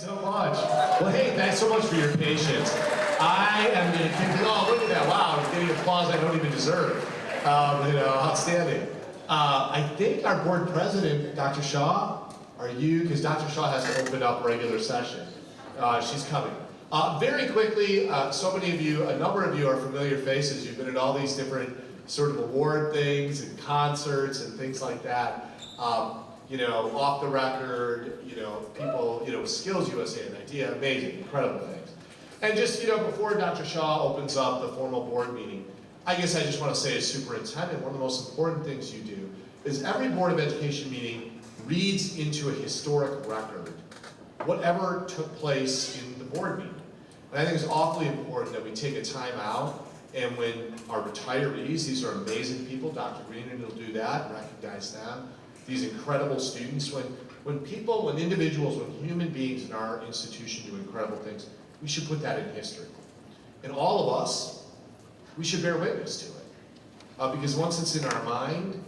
so much. Well, hey, thanks so much for your patience. I am going to think, oh, look at that. Wow, I'm getting applause I don't even deserve. Outstanding. I think our board president, Dr. Shaw, are you? Because Dr. Shaw has to open up regular session. She's coming. Very quickly, so many of you, a number of you are familiar faces. You've been at all these different sort of award things and concerts and things like that. Off the record, people, Skills USA, an idea, amazing, incredible things. And just, before Dr. Shaw opens up the formal board meeting, I guess I just want to say as superintendent, one of the most important things you do is every Board of Education meeting reads into a historic record whatever took place in the board meeting. And I think it's awfully important that we take a time out, and when our retirees, these are amazing people, Dr. Greener will do that, recognize them, these incredible students, when individuals, when human beings in our institution do incredible things, we should put that in history. And all of us, we should bear witness to it. Because once it's in our mind,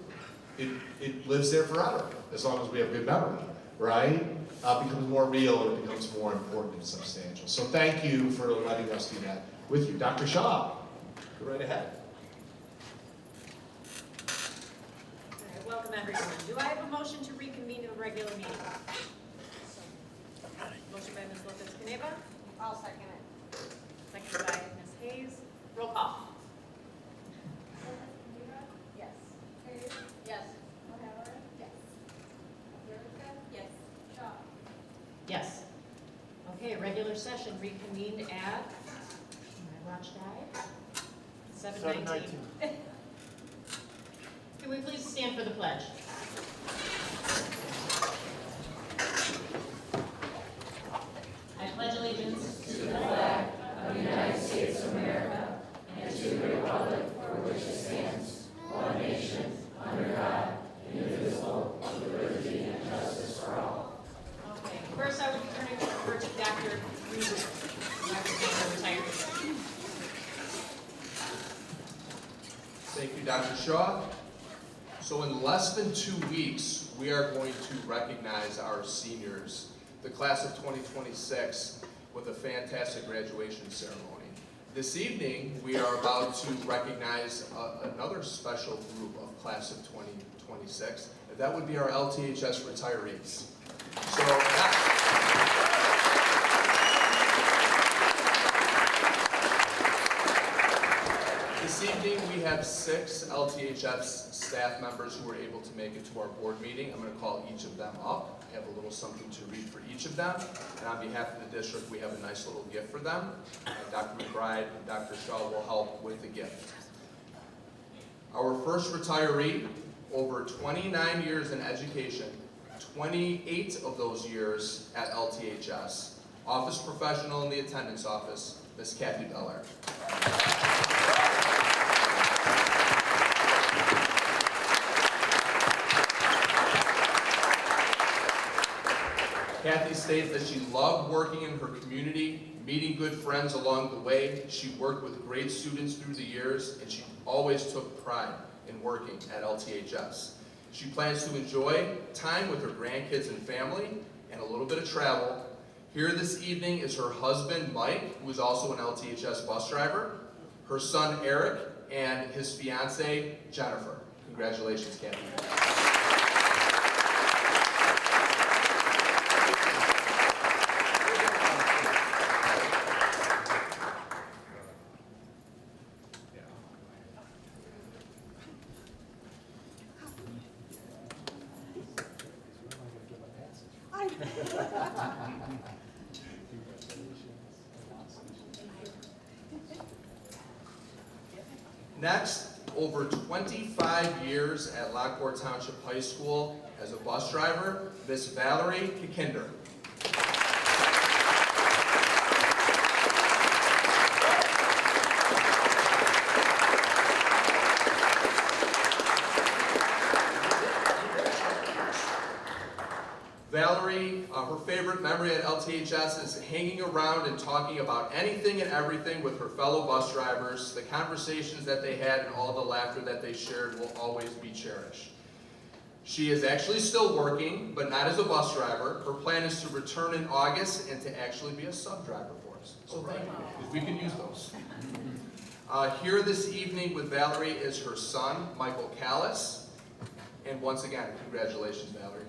it lives there forever, as long as we have good memory, right? It becomes more real and it becomes more important and substantial. So thank you for letting us do that with you. Dr. Shaw, go right ahead. Welcome everyone. Do I have a motion to reconvene the regular meeting? Motion by Ms. Lopez-Caneva. I'll second it. Seconded by Ms. Hayes. Roll call. Yes. Hayes? Yes. O'Halloran? Yes. Yerka? Yes. Shaw? Yes. Okay, regular session reconvened at, my watch died, 7:19. Can we please stand for the pledge? I pledge allegiance to the flag of the United States of America and to the republic for which it stands, one nation, under God, indivisible, with liberty and justice for all. Okay, first I would be turning over to Dr. Greener, Dr. Retirement. Thank you, Dr. Shaw. So in less than 2 weeks, we are going to recognize our seniors, the class of 2026, with a fantastic graduation ceremony. This evening, we are about to recognize another special group of class of 2026, and that would be our LTHS retirees. So this evening, we have 6 LTHS staff members who were able to make it to our board meeting. I'm going to call each of them up. I have a little something to read for each of them. And on behalf of the district, we have a nice little gift for them. Dr. McBride and Dr. Shaw will help with the gift. Our first retiree, over 29 years in education, 28 of those years at LTHS, office professional in the attendance office, Miss Kathy Beller. Kathy states that she loved working in her community, meeting good friends along the way. She worked with great students through the years, and she always took pride in working at LTHS. She plans to enjoy time with her grandkids and family, and a little bit of travel. Here this evening is her husband, Mike, who is also an LTHS bus driver, her son, Eric, and his fiancee, Jennifer. Congratulations, Kathy. Next, over 25 years at Lockport Township High School as a bus driver, Miss Valerie Kikinder. Valerie, her favorite memory at LTHS is hanging around and talking about anything and everything with her fellow bus drivers. The conversations that they had and all the laughter that they shared will always be cherished. She is actually still working, but not as a bus driver. Her plan is to return in August and to actually be a sub driver for us. So thank you, because we can use those. Here this evening with Valerie is her son, Michael Callis. And once again, congratulations, Valerie.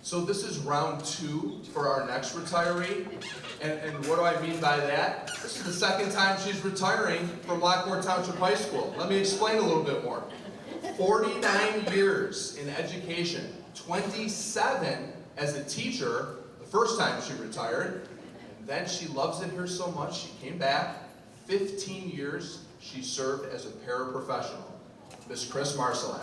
So this is round 2 for our next retiree. And what do I mean by that? This is the second time she's retiring from Lockport Township High School. Let me explain a little bit more. 49 years in education, 27 as a teacher, the first time she retired, and then she loves it here so much she came back. 15 years she served as a paraprofessional. Miss Chris Marcelak.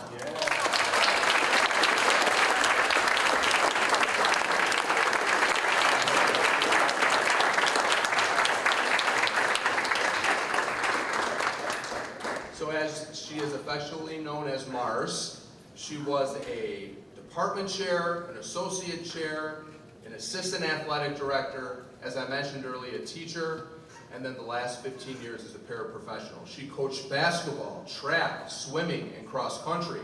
So as she is affectionately known as Mars, she was a department chair, an associate chair, an assistant athletic director, as I mentioned earlier, a teacher, and then the last 15 years as a paraprofessional. She coached basketball, track, swimming, and cross country.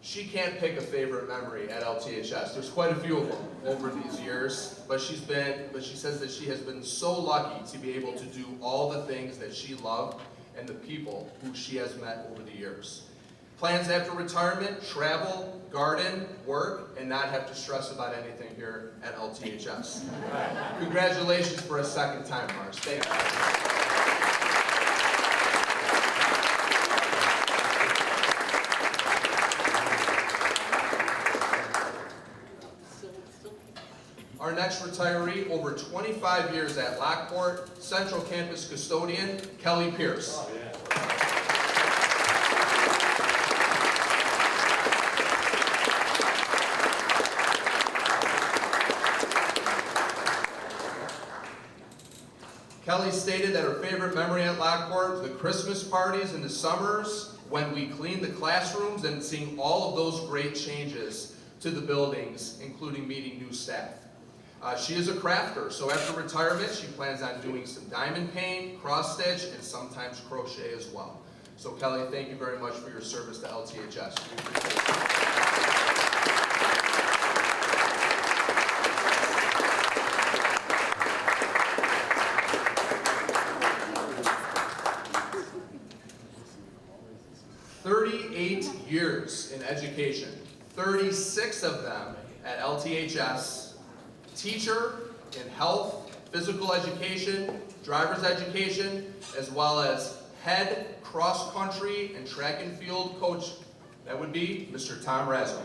She can't pick a favorite memory at LTHS. There's quite a few of them over these years, but she says that she has been so lucky to be able to do all the things that she loved and the people who she has met over the years. Plans after retirement: travel, garden, work, and not have to stress about anything here at LTHS. Congratulations for a second time, Mars. Thank you. Our next retiree, over 25 years at Lockport, Central Campus custodian, Kelly Pierce. Oh, yeah. Kelly stated that her favorite memory at Lockport was the Christmas parties in the summers when we cleaned the classrooms and seeing all of those great changes to the buildings, including meeting new staff. She is a crafter, so after retirement, she plans on doing some diamond paint, cross stitch, and sometimes crochet as well. So Kelly, thank you very much for your service to LTHS. We appreciate it. 38 years in education, 36 of them at LTHS, teacher in health, physical education, driver's education, as well as head cross-country and track and field coach. That would be Mr. Tom Razzo.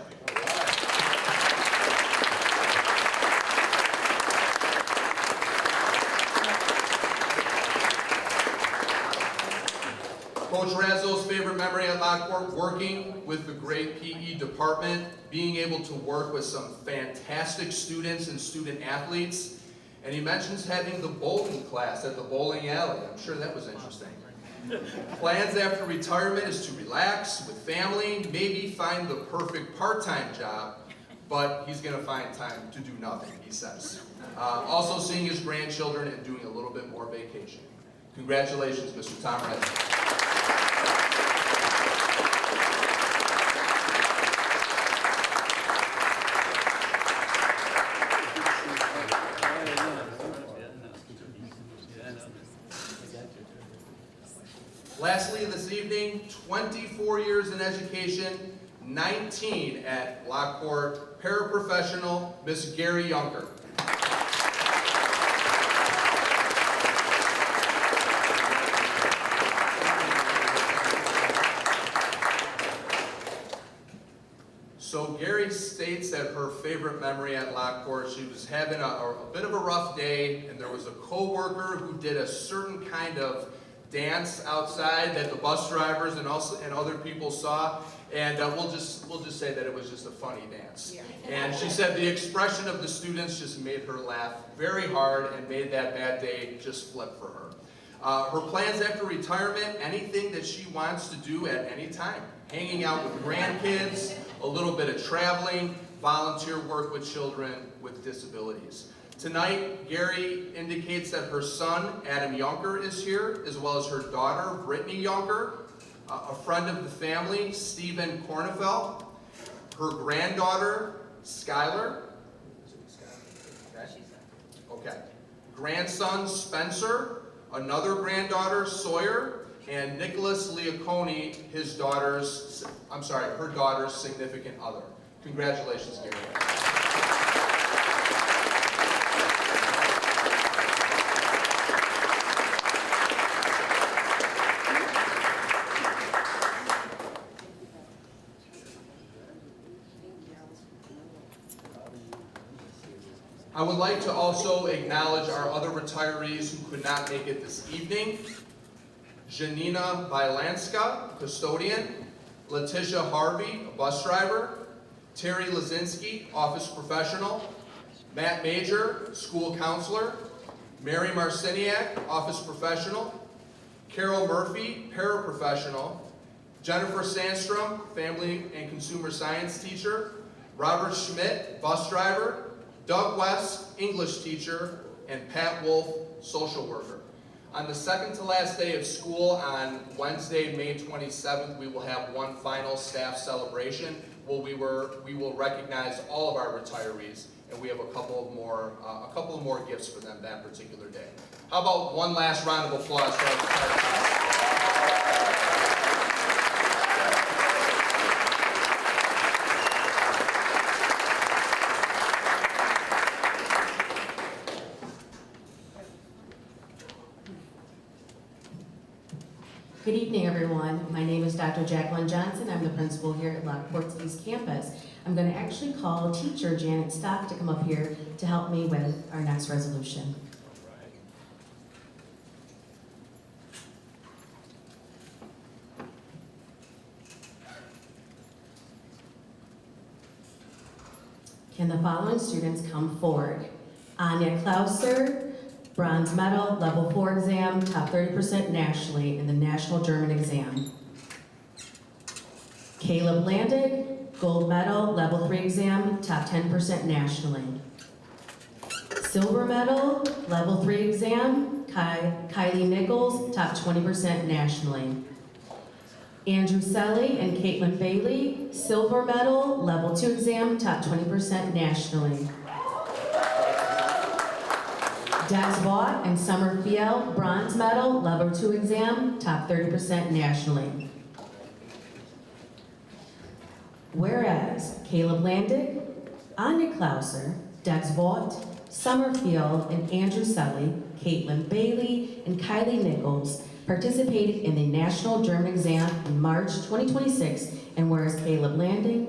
Coach Razzo's favorite memory at Lockport: working with the great PE department, being able to work with some fantastic students and student athletes, and he mentions having the bowling class at the bowling alley. I'm sure that was interesting. Plans after retirement is to relax with family, maybe find the perfect part-time job, but he's going to find time to do nothing, he says. Also seeing his grandchildren and doing a little bit more vacation. Congratulations, Mr. Tom Razzo. Lastly, this evening, 24 years in education, 19 at Lockport, paraprofessional, Miss Gary Yunker. So Gary states that her favorite memory at Lockport, she was having a bit of a rough day, and there was a co-worker who did a certain kind of dance outside that the bus drivers and other people saw, and we'll just say that it was just a funny dance. Yeah. And she said the expression of the students just made her laugh very hard and made that bad day just flip for her. Her plans after retirement: anything that she wants to do at any time. Hanging out with grandkids, a little bit of traveling, volunteer work with children with disabilities. Tonight, Gary indicates that her son, Adam Yunker, is here, as well as her daughter, Brittany Yunker, a friend of the family, Stephen Cornefeld, her granddaughter, Skylar. Okay. Grandson, Spencer, another granddaughter, Sawyer, and Nicholas Leoconi, her daughter's significant other. Congratulations, Gary. I would like to also acknowledge our other retirees who could not make it this evening. Janina Bylanska, custodian. Letitia Harvey, a bus driver. Terry Lazinski, office professional. Matt Major, school counselor. Mary Marciniak, office professional. Carol Murphy, paraprofessional. Jennifer Sandstrom, family and consumer science teacher. Robert Schmidt, bus driver. Doug West, English teacher, and Pat Wolf, social worker. On the second to last day of school on Wednesday, May 27th, we will have one final staff celebration where we will recognize all of our retirees, and we have a couple of more gifts for them that particular day. How about one last round of applause for our retirees? Good evening, everyone. My name is Dr. Jacqueline Johnson. I'm the principal here at Lockport's East Campus. I'm going to actually call teacher Janet Stock to come up here to help me with our next resolution. Can the following students come forward? Anya Klauser, bronze medal, level 4 exam, top 30% nationally in the National German exam. Caleb Landig, gold medal, level 3 exam, top 10% nationally. Silver medal, level 3 exam, Kylie Nichols, top 20% nationally. Andrew Selly and Caitlin Bailey, silver medal, level 2 exam, top 20% nationally. Dex Vaught and Summer Fiel, bronze medal, level 2 exam, top 30% nationally. Whereas Caleb Landig, Anya Klauser, Dex Vaught, Summer Fiel, and Andrew Selly, Caitlin Bailey, and Kylie Nichols participated in the National German exam in March 2026, and whereas Caleb Landig,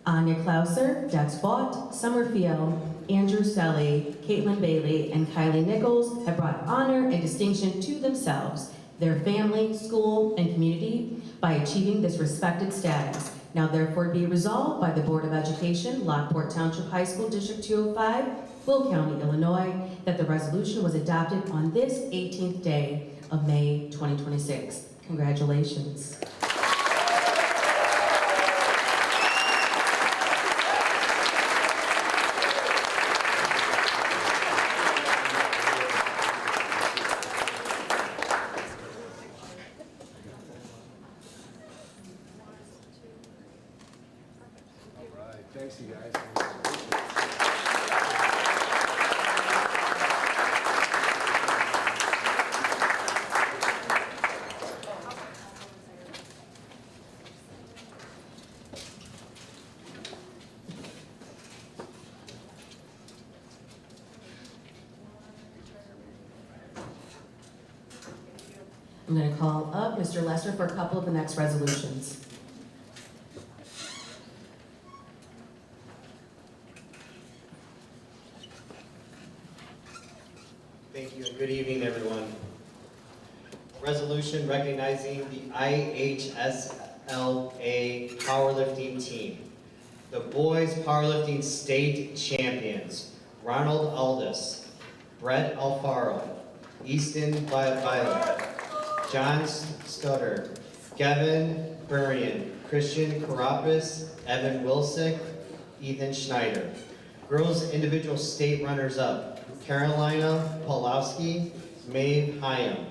Anya Klauser, Dex Vaught, Summer Fiel, Andrew Selly, Caitlin Bailey, and Kylie Nichols have brought honor and distinction to themselves, their family, school, and community by achieving this respected status. Now therefore be resolved by the Board of Education, Lockport Township High School District 205, Will County, Illinois, that the resolution was adopted on this 18th day of May 2026. Congratulations. Thanks, you guys. I'm going to call up Mr. Lester for a couple of the next resolutions. Thank you and good evening, everyone. Resolution recognizing the IHSLA powerlifting team. The boys powerlifting state champions, Ronald Aldis, Brett Alfaro, Easton Violet, John Stutter, Gavin Burian, Christian Carapis, Evan Wilsick, Ethan Schneider. Girls individual state runners-up, Carolina Pawlowski, Maeve Hyam.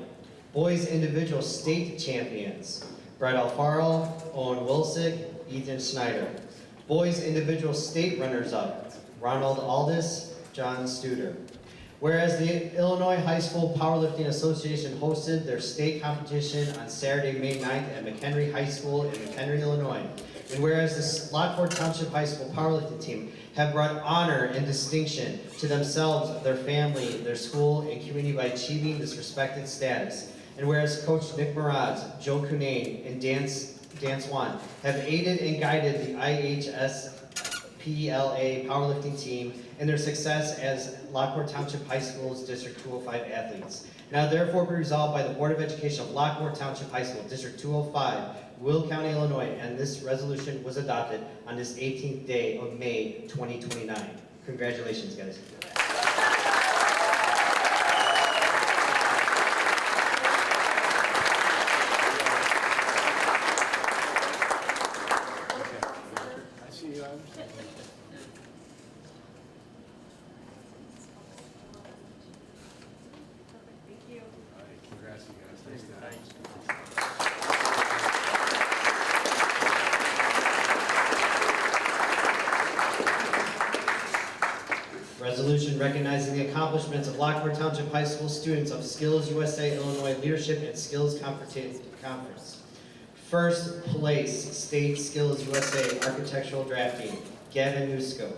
Boys individual state champions, Brett Alfaro, Owen Wilsick, Ethan Schneider. Boys individual state runners-up, Ronald Aldis, John Studer. Whereas the Illinois High School Powerlifting Association hosted their state competition on Saturday, May 9th at McHenry High School in McHenry, Illinois. And whereas the Lockport Township High School powerlifting team have brought honor and distinction to themselves, their family, their school, and community by achieving this respected status. And whereas Coach Nick Mraz, Joe Cunane, and Dan Swan have aided and guided the IHS PLA powerlifting team in their success as Lockport Township High School's District 205 athletes. Now therefore be resolved by the Board of Education of Lockport Township High School, District 205, Will County, Illinois, and this resolution was adopted on this 18th day of May 2029. Congratulations, guys. I see you, Adam. Thank you. All right, congrats, you guys. Nice to Resolution recognizing the accomplishments of Lockport Township High School students of Skills USA Illinois Leadership and Skills Conference. First place, State Skills USA Architectural Drafting, Gavin Nusko.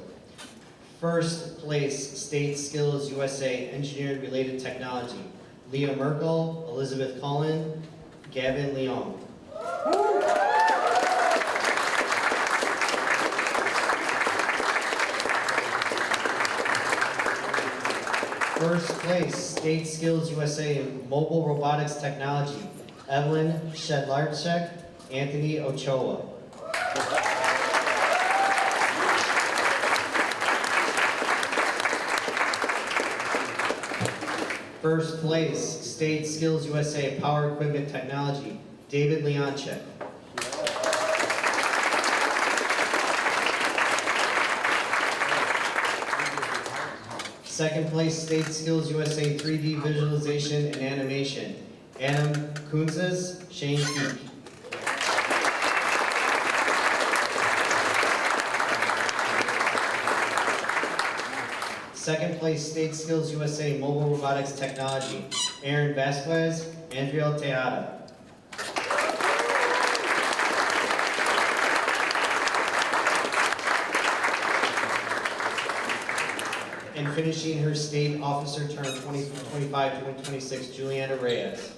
First place, State Skills USA Engineering Related Technology, Leah Merkel, Elizabeth Cullen, Gavin Leong. First place, State Skills USA in Mobile Robotics Technology, Evelyn Shedlarchek, Anthony Ochoa. First place, State Skills USA Power Equipment Technology, David Leonchek. Second place, State Skills USA 3D Visualization and Animation, Adam Kunzes, Shane Peak. Second place, State Skills USA Mobile Robotics Technology, Aaron Vasquez, Andrea Tejada. And finishing her state officer term 2025-2026, Juliana Reyes.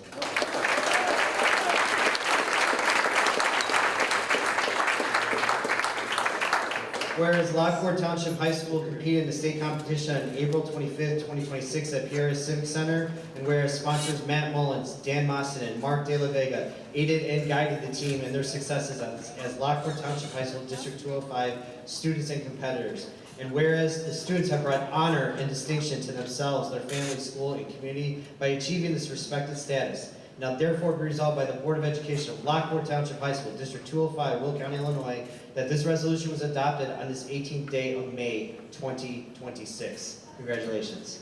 Whereas Lockport Township High School competed in the state competition on April 25th, 2026 at Pierre Civic Center, and whereas sponsors Matt Mullins, Dan Moston, and Mark De La Vega aided and guided the team in their successes as Lockport Township High School District 205 students and competitors. And whereas the students have brought honor and distinction to themselves, their family, school, and community by achieving this respected status. Now therefore be resolved by the Board of Education of Lockport Township High School, District 205, Will County, Illinois, that this resolution was adopted on this 18th day of May 2026. Congratulations.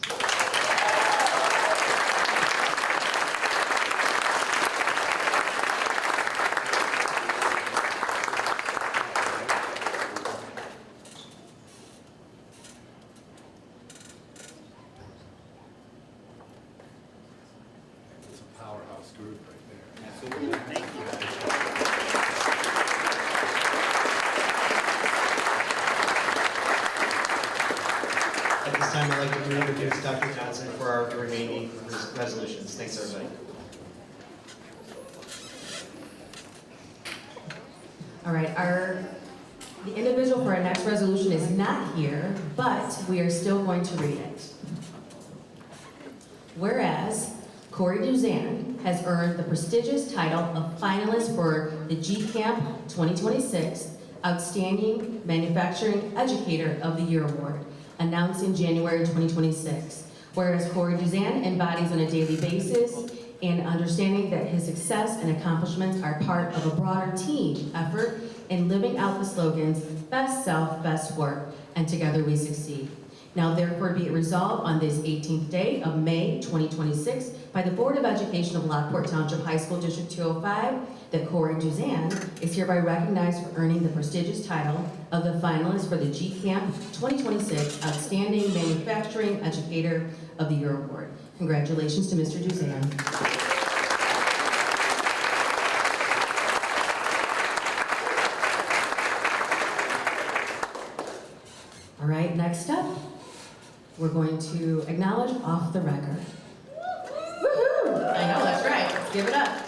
It's a powerhouse group right there. At this time, I'd like to introduce Dr. Johnson for our remaining resolutions. Thanks, everybody. All right, the individual for our next resolution is not here, but we are still going to read it. Whereas Corey Duzan has earned the prestigious title of finalist for the GCamp 2026 Outstanding Manufacturing Educator of the Year Award, announced in January 2026. Whereas Corey Duzan embodies on a daily basis and understanding that his success and accomplishments are part of a broader team effort in living out the slogans, best self, best work, and together we succeed. Now therefore be it resolved on this 18th day of May 2026 by the Board of Education of Lockport Township High School District 205 that Corey Duzan is hereby recognized for earning the prestigious title of the finalist for the G-Camp 2026 Outstanding Manufacturing Educator of the Year Award. Congratulations to Mr. Duzan. All right, next up, we're going to acknowledge off the record. Woohoo! I know, that's right. Let's give it up.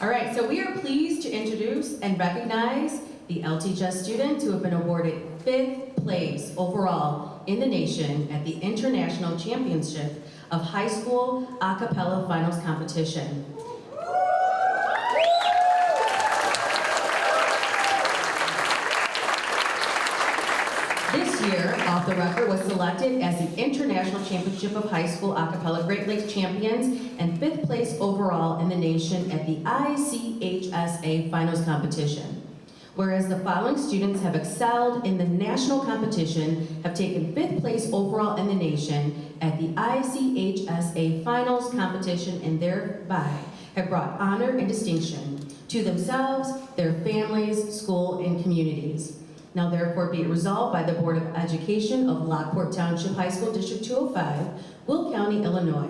All right, so we are pleased to introduce and recognize the LTHS students who have been awarded 5th place overall in the nation at the International Championship of High School A Cappella Finals Competition. This year, Off the Record was selected as the International Championship of High School A Cappella Great Lakes Champions and 5th place overall in the nation at the ICHSA Finals Competition. Whereas the following students have excelled in the national competition, have taken 5th place overall in the nation at the ICHSA Finals Competition, and thereby have brought honor and distinction to themselves, their families, school, and communities. Now therefore be it resolved by the Board of Education of Lockport Township High School District 205, Will County, Illinois,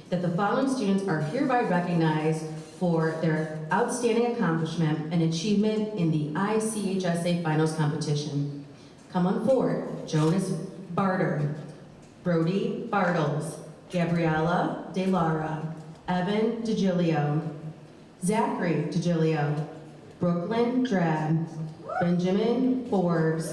that the following students are hereby recognized for their outstanding accomplishment and achievement in the ICHSA Finals Competition. Come on forward. Jonas Barter, Brody Bartles, Gabriella DeLara, Evan DeGilio, Zachary DeGilio, Brooklyn Drab, Benjamin Forbes,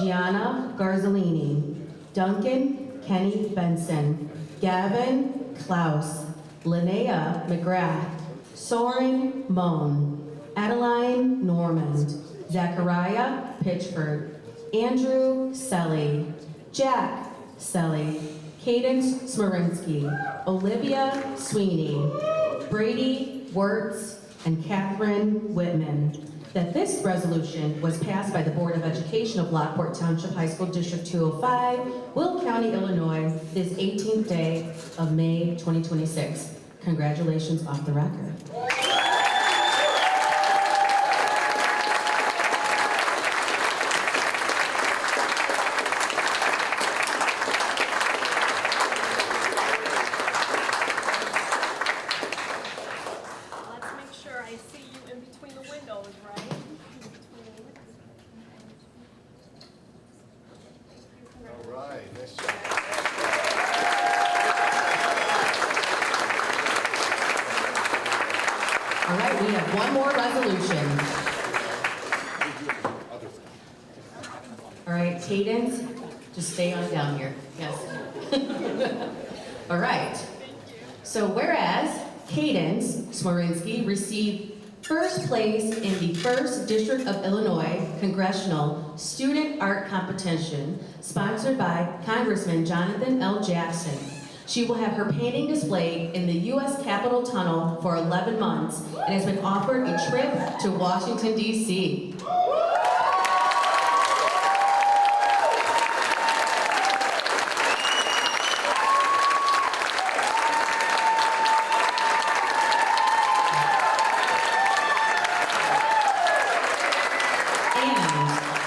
Gianna Garzolini, Duncan Kenny Benson, Gavin Klaus, Linnea McGrath, Soren Moan, Adeline Normand, Zachariah Pitchford, Andrew Selly, Jack Selly, Cadence Smerinsky, Olivia Sweeney, Brady Wirtz, and Catherine Whitman. That this resolution was passed by the Board of Education of Lockport Township High School District 205, Will County, Illinois, this 18th day of May 2026. Congratulations off the record. Let's make sure I see you in between the windows, right? In between. All right, nice job. All right, we have one more resolution. All right, Cadence, just stay on down here. Yes. All right. So whereas Cadence Smorinsky received first place in the 1st District of Illinois Congressional Student Art Competition, sponsored by Congressman Jonathan L. Jackson. She will have her painting displayed in the U.S. Capitol Tunnel for 11 months and has been offered a trip to Washington, D.C.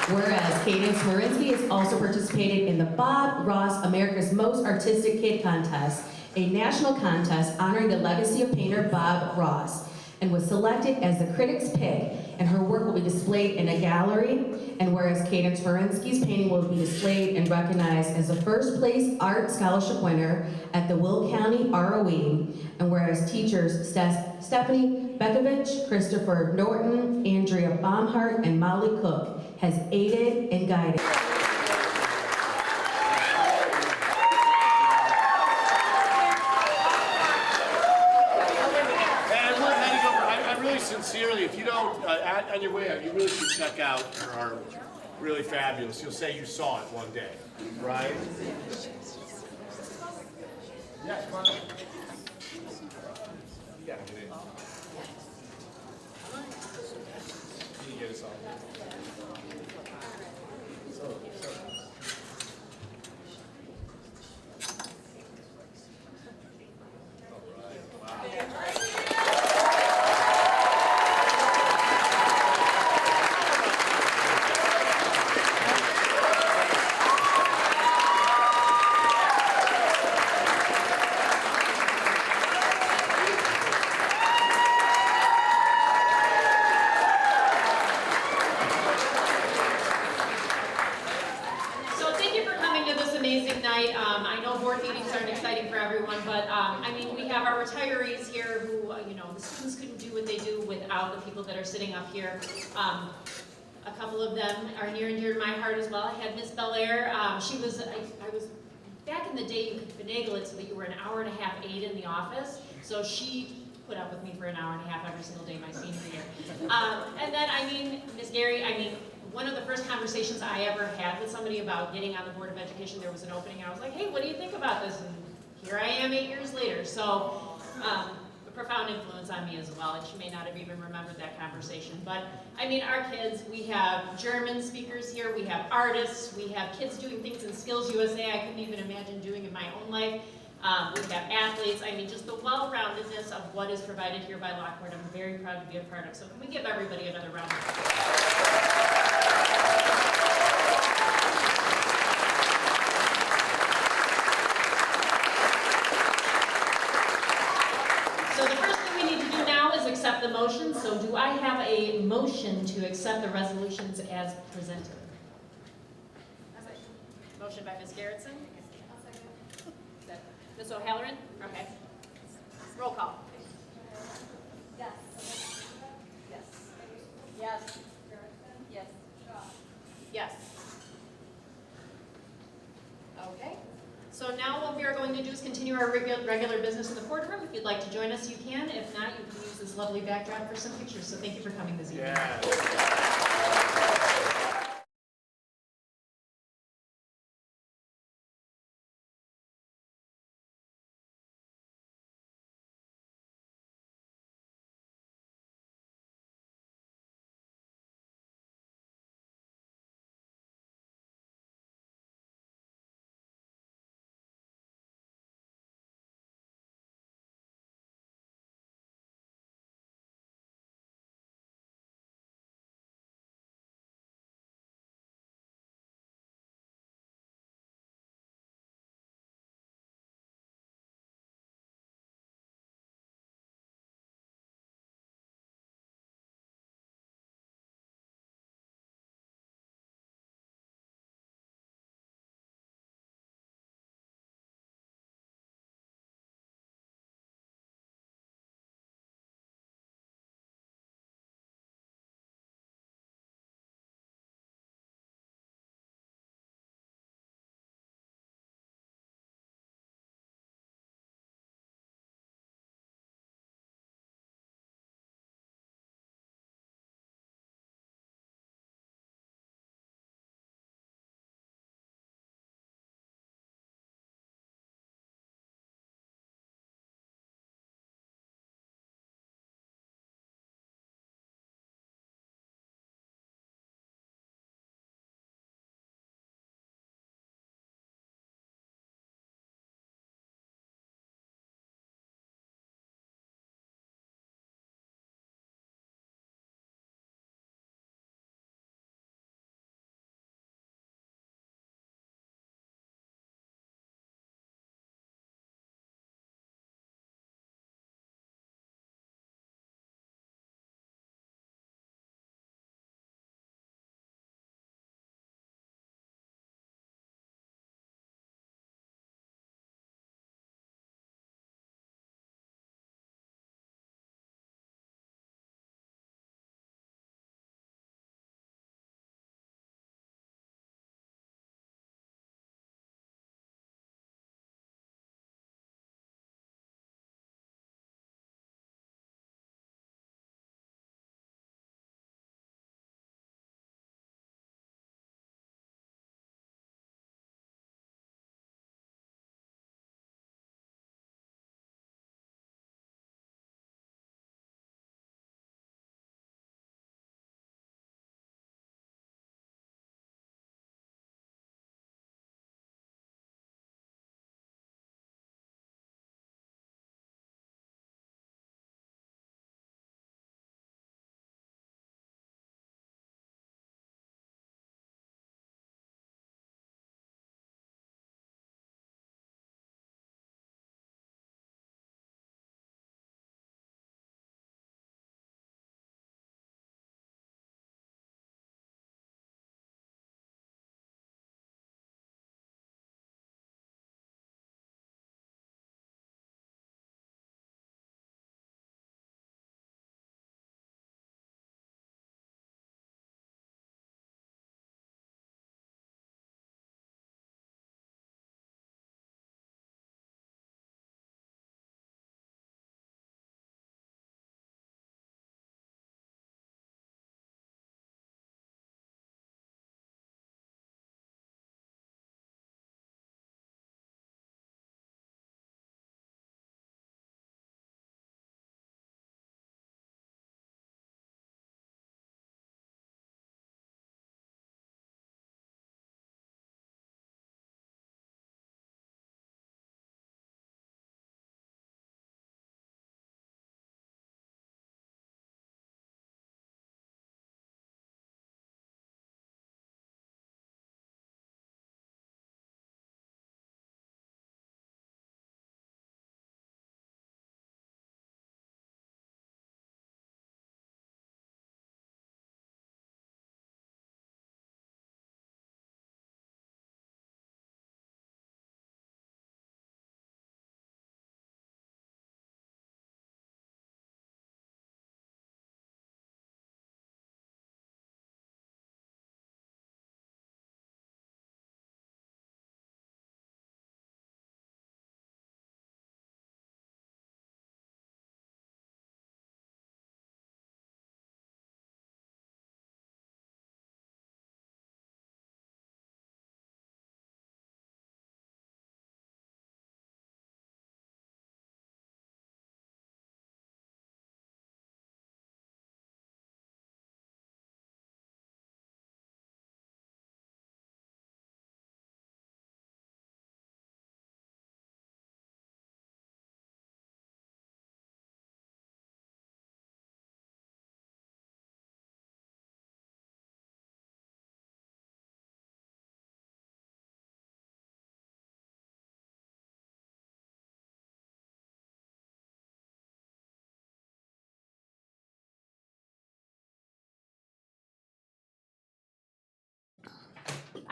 Whereas Cadence Marinsky has also participated in the Bob Ross America's Most Artistic Kid Contest, a national contest honoring the legacy of painter Bob Ross, and was selected as the critics' pick, and her work will be displayed in a gallery. And whereas Cadence Marinsky's painting will be displayed and recognized as the first place art scholarship winner at the Will County ROE, and whereas teachers Stephanie Bekovich, Christopher Norton, Andrea Baumhart, and Molly Cook has aided and guided. I really sincerely, if you don't, on your way out, you really should check out her art. Really fabulous. You'll say you saw it one day, right? Yeah, come on. Yeah. for everyone, but, I mean, we have our retirees here who, you know, the students couldn't do what they do without the people that are sitting up here. A couple of them are near and dear to my heart as well. I had Miss Belair, she was, I was, back in the day, you could finagle it so that you were an hour and a half aide in the office, so she put up with me for an hour and a half every single day my senior year. And then, I mean, Miss Gary, I mean, one of the first conversations I ever had with somebody about getting on the Board of Education, there was an opening, and I was like, hey, what do you think about this? And here I am 8 years later. So, a profound influence on me as well, and she may not have even remembered that conversation. But, I mean, our kids, we have German speakers here, we have artists, we have kids doing things in Skills USA I couldn't even imagine doing in my own life. We have athletes, I mean, just the well-roundedness of what is provided here by Lockport, I'm very proud to be a part of. So can we give everybody another round of applause? So the first thing we need to do now is accept the motion. So do I have a motion to accept the resolutions as presented? Motion by Ms. Garrettson. Ms. O'Halloran? Okay. Roll call. Yes. Yes. Yes. Yes. Yes. Okay. So now what we are going to do is continue our regular business in the courtroom. If you'd like to join us, you can. If not, you can use this lovely backdrop for some pictures. So thank you for coming this evening. Yeah.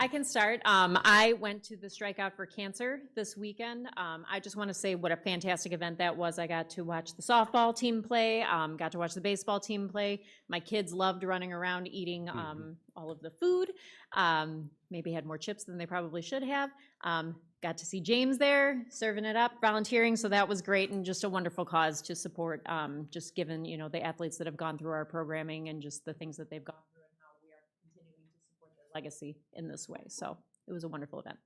I can start. I went to the Strikeout for Cancer this weekend. I just want to say what a fantastic event that was. I got to watch the softball team play, got to watch the baseball team play. My kids loved running around eating all of the food. Maybe had more chips than they probably should have. Got to see James there serving it up, volunteering, so that was great and just a wonderful cause to support, just given, the athletes that have gone through our programming and just the things that they've gone through and how we are continuing to support their legacy in this way. So it was a wonderful event.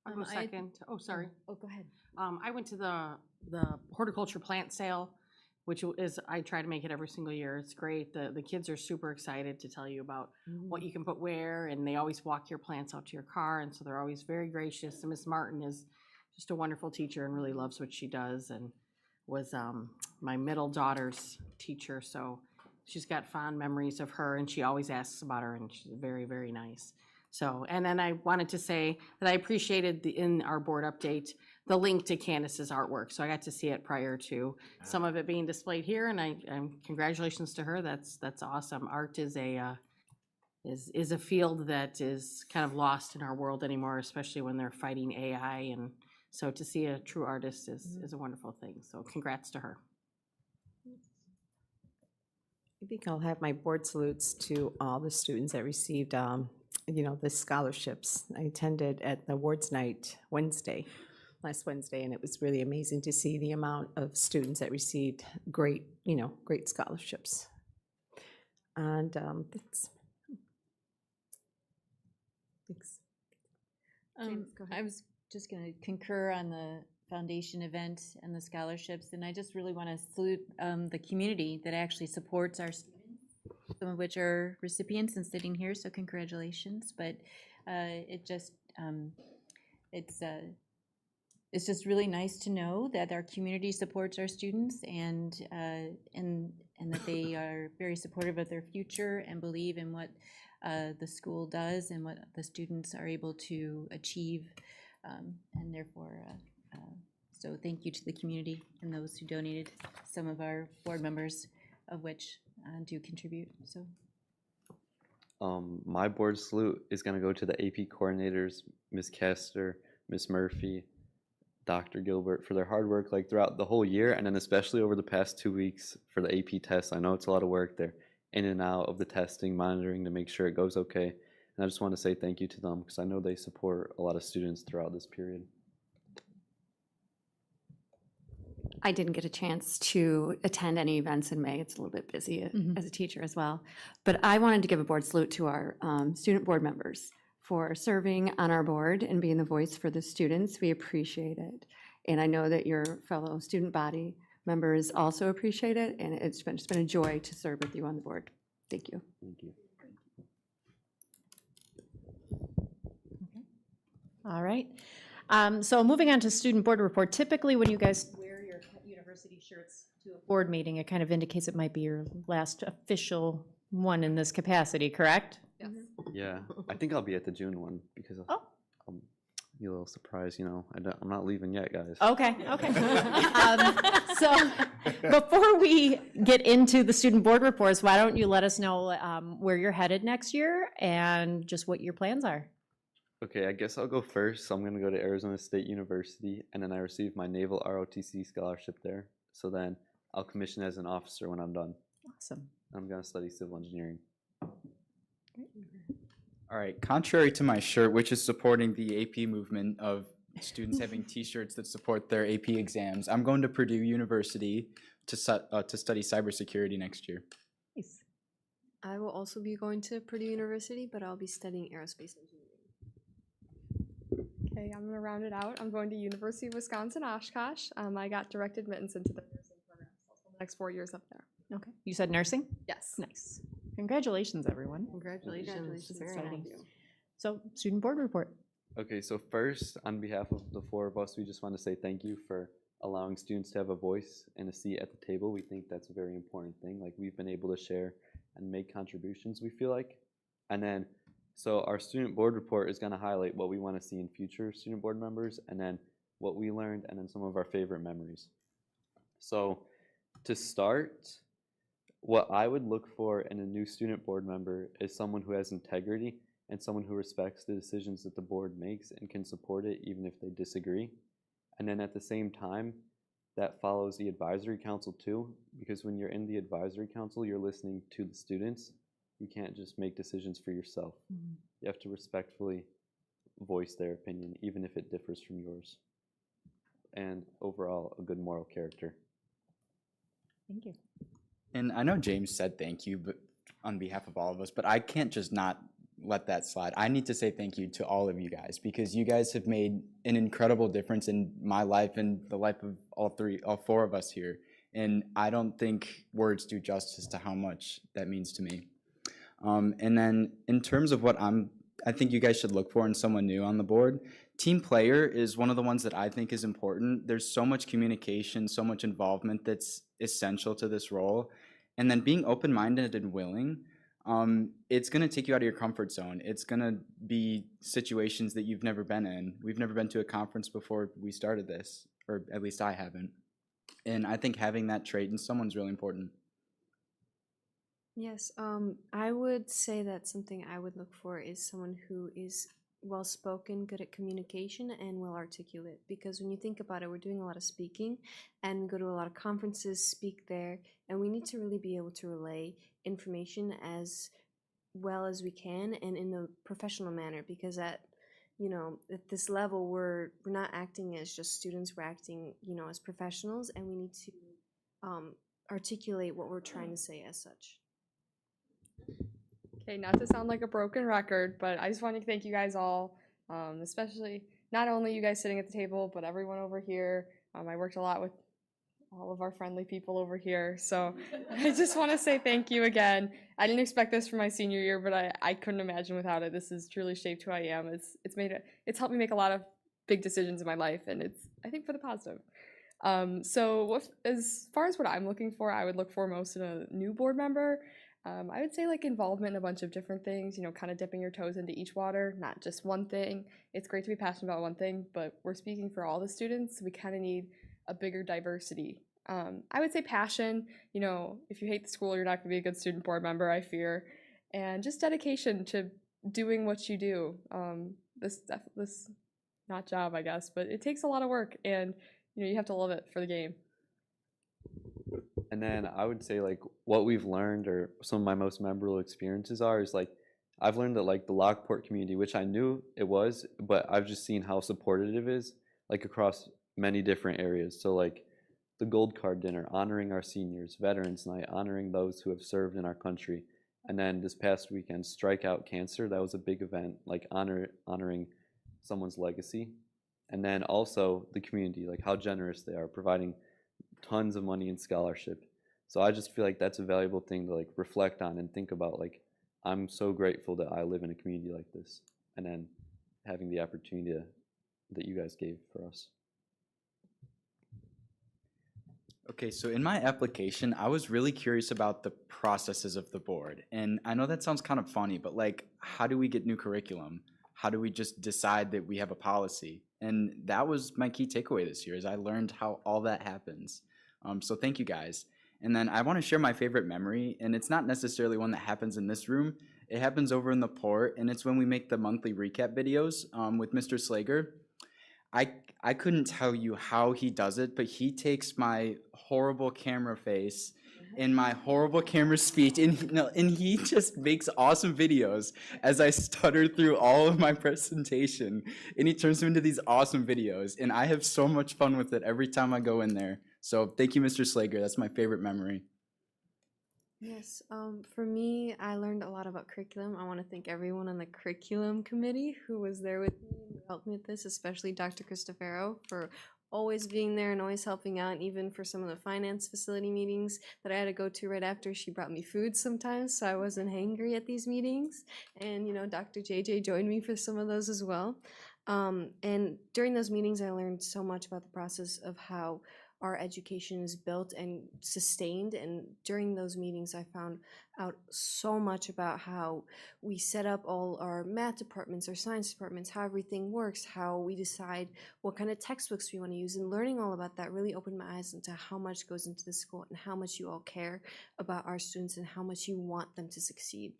I'll go second. Oh, sorry. Oh, go ahead. I went to the horticulture plant sale, which is, I try to make it every single year. It's great. The kids are super excited to tell you about what you can put where, and they always walk your plants out to your car, and so they're always very gracious. And Miss Martin is just a wonderful teacher and really loves what she does, and was my middle daughter's teacher, so she's got fond memories of her, and she always asks about her, and she's very, very nice. So, and then I wanted to say that I appreciated in our board update, the link to Candace's artwork. So I got to see it prior to some of it being displayed here, and congratulations to her. That's awesome. Art is a field that is kind of lost in our world anymore, especially when they're fighting AI. And so to see a true artist is a wonderful thing. So congrats to her. I think I'll have my board salutes to all the students that received, the scholarships. I attended at the awards night last Wednesday, and it was really amazing to see the amount of students that received great scholarships. And thanks. James, go ahead. I was just going to concur on the foundation event and the scholarships, and I just really want to salute the community that actually supports our students, some of which are recipients and sitting here, so congratulations. But it's just really nice to know that our community supports our students and that they are very supportive of their future and believe in what the school does and what the students are able to achieve, and therefore, so thank you to the community and those who donated, some of our board members of which do contribute. So. My board salute is going to go to the AP coordinators, Ms. Castor, Ms. Murphy, Dr. Gilbert, for their hard work throughout the whole year, and then especially over the past 2 weeks for the AP tests. I know it's a lot of work. They're in and out of the testing, monitoring to make sure it goes okay. And I just want to say thank you to them because I know they support a lot of students throughout this period. I didn't get a chance to attend any events in May. It's a little bit busy as a teacher as well. But I wanted to give a board salute to our student board members for serving on our board and being the voice for the students. We appreciate it. And I know that your fellow student body members also appreciate it. And it's been a joy to serve with you on the board. Thank you. Thank you. All right. So moving on to student board report. Typically, when you guys wear your university shirts to a board meeting, it kind of indicates it might be your last official one in this capacity, correct? Yes. Yeah, I think I'll be at the June one because I'll be a little surprised. I'm not leaving yet, guys. Okay. So before we get into the student board reports, why don't you let us know where you're headed next year and just what your plans are? Okay, I guess I'll go first. So I'm going to go to Arizona State University, and then I received my Naval ROTC scholarship there. So then I'll commission as an officer when I'm done. Awesome. I'm going to study civil engineering. All right, contrary to my shirt, which is supporting the AP movement of students having t-shirts that support their AP exams, I'm going to Purdue University to study cybersecurity next year. Nice. I will also be going to Purdue University, but I'll be studying aerospace engineering. Okay, I'm gonna round it out. I'm going to University of Wisconsin-Oshkosh. I got direct admittance into the nursing program, so I'll spend the next 4 years up there. Okay. You said nursing? Yes. Nice. Congratulations, everyone. Congratulations. Very Exciting. nice. So, student board report. Okay, so first, on behalf of the four of us, we just want to say thank you for allowing students to have a voice and a seat at the table. We think that's a very important thing. We've been able to share and make contributions, we feel like. And then, so our student board report is going to highlight what we want to see in future student board members, and then what we learned, and then some of our favorite memories. So to start, what I would look for in a new student board member is someone who has integrity and someone who respects the decisions that the board makes and can support it even if they disagree. And then at the same time, that follows the advisory council too, because when you're in the advisory council, you're listening to the students. You can't just make decisions for yourself. You have to respectfully voice their opinion, even if it differs from yours. And overall, a good moral character. Thank you. And I know James said thank you, but on behalf of all of us, but I can't just not let that slide. I need to say thank you to all of you guys, because you guys have made an incredible difference in my life and the life of all four of us here. And I don't think words do justice to how much that means to me. And then in terms of what I think you guys should look for in someone new on the board, team player is one of the ones that I think is important. There's so much communication, so much involvement that's essential to this role. And then being open-minded and willing, it's going to take you out of your comfort zone. It's going to be situations that you've never been in. We've never been to a conference before we started this, or at least I haven't. And I think having that trait in someone's really important. Yes, I would say that something I would look for is someone who is well spoken, good at communication, and well articulate. Because when you think about it, we're doing a lot of speaking and go to a lot of conferences, speak there, and we need to really be able to relay information as well as we can and in a professional manner. Because at this level, we're not acting as just students; we're acting as professionals, and we need to articulate what we're trying to say as such. Okay, not to sound like a broken record, but I just want to thank you guys all, especially not only you guys sitting at the table, but everyone over here. I worked a lot with all of our friendly people over here, so I just want to say thank you again. I didn't expect this for my senior year, but I couldn't imagine without it. This has truly shaped who I am. It's helped me make a lot of big decisions in my life, and it's, I think, for the positive. As far as what I'm looking for, I would look for most in a new board member. I would say like involvement in a bunch of different things, kind of dipping your toes into each water, not just one thing. It's great to be passionate about one thing, but we're speaking for all the students, so we kind of need a bigger diversity. I would say passion, if you hate the school, you're not going to be a good student board member, I fear. And just dedication to doing what you do. This not job, I guess, but it takes a lot of work, and you have to love it for the game. And then I would say like what we've learned, or some of my most memorable experiences is like I've learned that like the Lockport community, which I knew it was, but I've just seen how supportive it is like across many different areas. So like the Gold Card dinner, honoring our seniors, Veterans Night, honoring those who have served in our country. And then this past weekend, Strike Out Cancer, that was a big event, like honoring someone's legacy. And then also the community, like how generous they are, providing tons of money in scholarship. So I just feel like that's a valuable thing to like reflect on and think about. Like, I'm so grateful that I live in a community like this, and then having the opportunity that you guys gave for us. Okay, so in my application, I was really curious about the processes of the board. And I know that sounds kind of funny, but like, how do we get new curriculum? How do we just decide that we have a policy? And that was my key takeaway this year, is I learned how all that happens. So thank you guys. And then I want to share my favorite memory, and it's not necessarily one that happens in this room. It happens over in the port, and it's when we make the monthly recap videos with Mr. Slager. I couldn't tell you how he does it, but he takes my horrible camera face and my horrible camera speech, and he just makes awesome videos as I stutter through all of my presentation, and he turns them into these awesome videos, and I have so much fun with it every time I go in there. So thank you, Mr. Slager. That's my favorite memory. Yes, for me, I learned a lot about curriculum. I want to thank everyone on the curriculum committee who was there with me and helped me with this, especially Dr. Cristofero for always being there and always helping out, and even for some of the finance facility meetings that I had to go to right after. She brought me food sometimes, so I wasn't hangry at these meetings. And, Dr. JJ joined me for some of those as well. And during those meetings, I learned so much about the process of how our education is built and sustained. And during those meetings, I found out so much about how we set up all our math departments, our science departments, how everything works, how we decide what kind of textbooks we want to use. And learning all about that really opened my eyes into how much goes into the school and how much you all care about our students and how much you want them to succeed.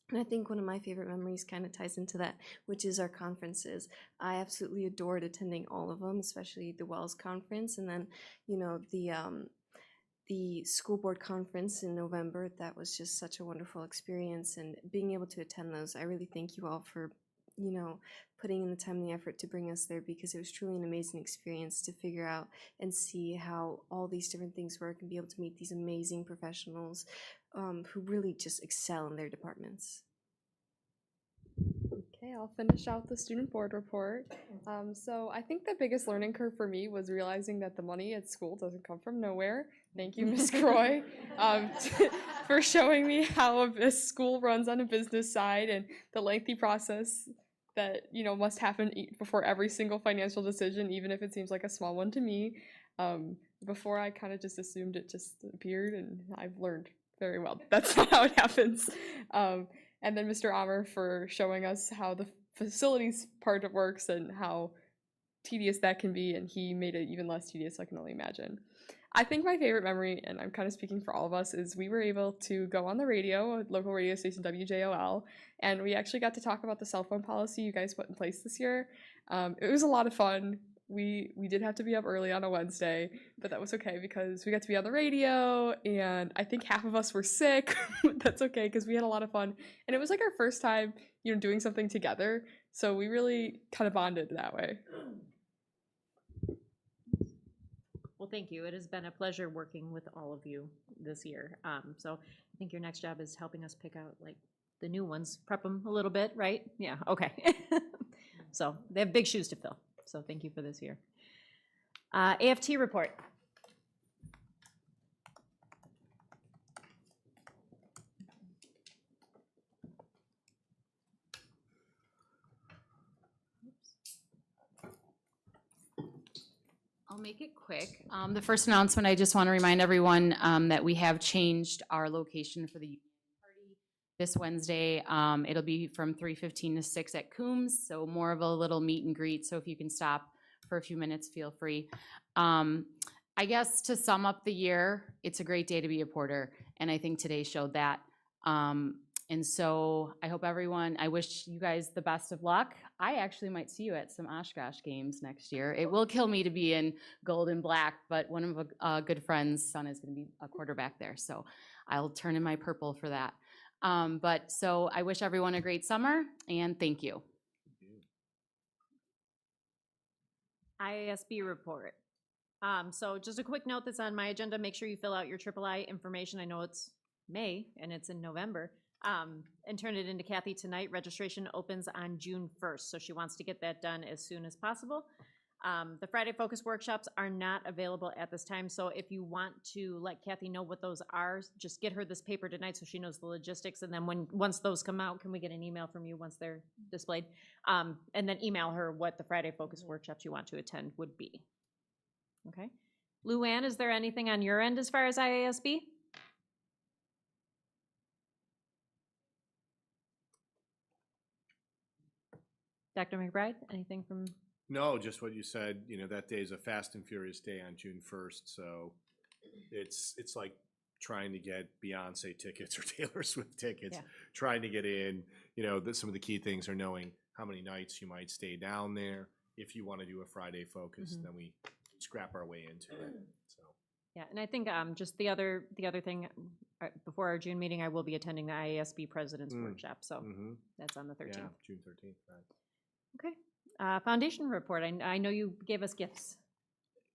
And I think one of my favorite memories kind of ties into that, which is our conferences. I absolutely adored attending all of them, especially the Wells Conference, and then, you know, the school board conference in November. That was just such a wonderful experience, and being able to attend those, I really thank you all for, you know, putting in the time and the effort to bring us there, because it was truly an amazing experience to figure out and see how all these different things work and be able to meet these amazing professionals who really just excel in their departments. Okay, I'll finish out the student board report. So I think the biggest learning curve for me was realizing that the money at school doesn't come from nowhere. Thank you, Ms. Croy, for showing me how a school runs on a business side and the lengthy process that, you know, must happen before every single financial decision, even if it seems like a small one to me. Before I kind of just assumed it just appeared, and I've learned very well that's not how it happens. And then Mr. Ammer for showing us how the facilities part of works and how tedious that can be, and he made it even less tedious, I can only imagine. I think my favorite memory, and I'm kind of speaking for all of us, is we were able to go on the radio, local radio station WJOL, and we actually got to talk about the cell phone policy you guys put in place this year. It was a lot of fun. We did have to be up early on a Wednesday, but that was okay because we got to be on the radio, and I think half of us were sick. That's okay because we had a lot of fun, and it was like our first time, you know, doing something together. So we really kind of bonded that way. Well, thank you. It has been a pleasure working with all of you this year. So I think your next job is helping us pick out like the new ones, prep them a little bit, right? Yeah, okay. So they have big shoes to fill. So thank you for this year. AFT report. I'll make it quick. The first announcement, I just want to remind everyone that we have changed our location for the union party this Wednesday. It'll be from 3:15 to 6 at Coombs, so more of a little meet and greet. So if you can stop for a few minutes, feel free. I guess to sum up the year, it's a great day to be a porter, and I think today showed that. And so I hope everyone, I wish you guys the best of luck. I actually might see you at some Oshkosh games next year. It will kill me to be in gold and black, but one of a good friend's son is going to be a quarterback there, so I'll turn in my purple for that. But so I wish everyone a great summer, and thank you. IASB report. So just a quick note that's on my agenda, make sure you fill out your III information. I know it's May and it's in November. And turn it into Kathy tonight. Registration opens on June 1st, so she wants to get that done as soon as possible. The Friday Focus workshops are not available at this time, so if you want to let Kathy know what those are, just get her this paper tonight so she knows the logistics, and then once those come out, can we get an email from you once they're displayed? And then email her what the Friday Focus workshops you want to attend would be. Okay. Luann, is there anything on your end as far as IASB? Dr. McBride, anything from? No, just what you said. You know, that day is a fast and furious day on June 1st. So it's like trying to get Beyonce tickets or Taylor Swift tickets, trying to get in. You know, some of the key things are knowing how many nights you might stay down there. If you want to do a Friday Focus, then we scrap our way into it. So. Yeah, and I think just the other thing, before our June meeting, I will be attending the IASB President's Workshop. So that's on the 13th. Yeah, June 13th, right. Okay. Foundation report. I know you gave us gifts.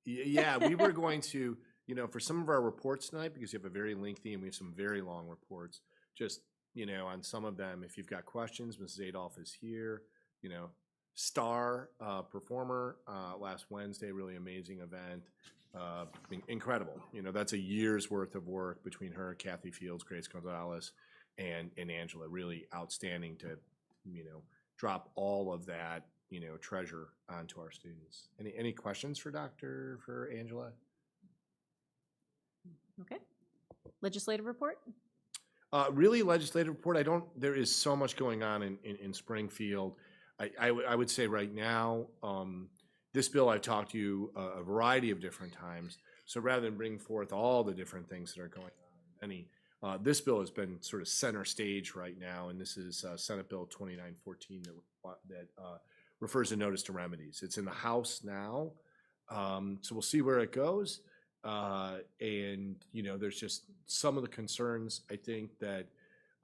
Yeah, we were going to, you know, for some of our reports tonight, because you have a very lengthy and we have some very long reports, just, you know, on some of them, if you've got questions, Mrs. Adolph is here, you know, star performer last Wednesday, really amazing event. Incredible. You know, that's a year's worth of work between her, Kathy Fields, Grace Gonzalez, and Angela. Really outstanding to, you know, drop all of that, you know, treasure onto our students. Any questions for Angela? Okay. Legislative report? Really, legislative report, there is so much going on in Springfield. I would say right now, this bill I've talked to you a variety of different times. So rather than bring forth all the different things that are going on, this bill has been sort of center stage right now, and this is Senate Bill 2914 that refers to notice to remedies. It's in the House now, so we'll see where it goes. And there's just some of the concerns I think that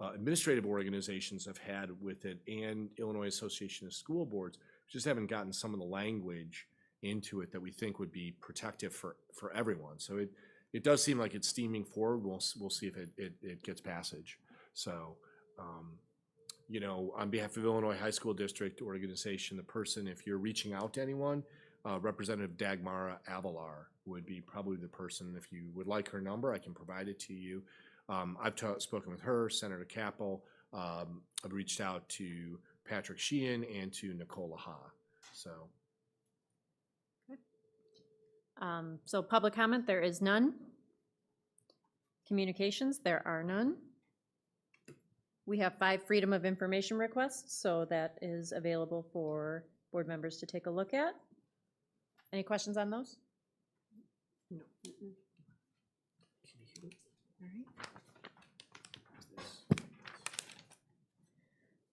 administrative organizations have had with it, and Illinois Association of School Boards just haven't gotten some of the language into it that we think would be protective for everyone. So it does seem like it's steaming forward. We'll see if it gets passage. So on behalf of Illinois High School District Organization, the person, if you're reaching out to anyone, Representative Dagmara Avalar would be probably the person. If you would like her number, I can provide it to you. I've spoken with her, Senator Capel. I've reached out to Patrick Sheehan and to Nicola Ha. So. So public comment, there is none. Communications, there are none. We have 5 Freedom of Information requests, so that is available for board members to take a look at. Any questions on those? No. All right.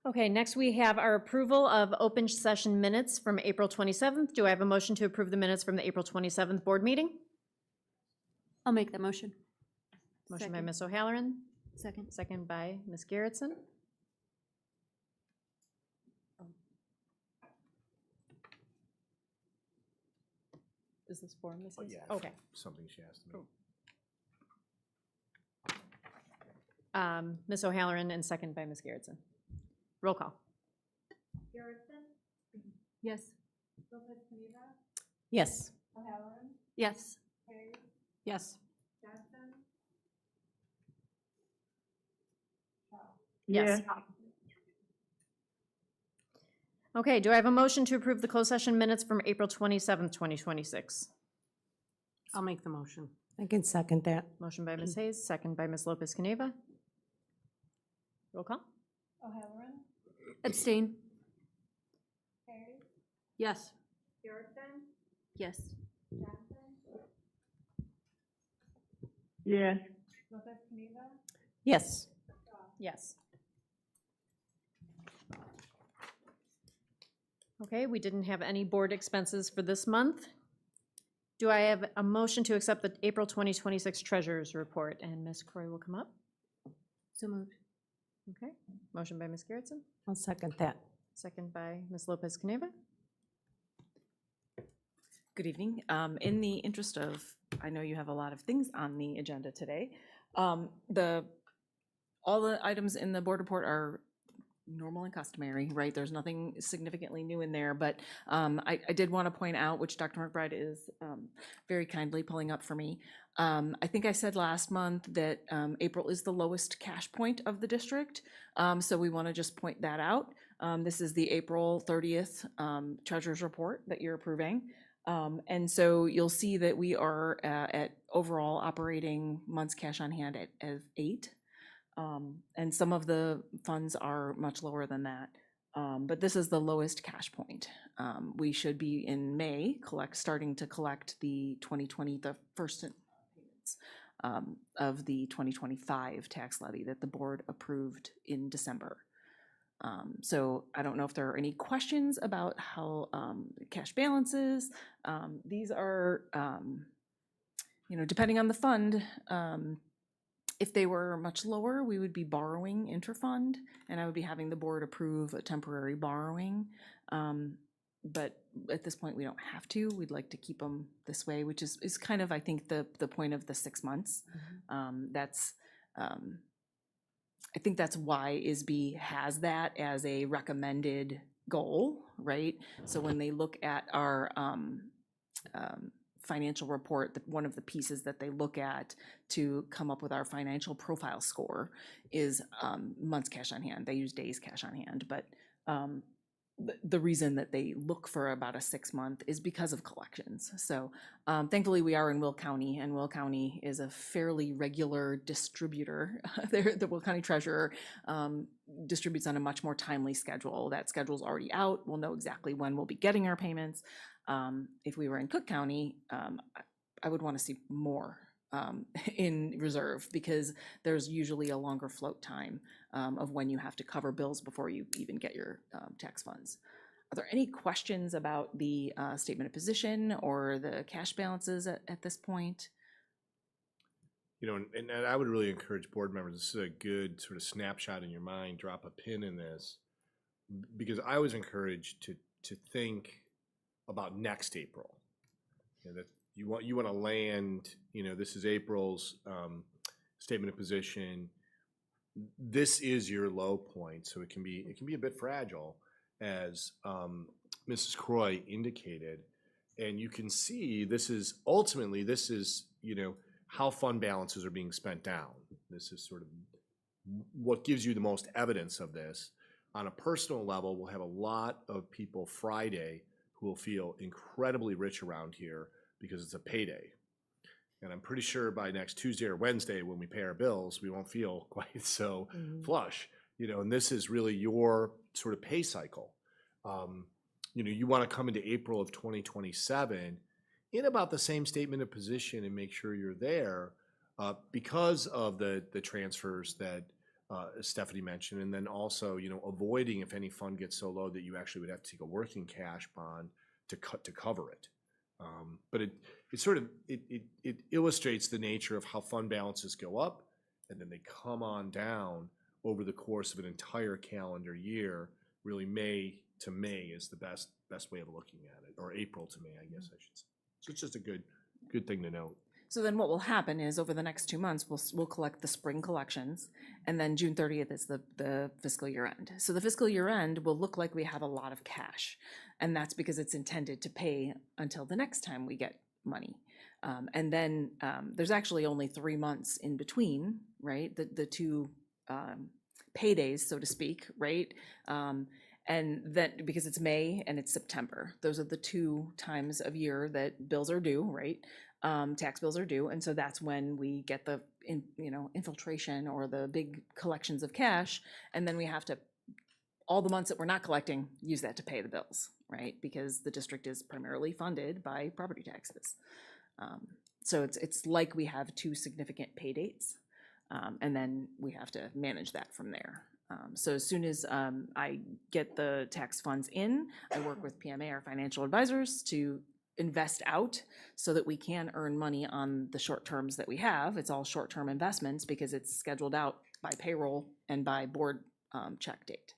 Okay, next we have our approval of open session minutes from April 27th. Do I have a motion to approve the minutes from the April 27th board meeting? I'll make that motion. Motion by Ms. O'Halloran. Second. Second by Ms. Garrettson. Is this for Mrs.? Oh, yeah. Okay. Something she asked me. Ms. O'Halloran and second by Ms. Garrettson. Roll call. Garrettson? Yes. Lopez-Caniva? Yes. O'Halloran? Yes. Perry? Yes. Johnson? Yes. Okay, do I have a motion to approve the closed session minutes from April 27th, 2026? I'll make the motion. I can second that. Motion by Ms. Hayes, second by Ms. Lopez Caneva. Roll call. O'Halloran? Abstain. Perry? Yes. Garrettson? Yes. Johnson? Yes. Lopez-Caniva? Yes. Yes. Okay, we didn't have any board expenses for this month. Do I have a motion to accept the April 2026 Treasurer's Report? And Ms. Croy will come up. So moved. Okay, motion by Ms. Garrettson, I'll second that. second by Ms. Lopez Caneva. Good evening. In the interest of, I know you have a lot of things on the agenda today. All the items in the board report are normal and customary, right? There's nothing significantly new in there, but I did want to point out, which Dr. McBride is very kindly pulling up for me. I think I said last month that April is the lowest cash point of the district, so we want to just point that out. This is the April 30th Treasurer's Report that you're approving. And so you'll see that we are at overall operating months cash on hand at 8. And some of the funds are much lower than that. But this is the lowest cash point. We should be in May starting to collect the first payments of the 2025 tax levy that the board approved in December. So I don't know if there are any questions about how cash balances. These are, depending on the fund, if they were much lower, we would be borrowing interfund, and I would be having the board approve a temporary borrowing. But at this point, we don't have to. We'd like to keep them this way, which is kind of, I think, the point of the 6 months. I think that's why ISB has that as a recommended goal, right? So when they look at our financial report, one of the pieces that they look at to come up with our financial profile score is months cash on hand. They use days cash on hand, but the reason that they look for about a 6-month is because of collections. So thankfully we are in Will County, and Will County is a fairly regular distributor. The Will County Treasurer distributes on a much more timely schedule. That schedule's already out. We'll know exactly when we'll be getting our payments. If we were in Cook County, I would want to see more in reserve, because there's usually a longer float time of when you have to cover bills before you even get your tax funds. Are there any questions about the statement of position or the cash balances at this point? You know, and I would really encourage board members, this is a good sort of snapshot in your mind, drop a pin in this, because I was encouraged to think about next April. You know, that you want to land, you know, this is April's statement of position. This is your low point, so it can be a bit fragile, as Mrs. Croy indicated. And you can see this is ultimately, you know, how fund balances are being spent down. This is sort of what gives you the most evidence of this. On a personal level, we'll have a lot of people Friday who will feel incredibly rich around here because it's a payday. And I'm pretty sure by next Tuesday or Wednesday, when we pay our bills, we won't feel quite so flush. You know, and this is really your sort of pay cycle. You know, you want to come into April of 2027 in about the same statement of position and make sure you're there because of the transfers that Stephanie mentioned, and then also, you know, avoiding if any fund gets so low that you actually would have to take a working cash bond to cover it. But it sort of illustrates the nature of how fund balances go up and then they come on down over the course of an entire calendar year. Really, May to May is the best way of looking at it, or April to May, I guess I should say. So it's just a good thing to note. So then what will happen is over the next 2 months, we'll collect the spring collections, and then June 30th is the fiscal year end. So the fiscal year end will look like we have a lot of cash, and that's because it's intended to pay until the next time we get money. And then there's actually only 3 months in between, right? The two paydays, so to speak, right? And that because it's May and it's September, those are the 2 times of year that bills are due, right? Tax bills are due, and so that's when we get the infiltration or the big collections of cash, and then we have to, all the months that we're not collecting, use that to pay the bills, right? Because the district is primarily funded by property taxes. So it's like we have 2 significant pay dates, and then we have to manage that from there. So as soon as I get the tax funds in, I work with PMA, our financial advisors, to invest out so that we can earn money on the short terms that we have. It's all short-term investments because it's scheduled out by payroll and by board check date,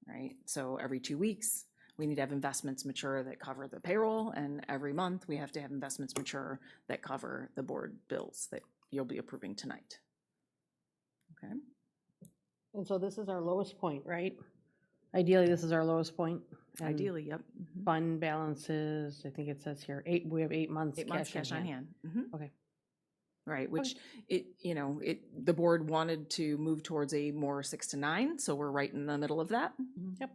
right? So every 2 weeks, we need to have investments mature that cover the payroll, and every month we have to have investments mature that cover the board bills that you'll be approving tonight. Okay. And so this is our lowest point, right? Ideally, this is our lowest point. And Ideally, yep. fund balances, I think it says here, we have 8 months. 8 months cash on hand. Okay. Right, which the board wanted to move towards a more 6 to 9, so we're right in the middle of that. Yep.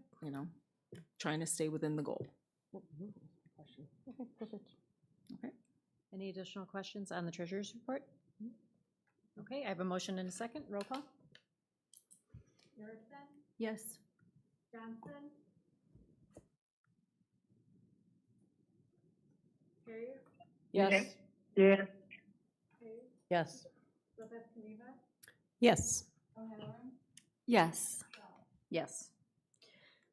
Trying to stay within the goal. Question. Okay, perfect. Okay. Any additional questions on the treasurer's report? Okay, I have a motion and a second. Roll call. Erickson, Yes. Johnson, Carrier, Yes. Hayes, Yes. Lopez Caniva, Yes. O'Halloran, Yes. Yes.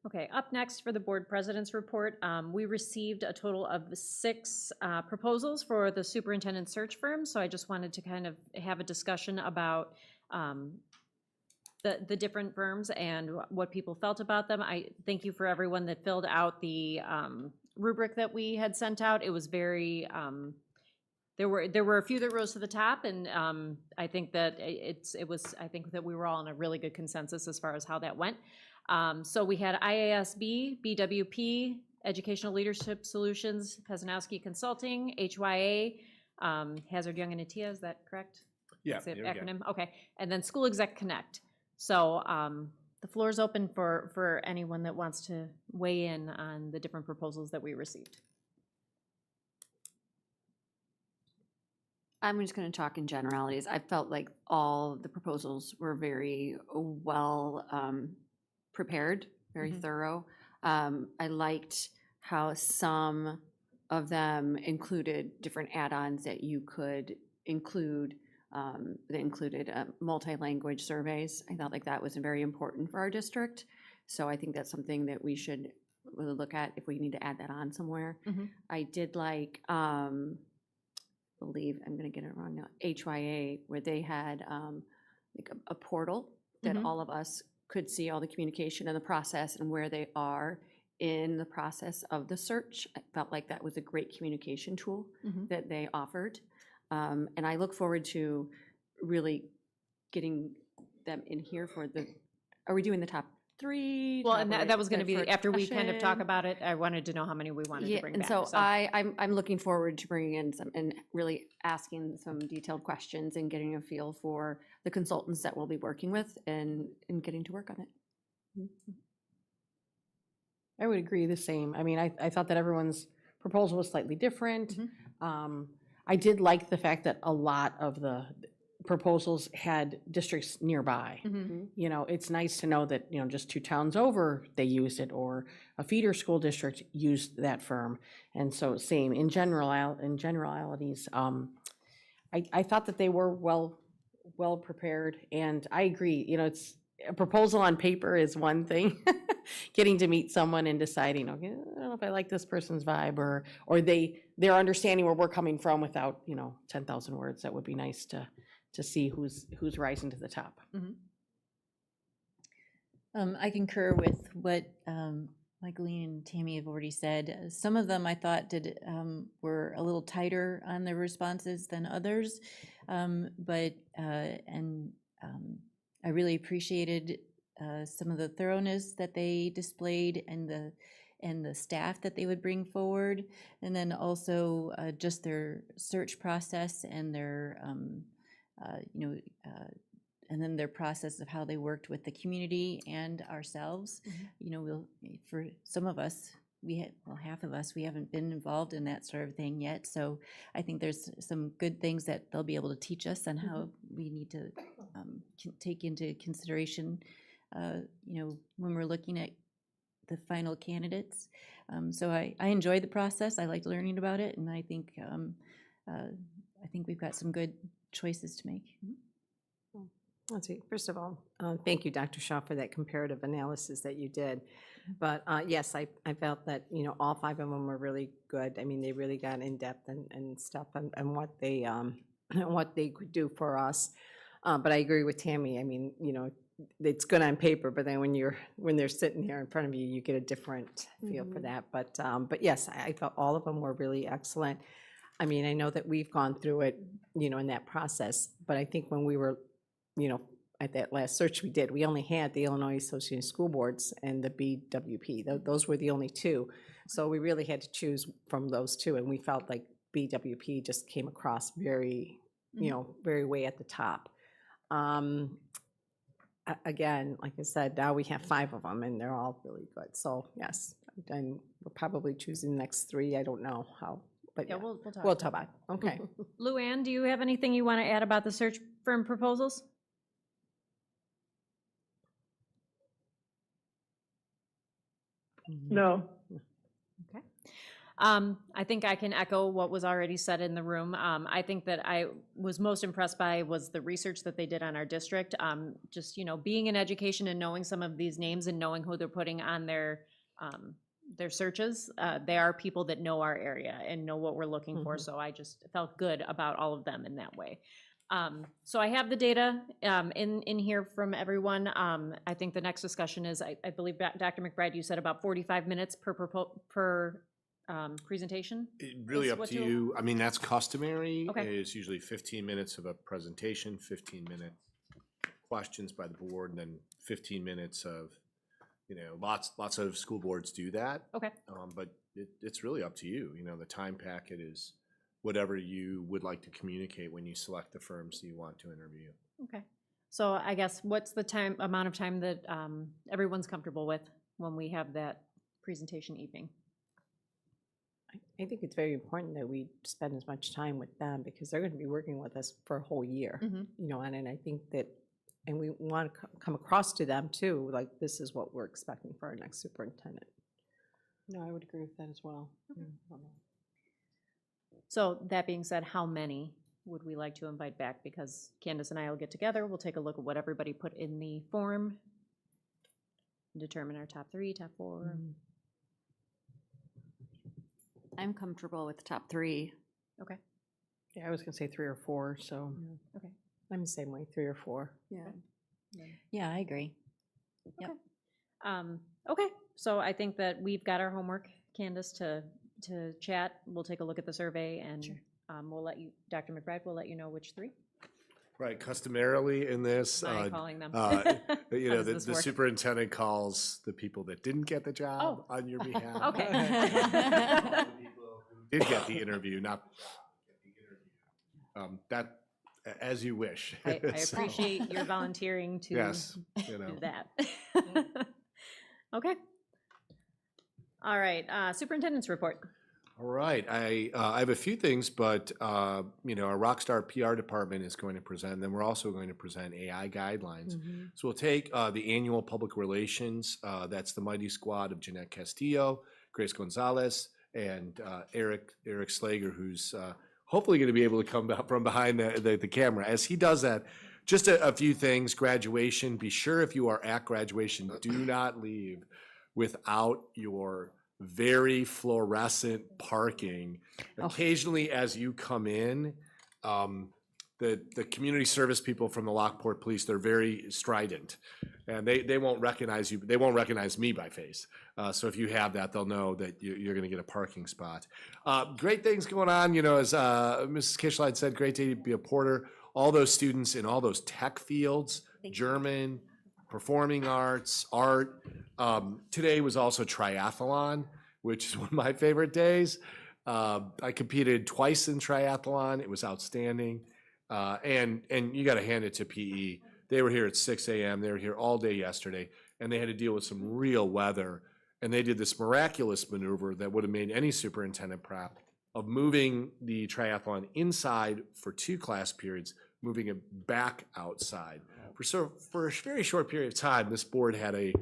Okay, up next for the board president's report, we received a total of 6 proposals for the superintendent search firm. So I just wanted to kind of have a discussion about the different firms and what people felt about them. I thank you for everyone that filled out the rubric that we had sent out. It was very, there were a few that rose to the top, and I think that I think that we were all in a really good consensus as far as how that went. So we had IASB, BWP, Educational Leadership Solutions, Pesanowski Consulting, HYA, Hazard Young and Atia, is that correct? Yeah. Is it there we go. acronym? Okay, and then School Exec Connect. So the floor is open for anyone that wants to weigh in on the different proposals that we received. I'm just going to talk in generalities. I felt like all the proposals were very well prepared, very thorough. I liked how some of them included different add-ons that you could include. They included multi-language surveys. I felt like that was very important for our district. So I think that's something that we should really look at if we need to add that on somewhere. I did like, believe, I'm going to get it wrong now, HYA, where they had like a portal that all of us could see all the communication and the process and where they are in the process of the search. I felt like that was a great communication tool that they offered. And I look forward to really getting them in here for the, are we doing the top 3? Well, and that was going to be, for after we kind of talk discussion? about it, I wanted to know how many we wanted to bring and back. so I'm looking forward to bringing in some and really asking some detailed questions and getting a feel for the consultants that we'll be working with and getting to work on it. I would agree the same. I mean, I thought that everyone's proposal was slightly different. I did like the fact that a lot of the proposals had districts nearby. You know, it's nice to know that, you know, just 2 towns over, they used it, or a feeder school district used that firm. And so same, in generalities, I thought that they were well prepared, and I agree, you know, it's, a proposal on paper is one thing. Getting to meet someone and deciding, okay, I don't know if I like this person's vibe, or they're understanding where we're coming from without, you know, 10,000 words. That would be nice to see who's rising to the top. I concur with what Michaeline and Tammy have already said. Some of them I thought were a little tighter on their responses than others, but I really appreciated some of the thoroughness that they displayed and the staff that they would bring forward, and then also just their search process and their and then their process of how they worked with the community and ourselves. You know, for some of us, half of us, we haven't been involved in that sort of thing yet. So I think there's some good things that they'll be able to teach us on how we need to take into consideration, you know, when we're looking at the final candidates. So I enjoyed the process. I liked learning about it, and I think we've got some good choices to make. Let's see. First of all, thank you, Dr. Shaw, for that comparative analysis that you did. But yes, I felt that, you know, all 5 of them were really good. I mean, they really got in depth and stuff and what they could do for us. But I agree with Tammy. I mean, you know, it's good on paper, but then when they're sitting here in front of you, you get a different feel for that. But yes, I thought all of them were really excellent. I mean, I know that we've gone through it, you know, in that process, but I think when we were, you know, at that last search we did, we only had the Illinois Association of School Boards and the BWP. Those were the only 2. So we really had to choose from those 2, and we felt like BWP just came across very, you know, very way at the top. Again, like I said, now we have 5 of them, and they're all really good. So yes, and we're probably choosing the next 3. I don't know how, but yeah, we'll talk about it. Okay. Luann, do you have anything you want to add about the search firm proposals? No. Okay. I think I can echo what was already said in the room. I think that I was most impressed by was the research that they did on our district. Just, you know, being in education and knowing some of these names and knowing who they're putting on their searches, they are people that know our area and know what we're looking for. So I just felt good about all of them in that way. So I have the data in here from everyone. I think the next discussion is, I believe, Dr. McBride, you said about 45 minutes per presentation? Really is up what to you. I mean, that's customary. Okay. It's usually 15 minutes of a presentation, 15 minute questions by the board, and then 15 minutes of, you know, lots of school boards do that. Okay. But it's really up to you. You know, the time packet is whatever you would like to communicate when you select the firms that you want to interview. Okay. So I guess what's the amount of time that everyone's comfortable with when we have that presentation evening? I think it's very important that we spend as much time with them because they're going to be working with us for a whole year, you know, and I think that, and we want to come across to them too, like this is what we're expecting for our next superintendent. No, I would agree with that as well. So that being said, how many would we like to invite back? Because Candace and I will get together, we'll take a look at what everybody put in the form, determine our top 3, top 4. I'm comfortable with the top 3. Okay. Yeah, I was gonna say 3 or 4, so. Okay. I'm the same way, 3 or 4. Yeah. Yeah, I agree. Yep. Okay, so I think that we've got our homework, Candace, to chat. We'll take a look at the survey and we'll let you, Dr. McBride will let you know which 3. Right, customarily in this, Calling them. you How know, does the this work? superintendent calls the people that didn't get the job on your behalf. Okay. Did get the interview, not that, as you wish. I So, appreciate your volunteering to Yes, you know. do that. Okay. All right, superintendent's report. All right, I have a few things, but you know, our Rockstar PR department is going to present, and then we're also going to present AI guidelines. So we'll take the annual public relations, that's the mighty squad of Jeanette Castillo, Grace Gonzalez, and Eric Slager, who's hopefully going to be able to come from behind the camera. As he does that, just a few things. Graduation, be sure if you are at graduation, do not leave without your very fluorescent parking. Occasionally as you come in, the community service people from the Lockport Police, they're very strident. And they won't recognize you, they won't recognize me by face. So if you have that, they'll know that you're gonna get a parking spot. Great things going on, you know, as Mrs. Kishline said, great to be a porter. All those students in all those tech fields, German, performing arts, art. Today was also triathlon, which is one of my favorite days. I competed twice in triathlon. It was outstanding. And you got to hand it to PE. They were here at 6 a.m. They were here all day yesterday, and they had to deal with some real weather. And they did this miraculous maneuver that would have made any superintendent proud of moving the triathlon inside for 2 class periods, moving it back outside. For a very short period of time, this board had a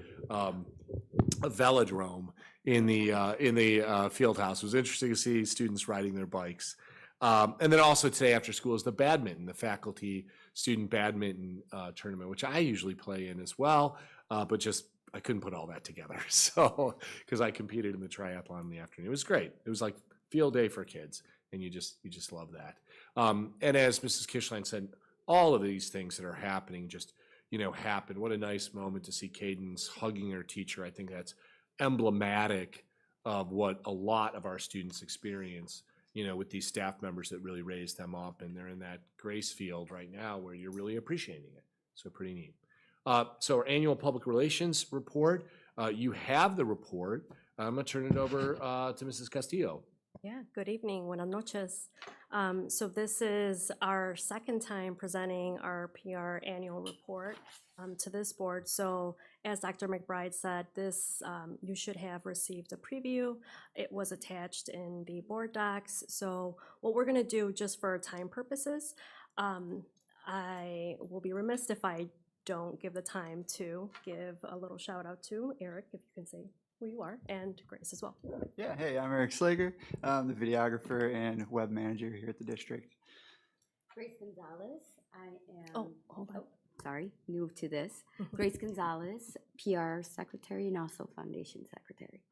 velodrome in the field house. It was interesting to see students riding their bikes. And then also today after school is the badminton, the faculty student badminton tournament, which I usually play in as well, but just I couldn't put all that together. So, because I competed in the triathlon in the afternoon. It was great. It was like field day for kids, and you just love that. And as Mrs. Kishline said, all of these things that are happening just, you know, happen. What a nice moment to see Cadence hugging her teacher. I think that's emblematic of what a lot of our students experience, you know, with these staff members that really raise them up, and they're in that grace field right now where you're really appreciating it. So pretty neat. So our annual public relations report, you have the report. I'm gonna turn it over to Mrs. Castillo. Yeah, good evening, buenas noches. So this is our second time presenting our PR annual report to this board. So as Dr. McBride said, this you should have received a preview. It was attached in the board docs. So what we're gonna do just for time purposes, I will be remiss if I don't give the time to give a little shout out to Eric, if you can say who you are, and Grace as well. Yeah, hey, I'm Eric Slager. I'm the videographer and web manager here at the district. Grace Gonzalez, I am. Oh, hold on. Sorry, new to this. Grace Gonzalez, PR secretary and also foundation secretary.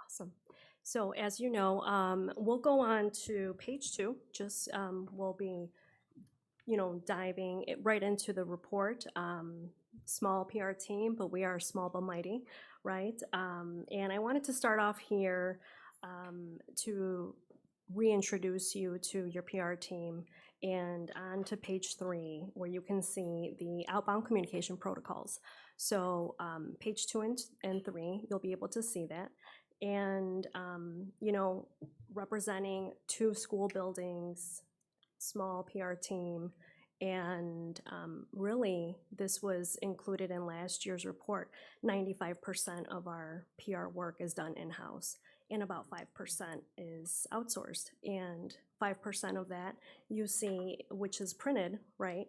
Awesome. So as you know, we'll go on to page 2. Just we'll be, you know, diving right into the report. Small PR team, but we are small but mighty, right? And I wanted to start off here to reintroduce you to your PR team, and on to page 3, where you can see the outbound communication protocols. So page 2 and 3, you'll be able to see that. And, you know, representing 2 school buildings, small PR team, And really, this was included in last year's report. 95% of our PR work is done in-house, and about 5% is outsourced. And 5% of that you see, which is printed, right?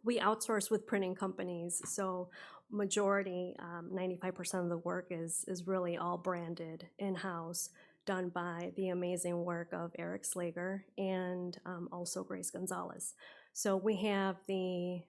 We outsource with printing companies, so majority, 95% of the work is really all branded in-house, done by the amazing work of Eric Slager and also Grace Gonzalez. So we have the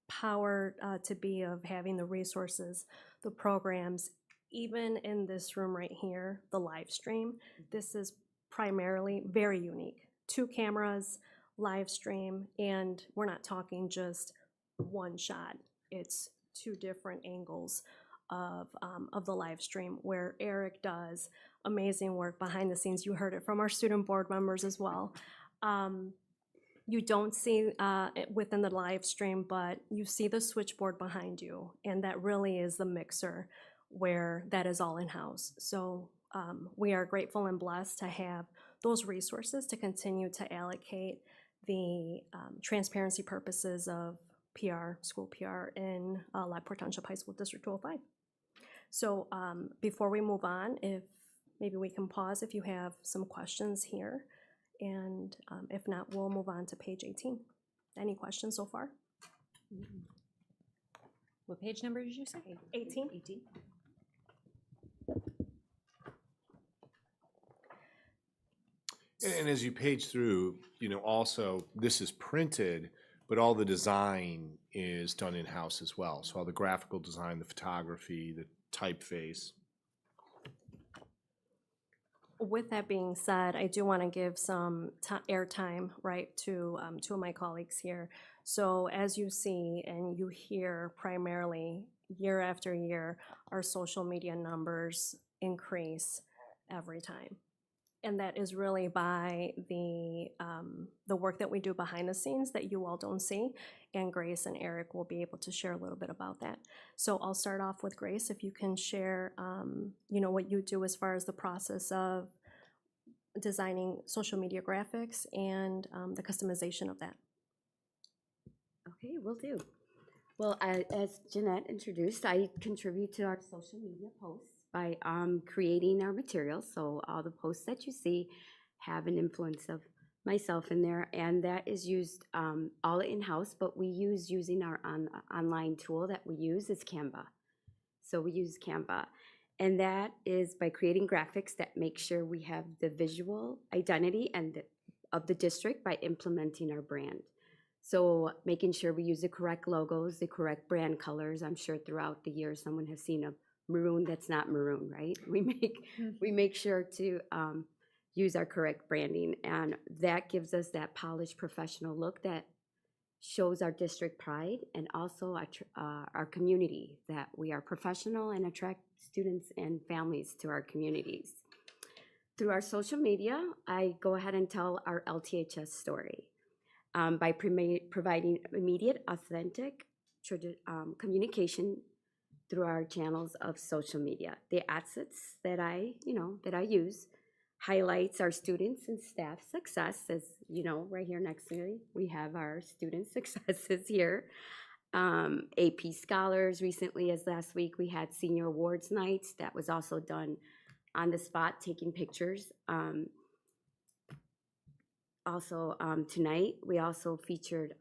power to be of having the resources, the programs, even in this room right here, the live stream. This is primarily very unique. 2 cameras, live stream, and we're not talking just one shot. It's 2 different angles of the live stream where Eric does amazing work behind the scenes. You heard it from our student board members as well. You don't see it within the live stream, but you see the switchboard behind you, and that really is the mixer where that is all in-house. So we are grateful and blessed to have those resources to continue to allocate the transparency purposes of PR, school PR in Lockport Township High School District 205. So before we move on, if maybe we can pause if you have some questions here. And if not, we'll move on to page 18. Any questions so far? What page number did you say? 18. 18. And as you page through, also this is printed, but all the design is done in-house as well. So all the graphical design, the photography, the typeface. With that being said, I do want to give some airtime, right, to 2 of my colleagues here. So as you see and you hear primarily year after year, our social media numbers increase every time. And that is really by the work that we do behind the scenes that you all don't see. And Grace and Eric will be able to share a little bit about that. So I'll start off with Grace, if you can share, what you do as far as the process of designing social media graphics and the customization of that. Okay, will do. Well, as Jeanette introduced, I contribute to our social media posts by creating our materials. So all the posts that you see have an influence of myself in there, and that is used all in-house, but we using our online tool that we use is Canva. So we use Canva, and that is by creating graphics that make sure we have the visual identity of the district by implementing our brand. So making sure we use the correct logos, the correct brand colors. I'm sure throughout the years someone has seen a maroon that's not maroon, right? We make sure to use our correct branding, and that gives us that polished professional look that shows our district pride and also our community, that we are professional and attract students and families to our communities. Through our social media, I go ahead and tell our LTHS story by providing immediate, authentic communication through our channels of social media. The assets that I use highlights our students and staff success. As you know, right here next to me, we have our student successes here. AP Scholars recently, as last week, we had senior awards nights. That was also done on the spot, taking pictures. Also, tonight, we also featured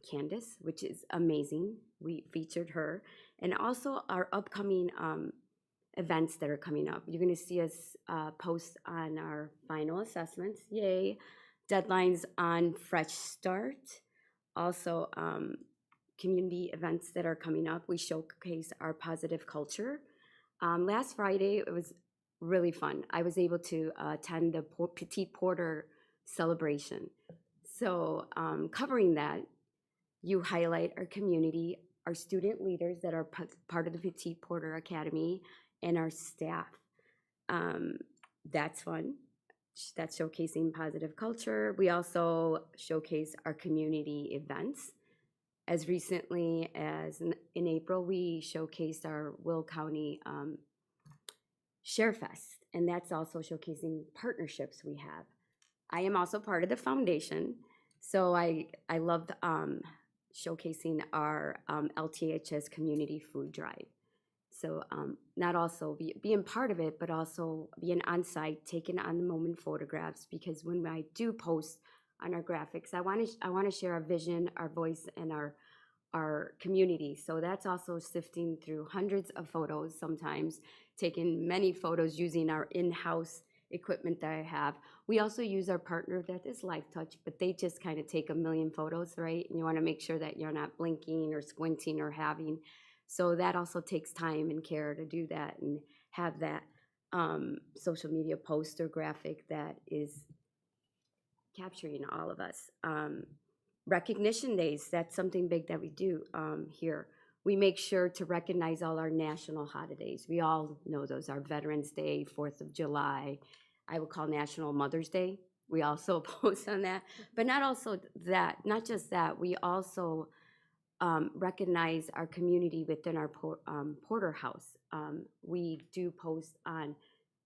Candace, which is amazing. We featured her. And also our upcoming events that are coming up. You're gonna see us post on our final assessments, yay. Deadlines on Fresh Start. Also, community events that are coming up. We showcase our positive culture. Last Friday, it was really fun. I was able to attend the Petite Porter celebration. So covering that, you highlight our community, our student leaders that are part of the Petite Porter Academy, and our staff. That's fun. That's showcasing positive culture. We also showcase our community events. As recently as in April, we showcased our Will County Share Fest, and that's also showcasing partnerships we have. I am also part of the foundation, So I loved showcasing our LTHS community food drive. So not also being part of it, but also being on site, taking on the moment photographs, because when I do post on our graphics, I want to share our vision, our voice, and our community. So that's also sifting through hundreds of photos sometimes, taking many photos using our in-house equipment that I have. We also use our partner that is LifeTouch, but they just kind of take a million photos, right? And you want to make sure that you're not blinking or squinting or having. So that also takes time and care to do that and have that social media post or graphic that is capturing all of us. Recognition days, that's something big that we do here. We make sure to recognize all our national holidays. We all know those, our Veterans Day, 4th of July, I would call National Mother's Day. We also post on that, but not just that, we also recognize our community within our porterhouse. We do post on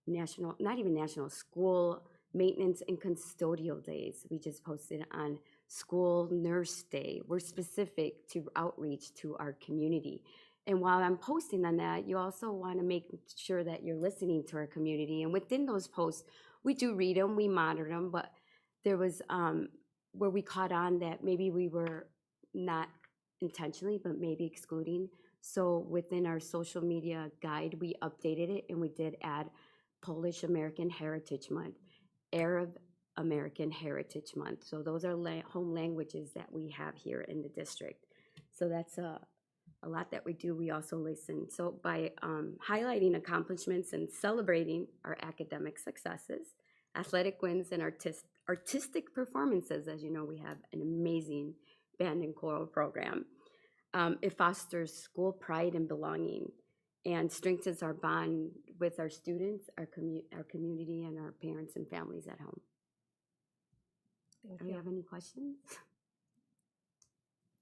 national, not even national, school maintenance and custodial days. We just posted on School Nurse Day. We're specific to outreach to our community. And while I'm posting on that, you also want to make sure that you're listening to our community. And within those posts, we do read them, we monitor them, but there was where we caught on that maybe we were not intentionally, but maybe excluding. So within our social media guide, we updated it and we did add Polish American Heritage Month, Arab American Heritage Month. So those are home languages that we have here in the district. So that's a lot that we do. We also listen. So by highlighting accomplishments and celebrating our academic successes, athletic wins, and artistic performances, as you know, we have an amazing band and choral program. It fosters school pride and belonging and strengthens our bond with our students, our community, and our parents and families at home. Do you have any questions?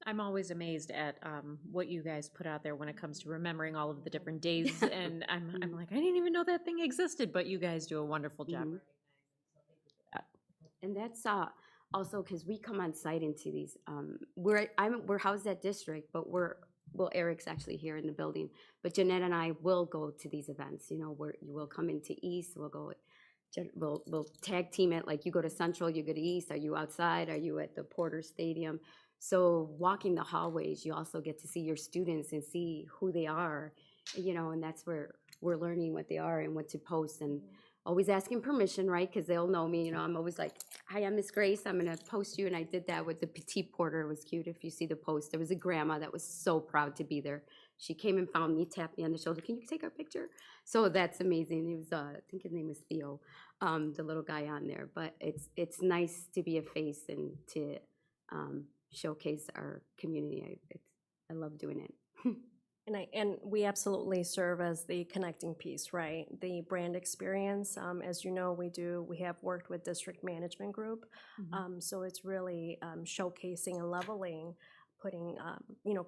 I'm always amazed at what you guys put out there when it comes to remembering all of the different days, and I'm like, I didn't even know that thing existed, but you guys do a wonderful job. And that's also because we come on site into these. We're housed at district, but Eric's actually here in the building. But Jeanette and I will go to these events. You know, you will come into East. We'll tag team it. Like you go to Central, you go to East. Are you outside? Are you at the Porter Stadium? So walking the hallways, you also get to see your students and see who they are, you know, and that's where we're learning what they are and what to post, and always asking permission, right? Because they'll know me, you know, I'm always like, hi, I'm Miss Grace, I'm gonna post you, and I did that with the petite porter. It was cute if you see the post. There was a grandma that was so proud to be there. She came and found me, tapped me on the shoulder, can you take our picture? So that's amazing. It was, I think his name was Theo, the little guy on there, but it's nice to be a face and to showcase our community. I love doing it. And we absolutely serve as the connecting piece, right? The brand experience, as you know, we have worked with District Management Group. So it's really showcasing and leveling, putting,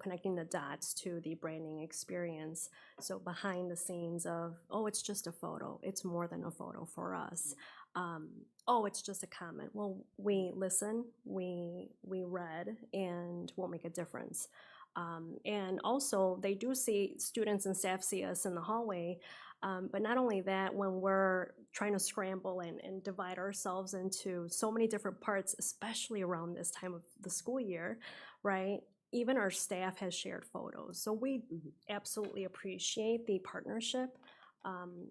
connecting the dots to the branding experience. So behind the scenes of, oh, it's just a photo. It's more than a photo for us. Oh, it's just a comment. Well, we listen, we read, and we'll make a difference. And also, they do see, students and staff see us in the hallway, but not only that, when we're trying to scramble and divide ourselves into so many different parts, especially around this time of the school year, right? Even our staff has shared photos. So we absolutely appreciate the partnership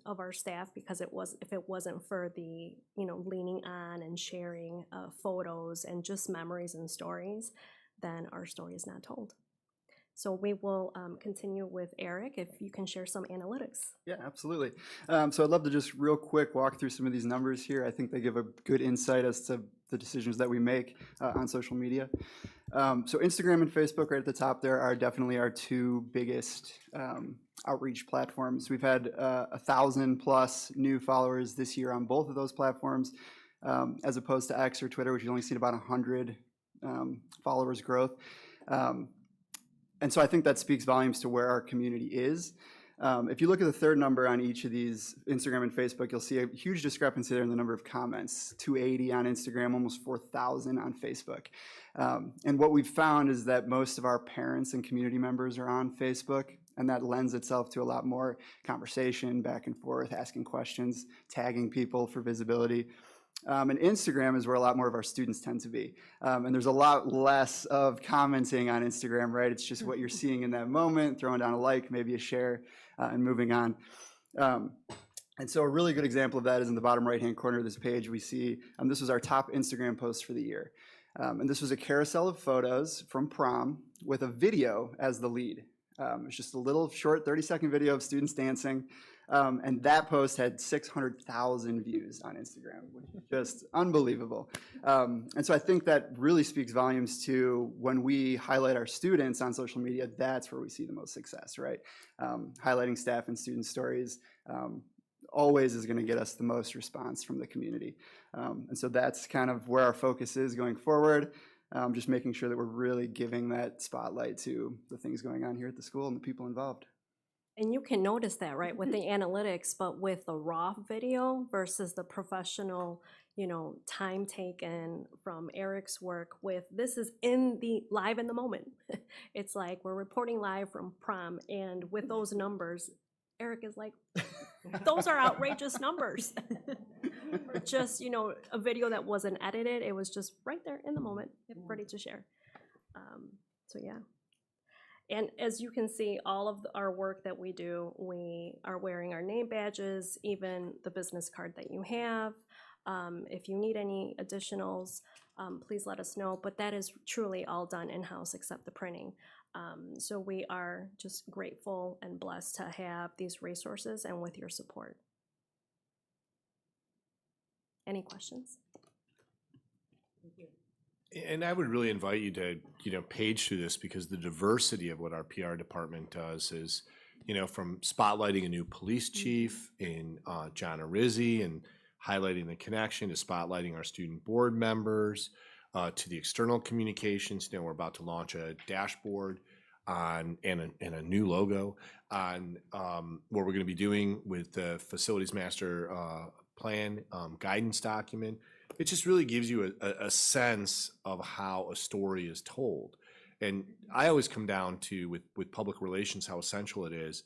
of our staff, because if it wasn't for the, leaning on and sharing photos and just memories and stories, then our story is not told. So we will continue with Eric, if you can share some analytics. Yeah, absolutely. So I'd love to just real quick walk through some of these numbers here. I think they give a good insight as to the decisions that we make on social media. So Instagram and Facebook right at the top there are definitely our two biggest outreach platforms. We've had 1,000+ new followers this year on both of those platforms, as opposed to X or Twitter, which we've only seen about 100 followers growth. And so I think that speaks volumes to where our community is. If you look at the third number on each of these, Instagram and Facebook, you'll see a huge discrepancy there in the number of comments. 280 on Instagram, almost 4,000 on Facebook. And what we've found is that most of our parents and community members are on Facebook, and that lends itself to a lot more conversation, back and forth, asking questions, tagging people for visibility. And Instagram is where a lot more of our students tend to be. And there's a lot less of commenting on Instagram, right? It's just what you're seeing in that moment, throwing down a like, maybe a share, and moving on. And so a really good example of that is in the bottom right-hand corner of this page. We see this was our top Instagram post for the year. And this was a carousel of photos from prom with a video as the lead. It's just a little short 30-second video of students dancing. And that post had 600,000 views on Instagram, which is just unbelievable. And so I think that really speaks volumes to when we highlight our students on social media, that's where we see the most success, right? Highlighting staff and student stories always is going to get us the most response from the community. And so that's kind of where our focus is going forward. Just making sure that we're really giving that spotlight to the things going on here at the school and the people involved. And you can notice that, right, with the analytics, but with the raw video versus the professional, time taken from Eric's work with, this is live in the moment. It's like we're reporting live from prom, and with those numbers, Eric is like, those are outrageous numbers. Just, a video that wasn't edited, it was just right there in the moment, ready to share. So yeah. And as you can see, all of our work that we do, we are wearing our name badges, even the business card that you have. If you need any additionals, please let us know. But that is truly all done in-house except the printing. So we are just grateful and blessed to have these resources and with your support. Any questions? Thank you. And I would really invite you to, page through this, because the diversity of what our PR department does is, from spotlighting a new police chief in John Arizzi and highlighting the connection, to spotlighting our student board members, to the external communications. We're about to launch a dashboard and a new logo on what we're going to be doing with the facilities master plan guidance document. It just really gives you a sense of how a story is told. And I always come down to, with public relations, how essential it is.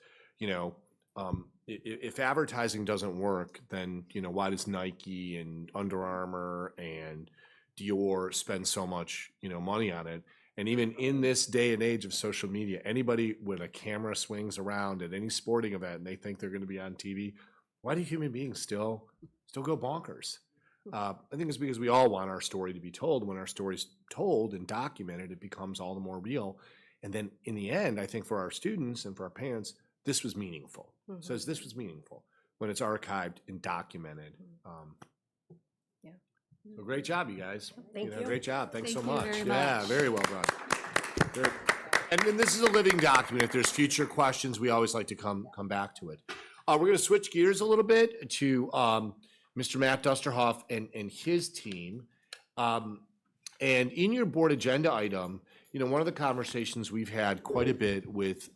If advertising doesn't work, then, why does Nike and Under Armour and Dior spend so much, money on it? And even in this day and age of social media, anybody with a camera swings around at any sporting event and they think they're going to be on TV, why do human beings still go bonkers? I think it's because we all want our story to be told. When our story's told and documented, it becomes all the more real. And then in the end, I think for our students and for our parents, this was meaningful. Mm-hmm. So this was meaningful when it's archived and documented. Yeah. So great job, you guys. Thank you. Great job. Thanks so Thank you much. very Yeah, much. very well done. And then this is a living document. If there's future questions, we always like to come back to it. We're going to switch gears a little bit to Mr. Matt Dusterhoff and his team. And in your board agenda item, one of the conversations we've had quite a bit with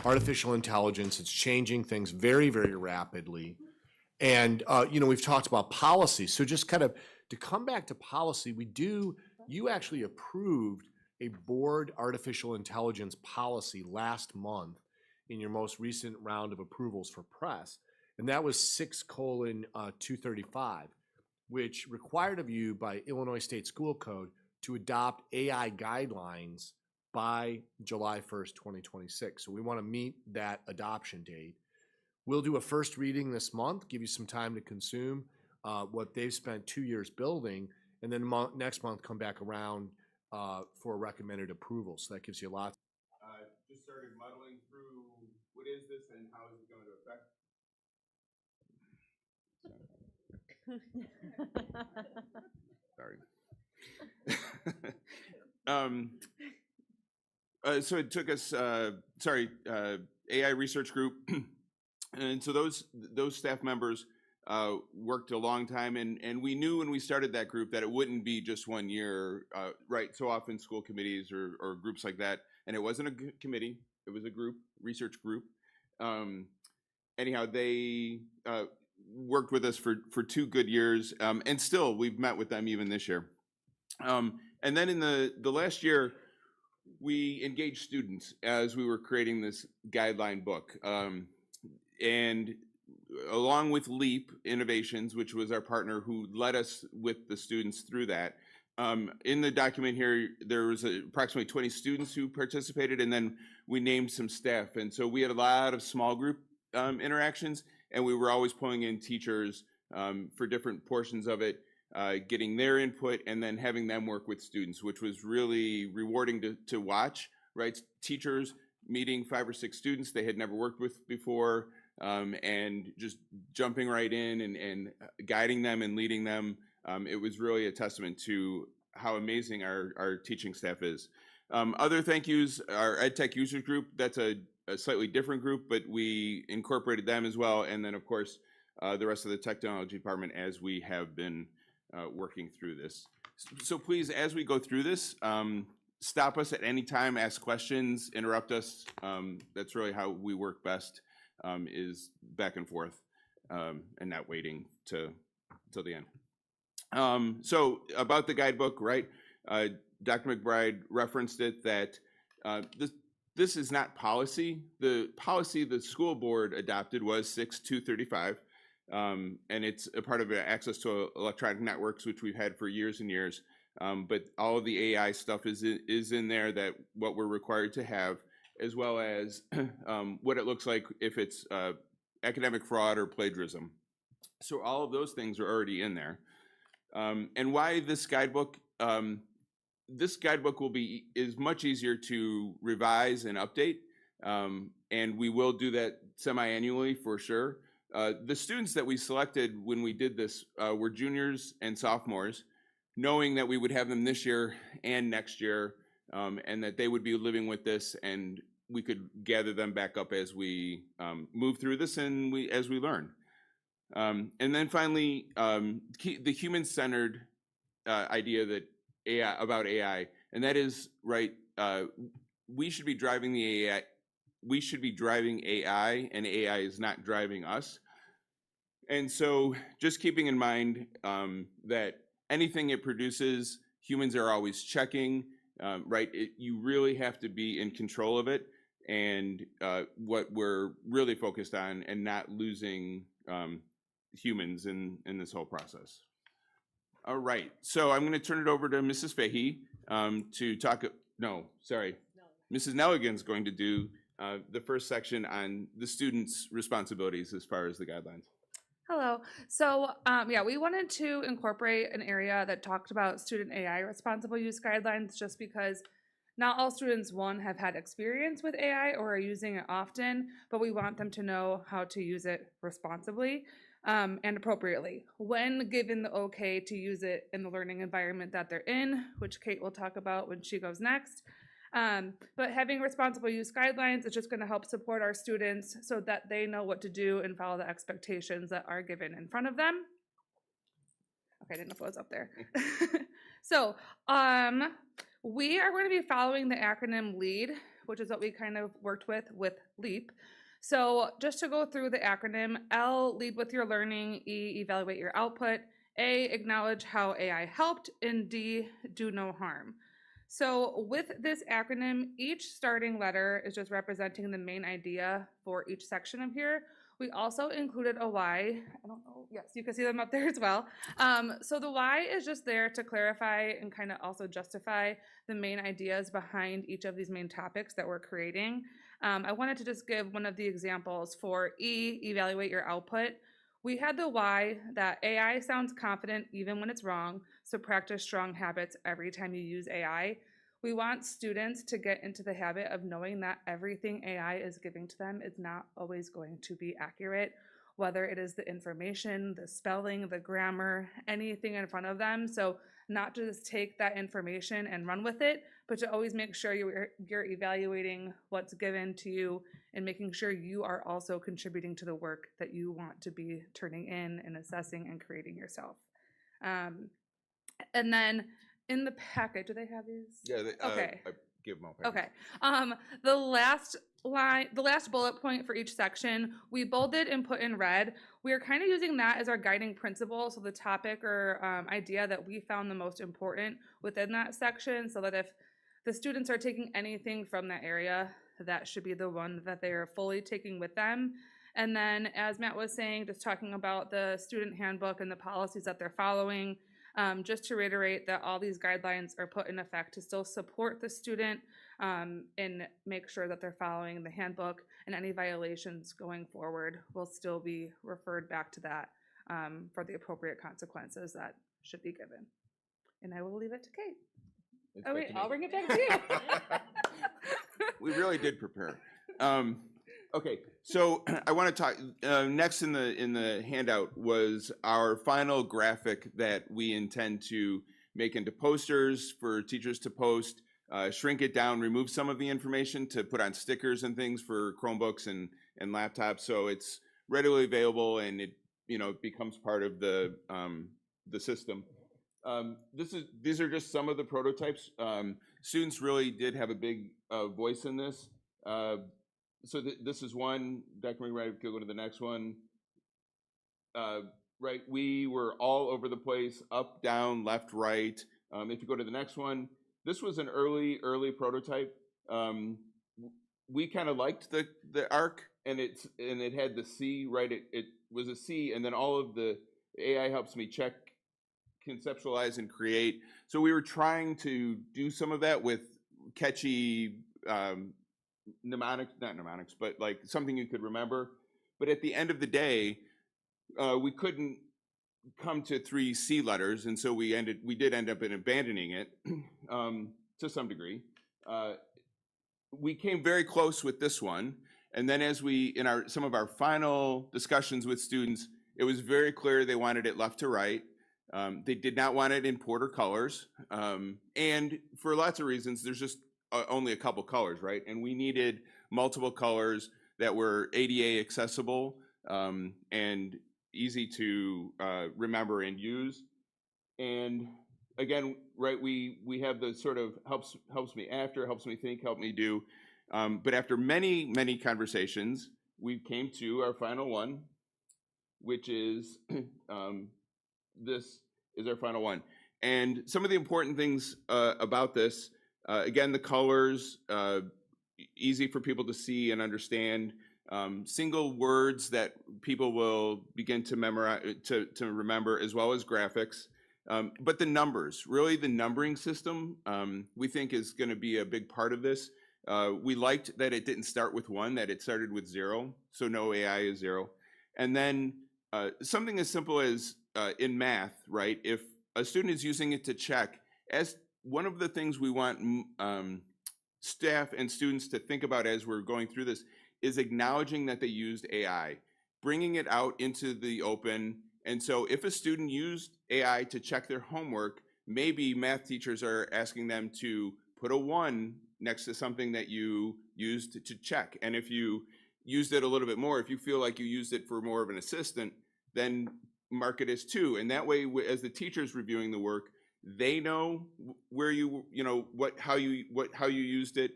artificial intelligence, it's changing things very, very rapidly. And, we've talked about policy. So just kind of to come back to policy, you actually approved a board artificial intelligence policy last month in your most recent round of approvals for press. And that was 6:235, which required of you by Illinois State School Code to adopt AI guidelines by July 1st, 2026. So we want to meet that adoption date. We'll do a first reading this month, give you some time to consume what they've spent 2 years building, and then next month come back around for a recommended approval. So that gives you lots. Just started muddling through what is this and how is it going to affect. Sorry. So it took us, AI research group, and so those staff members worked a long time, and we knew when we started that group that it wouldn't be just 1 year, right? So often school committees or groups like that, and it wasn't a committee, it was a group, research group. Anyhow, they worked with us for 2 good years, and still we've met with them even this year. And then in the last year, we engaged students as we were creating this guideline book. And along with LEAP Innovations, which was our partner who led us with the students through that, in the document here, there was approximately 20 students who participated, and then we named some staff. And so we had a lot of small group interactions, and we were always pulling in teachers for different portions of it, getting their input, and then having them work with students, which was really rewarding to watch, right? Teachers meeting 5 or 6 students they had never worked with before, and just jumping right in and guiding them and leading them. It was really a testament to how amazing our teaching staff is. Other thank yous, our EdTech Users Group, that's a slightly different group, but we incorporated them as well. And then, of course, the rest of the technology department as we have been working through this. So please, as we go through this, stop us at any time, ask questions, interrupt us. That's really how we work best, is back and forth and not waiting till the end. So about the guidebook, right? Dr. McBride referenced it that this is not policy. The policy the school board adopted was 6235, and it's a part of access to electronic networks, which we've had for years and years. But all of the AI stuff is in there, that what we're required to have, as well as what it looks like if it's academic fraud or plagiarism. So all of those things are already in there. And why this guidebook? This guidebook is much easier to revise and update, and we will do that semi-annually for sure. The students that we selected when we did this were juniors and sophomores, knowing that we would have them this year and next year, and that they would be living with this, and we could gather them back up as we move through this and as we learn. And then finally, the human-centered idea that about AI, and that is right. We should be driving the AI. We should be driving AI, and AI is not driving us. And so, just keeping in mind that anything it produces, humans are always checking. Right? You really have to be in control of it, and what we're really focused on, and not losing humans in this whole process. All right, so I'm going to turn it over to Mrs. Fahey to talk. No, sorry, Mrs. Nelligan's going to do the first section on the students' responsibilities as far as the guidelines. Hello. So yeah, we wanted to incorporate an area that talked about student AI responsible use guidelines, just because not all students, one, have had experience with AI or are using it often, but we want them to know how to use it responsibly and appropriately when given the okay to use it in the learning environment that they're in, which Kate will talk about when she goes next. But having responsible use guidelines is just going to help support our students so that they know what to do and follow the expectations that are given in front of them. Okay, I didn't know if it was up there. So we are going to be following the acronym LEAD, which is what we kind of worked with LEAP. So just to go through the acronym: L, lead with your learning; E, evaluate your output; A, acknowledge how AI helped; and D, do no harm. So with this acronym, each starting letter is just representing the main idea for each section of here. We also included a Y. I don't know. Yes, you can see them up there as well. So the Y is just there to clarify and kind of also justify the main ideas behind each of these main topics that we're creating. I wanted to just give one of the examples for E, evaluate your output. We had the Y, that AI sounds confident even when it's wrong, so practice strong habits every time you use AI. We want students to get into the habit of knowing that everything AI is giving to them is not always going to be accurate, whether it is the information, the spelling, the grammar, anything in front of them. So not to just take that information and run with it, but to always make sure you're evaluating what's given to you and making sure you are also contributing to the work that you want to be turning in and assessing and creating yourself. And then in the packet, do they have these? Yeah. Okay. I give them all. Okay. The last line, the last bullet point for each section, we bolded and put in red. We are kind of using that as our guiding principle, so the topic or idea that we found the most important within that section, so that if the students are taking anything from that area, that should be the one that they are fully taking with them. And then, as Matt was saying, just talking about the student handbook and the policies that they're following, just to reiterate that all these guidelines are put in effect to still support the student and make sure that they're following the handbook, and any violations going forward will still be referred back to that for the appropriate consequences that should be given. And I will leave it to Kate. It's Oh back wait, to me. I'll bring it back to you. We really did prepare. Okay, so I want to talk, next in the handout was our final graphic that we intend to make into posters for teachers to post, shrink it down, remove some of the information to put on stickers and things for Chromebooks and laptops, so it's readily available and it becomes part of the system. These are just some of the prototypes. Students really did have a big voice in this. So this is one. Dr. McBride, go to the next one. Right, we were all over the place, up, down, left, right. If you go to the next one, this was an early prototype. We kind of liked the arc, and it had the C, right? It was a C, and then all of the AI helps me check, conceptualize, and create. So we were trying to do some of that with catchy mnemonics, not mnemonics, but like something you could remember. But at the end of the day, we couldn't come to 3 C letters, and so we did end up in abandoning it to some degree. We came very close with this one, and then as some of our final discussions with students, it was very clear they wanted it left to right. They did not want it in Porter colors, and for lots of reasons, there's just only a couple colors, right? And we needed multiple colors that were ADA accessible and easy to remember and use. And again, right, we have the sort of helps me after, helps me think, help me do. But after many conversations, we came to our final one, which is this is our final one. And some of the important things about this, again, the colors, easy for people to see and understand, single words that people will begin to memorize, to remember, as well as graphics. But the numbers, really the numbering system, we think is going to be a big part of this. We liked that it didn't start with 1, that it started with 0, so no AI is 0. And then something as simple as in math, right? If a student is using it to check, as one of the things we want staff and students to think about as we're going through this is acknowledging that they used AI, bringing it out into the open. And so if a student used AI to check their homework, maybe math teachers are asking them to put a 1 next to something that you used to check. And if you used it a little bit more, if you feel like you used it for more of an assistant, then mark it as 2. And that way, as the teacher's reviewing the work, they know where how you used it.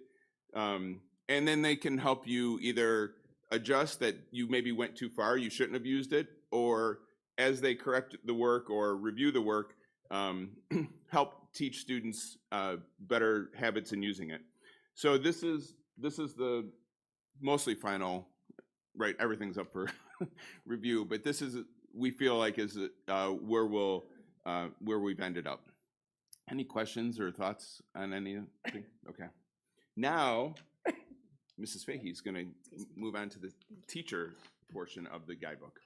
And then they can help you either adjust that you maybe went too far, you shouldn't have used it, or as they correct the work or review the work, help teach students better habits in using it. So this is the mostly final, right? Everything's up for review, but this is, we feel like, is where we've ended up. Any questions or thoughts on anything? Okay. Now, Mrs. Fahey is going to move on to the teacher portion of the guidebook.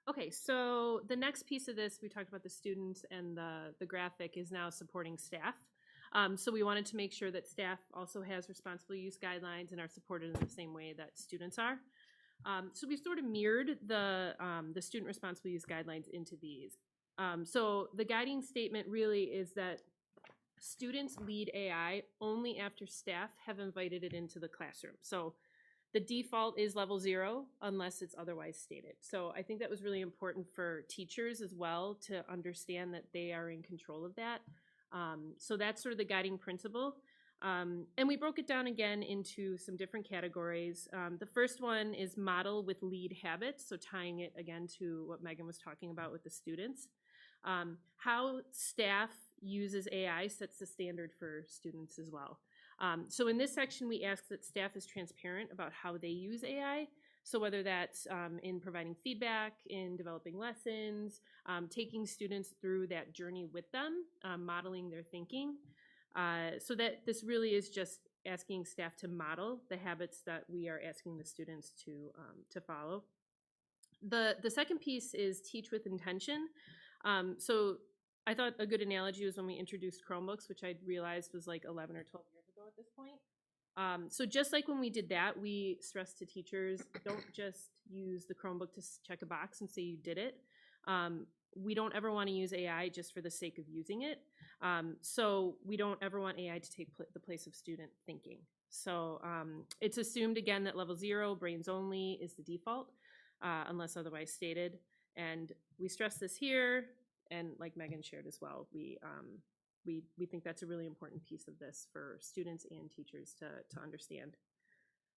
Okay, so the next piece of this, we talked about the students, and the graphic is now supporting staff. So we wanted to make sure that staff also has responsible use guidelines and are supported in the same way that students are. So we sort of mirrored the student responsible use guidelines into these. So the guiding statement really is that students lead AI only after staff have invited it into the classroom. So the default is level 0 unless it's otherwise stated. So I think that was really important for teachers as well to understand that they are in control of that. So that's sort of the guiding principle. And we broke it down again into some different categories. The first one is model with lead habits, so tying it again to what Megan was talking about with the students. How staff uses AI sets the standard for students as well. So in this section, we ask that staff is transparent about how they use AI. So whether that's in providing feedback, in developing lessons, taking students through that journey with them, modeling their thinking. So that this really is just asking staff to model the habits that we are asking the students to follow. The second piece is teach with intention. So I thought a good analogy was when we introduced Chromebooks, which I realized was like 11 or 12 years ago at this point. So just like when we did that, we stressed to teachers, don't just use the Chromebook to check a box and say you did it. We don't ever want to use AI just for the sake of using it. So we don't ever want AI to take the place of student thinking. So it's assumed, again, that level 0, brains only, is the default, unless otherwise stated. And we stress this here, and like Megan shared as well, we think that's a really important piece of this for students and teachers to understand.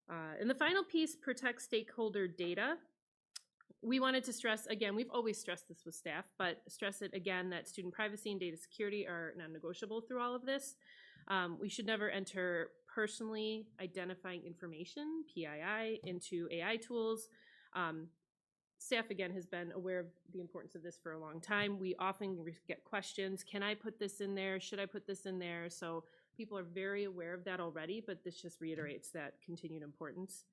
And the final piece, protect stakeholder data. We wanted to stress, again, we've always stressed this with staff, but stress it again that student privacy and data security are non-negotiable through all of this. We should never enter personally identifying information, PII, into AI tools. Staff, again, has been aware of the importance of this for a long time. We often get questions, can I put this in there? Should I put this in there? So people are very aware of that already, but this just reiterates that continued importance.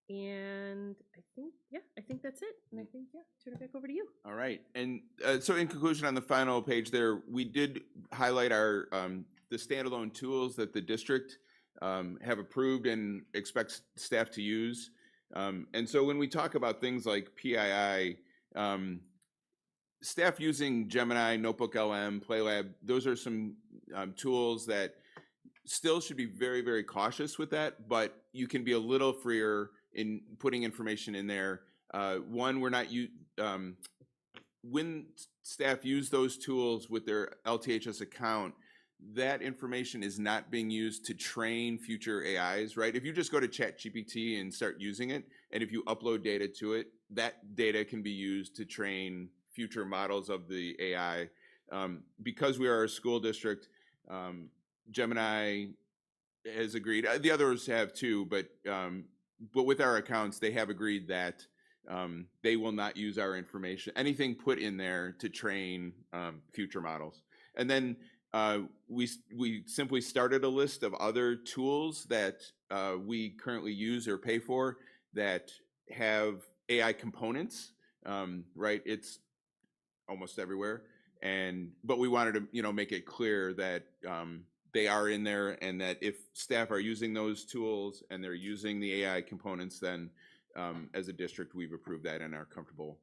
And I think that's it. And I think, turn it back over to you. All right. And so in conclusion, on the final page there, we did highlight our the standalone tools that the district have approved and expects staff to use. And so when we talk about things like PII, staff using Gemini, Notebook LM, PlayLab, those are some tools that still should be very, very cautious with that, but you can be a little freer in putting information in there. One, we're not when staff use those tools with their LTHS account, that information is not being used to train future AIs, right? If you just go to ChatGPT and start using it, and if you upload data to it, that data can be used to train future models of the AI. Because we are a school district, Gemini has agreed, the others have too, but with our accounts, they have agreed that they will not use our information, anything put in there to train future models. And then we simply started a list of other tools that we currently use or pay for that have AI components, right? It's almost everywhere. But we wanted to, make it clear that they are in there, and that if staff are using those tools and they're using the AI components, then as a district, we've approved that and are comfortable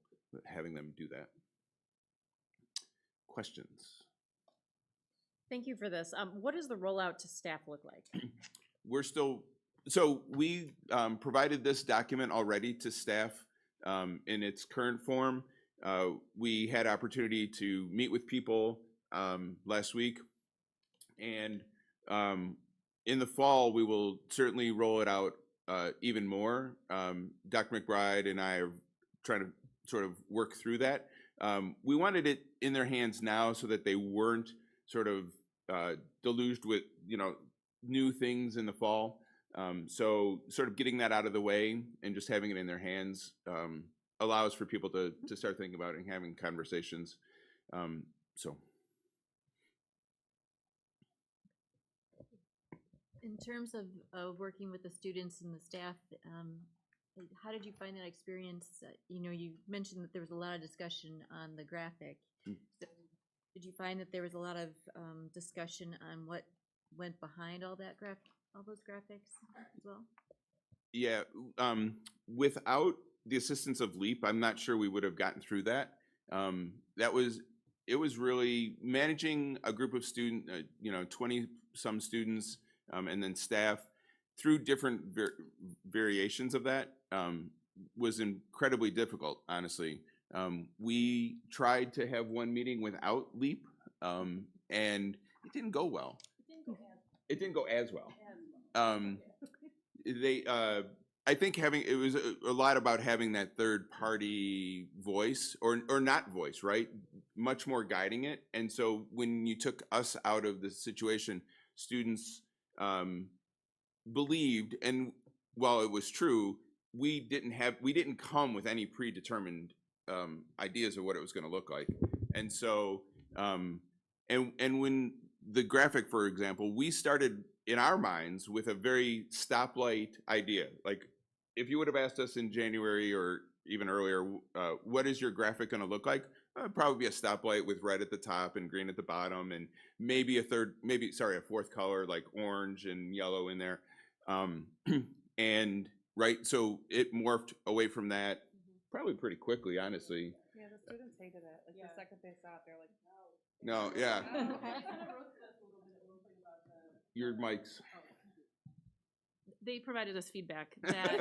having them do that. Questions? Thank you for this. What does the rollout to staff look like? We provided this document already to staff in its current form. We had opportunity to meet with people last week, and in the fall, we will certainly roll it out even more. Dr. McBride and I are trying to sort of work through that. We wanted it in their hands now so that they weren't sort of deluged with, new things in the fall. So sort of getting that out of the way and just having it in their hands allows for people to start thinking about it and having conversations. In terms of working with the students and the staff, how did you find that experience? You mentioned that there was a lot of discussion on the graphic. So did you find that there was a lot of discussion on what went behind all those graphics as well? Yeah, without the assistance of LEAP, I'm not sure we would have gotten through that. It was really managing a group of students, 20 some students, and then staff through different variations of that was incredibly difficult, honestly. We tried to have one meeting without LEAP, and it didn't go well. It didn't go as it didn't go as well. They, I think it was a lot about having that third party voice or not voice, right? Much more guiding it. And so when you took us out of the situation, students believed, and while it was true, we didn't come with any predetermined ideas of what it was going to look like. And so, and when the graphic, for example, we started in our minds with a very stoplight idea. Like, if you would have asked us in January or even earlier, what is your graphic going to look like? Probably a stoplight with red at the top and green at the bottom, and maybe a fourth color like orange and yellow in there. And right, so it morphed away from that probably pretty quickly, honestly. Yeah, the students hated it. Like the second they saw it, they're like, No, yeah. Your mics. They provided us feedback that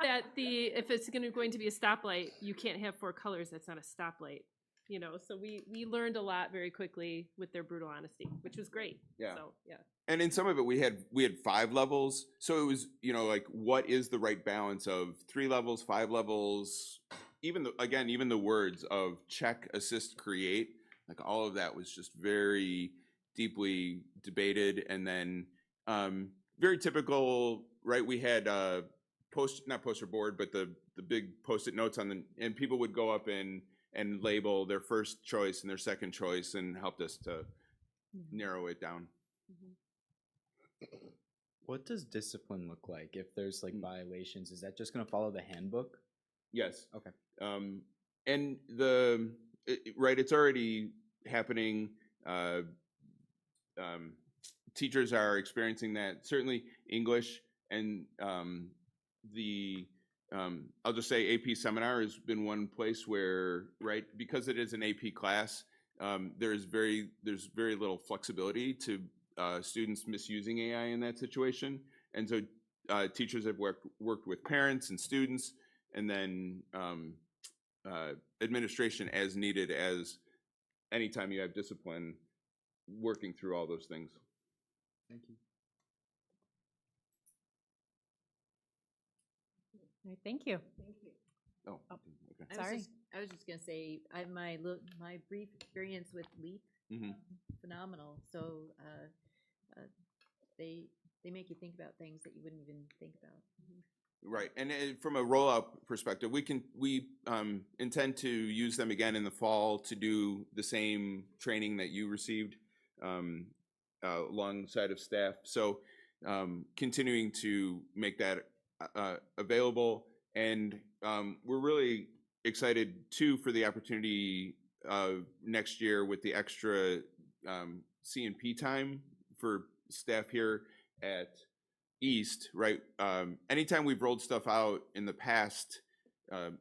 that if it's going to be a stoplight, you can't have 4 colors. That's not a stoplight. You know, so we learned a lot very quickly with their brutal honesty, which was great. Yeah. So yeah. And in some of it, we had 5 levels. So it was, like, what is the right balance of 3 levels, 5 levels, even the words of check, assist, create, like all of that was just very deeply debated. And then very typical, right? We had not poster board, but the big Post-it notes and people would go up and label their first choice and their second choice and helped us to narrow it down. What does discipline look like if there's like violations? Is that just going to follow the handbook? Yes. Okay. And it's already happening. Teachers are experiencing that. Certainly English and I'll just say AP seminar has been one place where, right, because it is an AP class, there's very little flexibility to students misusing AI in that situation. And so teachers have worked with parents and students, and then administration as needed, as anytime you have discipline, working through all those things. Thank you. All right, thank you. Oh, okay. Sorry. I was just gonna say, my brief experience with LEAP, phenomenal. So they make you think about things that you wouldn't even think about. Right, and from a rollout perspective, we intend to use them again in the fall to do the same training that you received alongside of staff. So continuing to make that available, and we're really excited too for the opportunity next year with the extra C&P time for staff here at East, right? Anytime we've rolled stuff out in the past,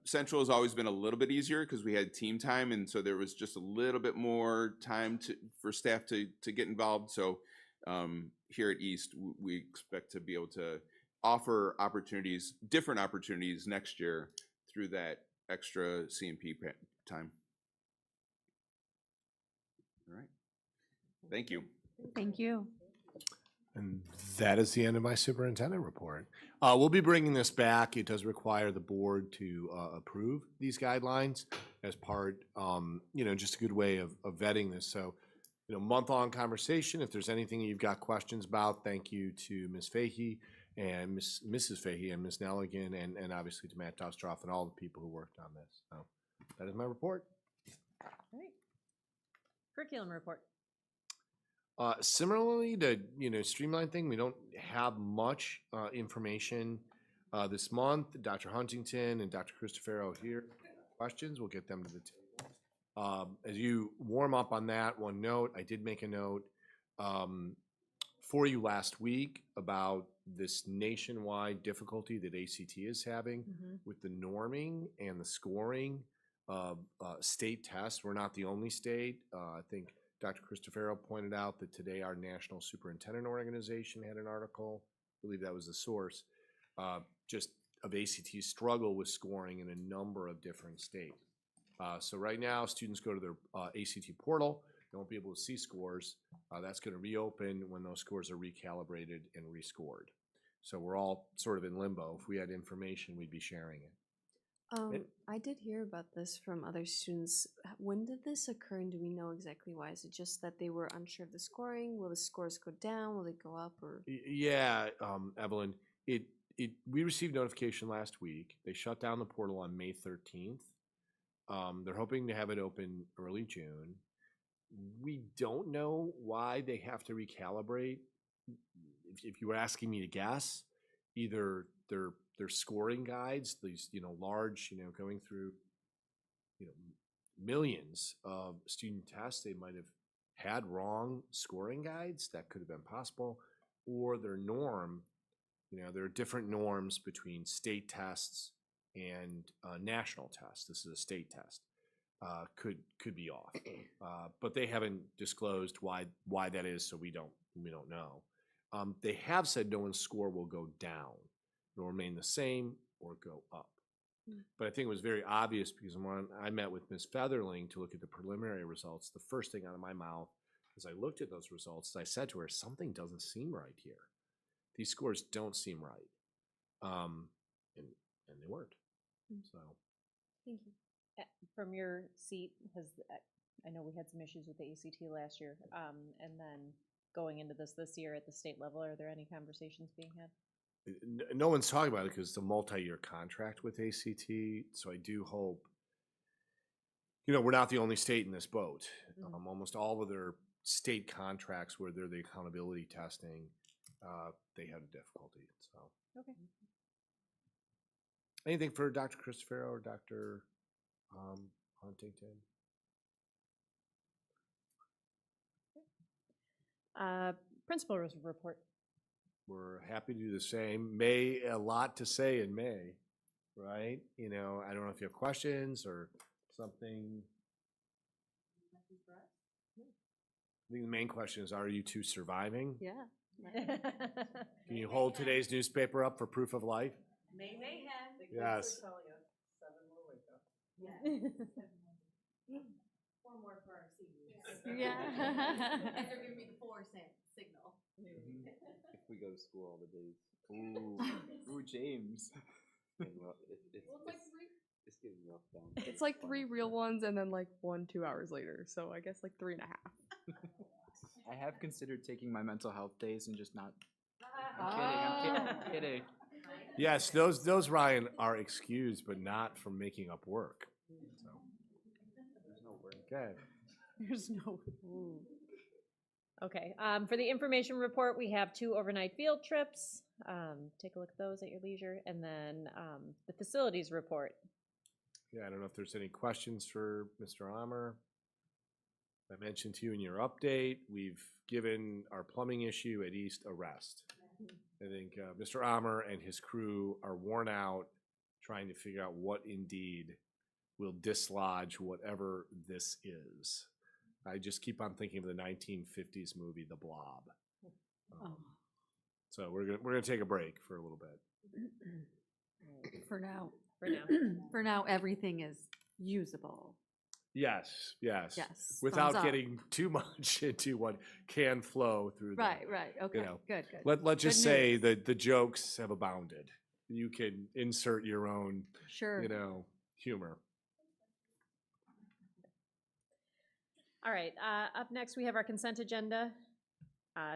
Central has always been a little bit easier because we had team time, and so there was just a little bit more time for staff to get involved. So here at East, we expect to be able to offer different opportunities next year through that extra C&P time. All right. Thank you. Thank you. And that is the end of my superintendent report. We'll be bringing this back. It does require the board to approve these guidelines as part, just a good way of vetting this. So, month-long conversation. If there's anything you've got questions about, thank you to Ms. Fahey and Mrs. Fahey and Ms. Nelligan, and obviously to Matt Dostroff and all the people who worked on this. So that is my report. All right. Curriculum report. Similarly to, Streamline thing, we don't have much information this month. Dr. Huntington and Dr. Cristofero here. Questions, we'll get them to the table. As you warm up on that, one note, I did make a note for you last week about this nationwide difficulty that ACT is having with the norming and the scoring of state tests. We're not the only state. I think Dr. Cristofero pointed out that today our National Superintendent Organization had an article, I believe that was the source, just of ACT's struggle with scoring in a number of different states. So right now, students go to their ACT portal, don't be able to see scores. That's going to reopen when those scores are recalibrated and rescored. So we're all sort of in limbo. If we had information, we'd be sharing it. I did hear about this from other students. When did this occur, and do we know exactly why? Is it just that they were unsure of the scoring? Will the scores go down? Will they go up? Or Yeah, Evelyn, we received notification last week. They shut down the portal on May 13th. They're hoping to have it open early June. We don't know why they have to recalibrate. If you were asking me to guess, either their scoring guides, these large, going through millions of student tests, they might have had wrong scoring guides. That could have been possible, or their norm. There are different norms between state tests and national tests. This is a state test. Could be off, but they haven't disclosed why that is, so we don't know. They have said no one's score will go down; it'll remain the same or go up. But I think it was very obvious because when I met with Ms. Featherling to look at the preliminary results, the first thing out of my mouth as I looked at those results, I said to her, "Something doesn't seem right here. These scores don't seem right," and they weren't. So. Thank you. From your seat, I know we had some issues with the ACT last year, and then going into this year at the state level, are there any conversations being had? No one's talking about it because it's a multi-year contract with ACT. So I do hope, we're not the only state in this boat. Almost all of their state contracts where they're the accountability testing, they had a difficulty. So okay. Anything for Dr. Christopher or Dr. Huntington? Principal report. We're happy to do the same. May, a lot to say in May, right? I don't know if you have questions or something. I think the main question is, are you two surviving? Yeah. Can you hold today's newspaper up for proof of life? Mayhem. Yes. Four more for our seniors. Yeah. And they're giving me the 4-cent signal. If we go to school all the days. Ooh, James. It's getting rough down. It's like 3 real ones and then like 1 2 hours later. So I guess like 3.5. I have considered taking my mental health days and just not. I'm kidding. Yes, those Ryan are excused, but not from making up work. So There's no work. okay. There's no. Ooh. Okay. For the information report, we have 2 overnight field trips. Take a look at those at your leisure, and then the facilities report. Yeah, I don't know if there's any questions for Mr. Ammer. I mentioned to you in your update, we've given our plumbing issue at East a rest. I think Mr. Ammer and his crew are worn out trying to figure out what indeed will dislodge whatever this is. I just keep on thinking of the 1950s movie, The Blob. So we're gonna take a break for a little bit. For now. For now. For now, everything is usable. Yes. Yes, Without thumbs up. getting too much into what can flow through. Right, okay, good. Let's just Good say news. that the jokes have abounded. You can insert your own, Sure. humor. All right. Up next, we have our consent agenda.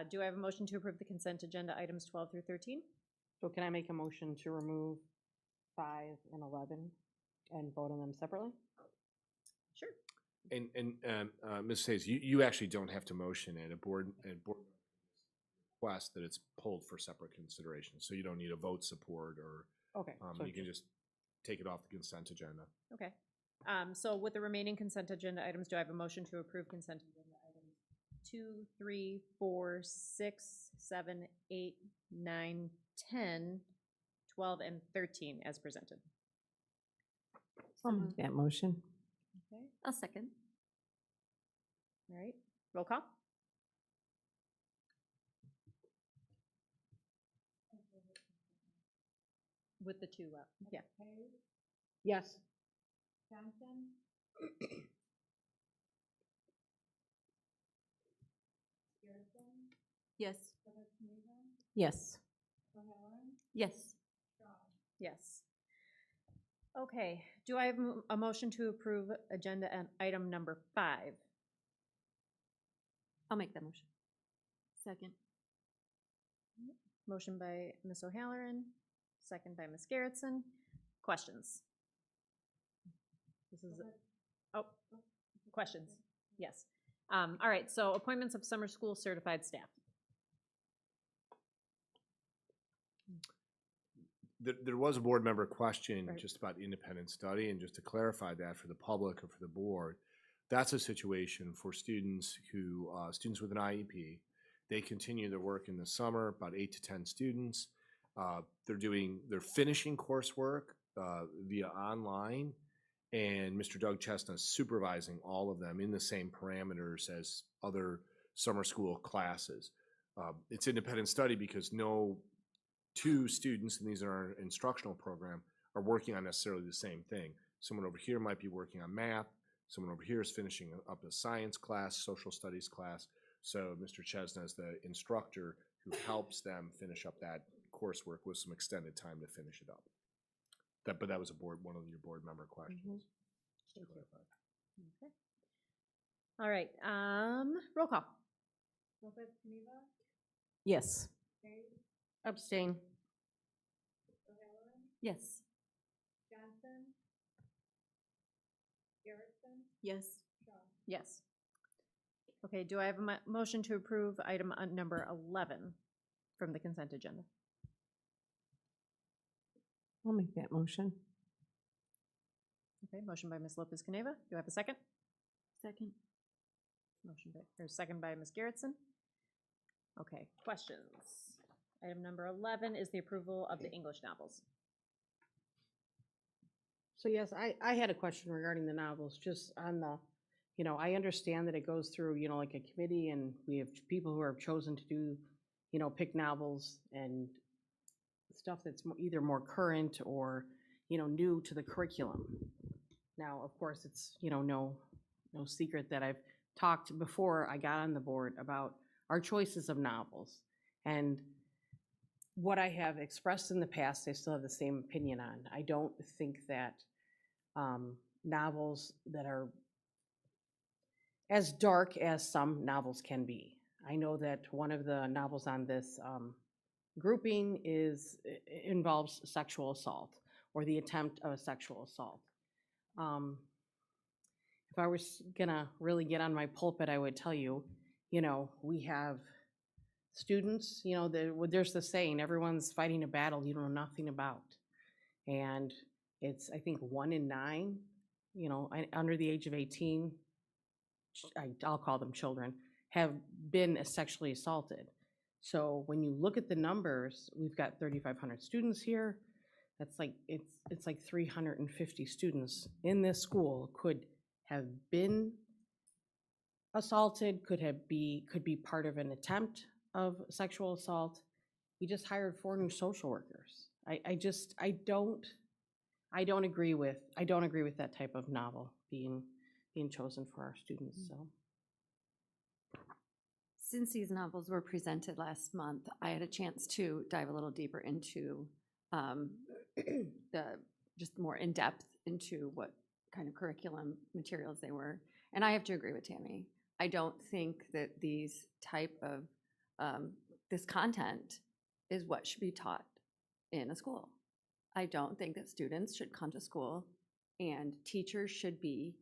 Do I have a motion to approve the consent agenda items 12 through 13? So can I make a motion to remove 5 and 11 and vote on them separately? Sure. And Ms. Hayes, you actually don't have to motion it. A board request that it's pulled for separate consideration. So you don't need a vote support or Okay. So you can just take it off the consent agenda. Okay. So with the remaining consent agenda items, do I have a motion to approve consent agenda items 2, 3, 4, 6, 7, 8, 9, 10, 12, and 13 as presented? I'll make that motion. Okay. I'll second. All right. Roll call. With the 2 up. Yeah. Yes. Johnson? Yes. Yes. Yes. Yes. Okay, do I have a motion to approve agenda and item number 5? I'll make that motion. Second. Motion by Ms. O'Halloran, second by Ms. Garrettson. Questions? This is, oh, questions? Yes. All right, so appointments of summer school certified staff. There was a board member question Right. just about independent study, and just to clarify that for the public or for the board, that's a situation for students who, students with an IEP. They continue their work in the summer, about 8 to 10 students. They're finishing coursework via online, and Mr. Doug Chestnut's supervising all of them in the same parameters as other summer school classes. It's independent study because no two students, and these are our instructional program, are working on necessarily the same thing. Someone over here might be working on math, someone over here is finishing up a science class, social studies class. So Mr. Chesna is the instructor who helps them finish up that coursework with some extended time to finish it up. But that was one of your board member questions. Thank you. Okay. All right, roll call. Yes. Abstain. Yes. Yes. Yes. Okay, do I have a motion to approve item number 11 from the consent agenda? I'll make that motion. Okay, motion by Ms. Lopez Caneva. Do I have a second? Second. Motion by, or second by Ms. Garrettson. Okay, questions? Item number 11 is the approval of the English novels. So yes, I had a question regarding the novels, just on the, I understand that it goes through, like a committee, and we have people who are chosen to do, pick novels and stuff that's either more current or, new to the curriculum. Now, of course, it's, no secret that I've talked before I got on the board about our choices of novels. And what I have expressed in the past, I still have the same opinion on. I don't think that novels that are as dark as some novels can be. I know that one of the novels on this grouping involves sexual assault or the attempt of a sexual assault. If I was gonna really get on my pulpit, I would tell you, we have students, there's the saying, everyone's fighting a battle you know nothing about. And it's, I think, 1 in 9, under the age of 18, I'll call them children, have been sexually assaulted. So when you look at the numbers, we've got 3,500 students here. That's like, it's like 350 students in this school could have been assaulted, could be part of an attempt of sexual assault. We just hired 4 new social workers. I don't agree with that type of novel being chosen for our students. So Since these novels were presented last month, I had a chance to dive a little deeper into just more in depth into what kind of curriculum materials they were. And I have to agree with Tammy. I don't think that these type of this content is what should be taught in a school. I don't think that students should come to school and teachers should be,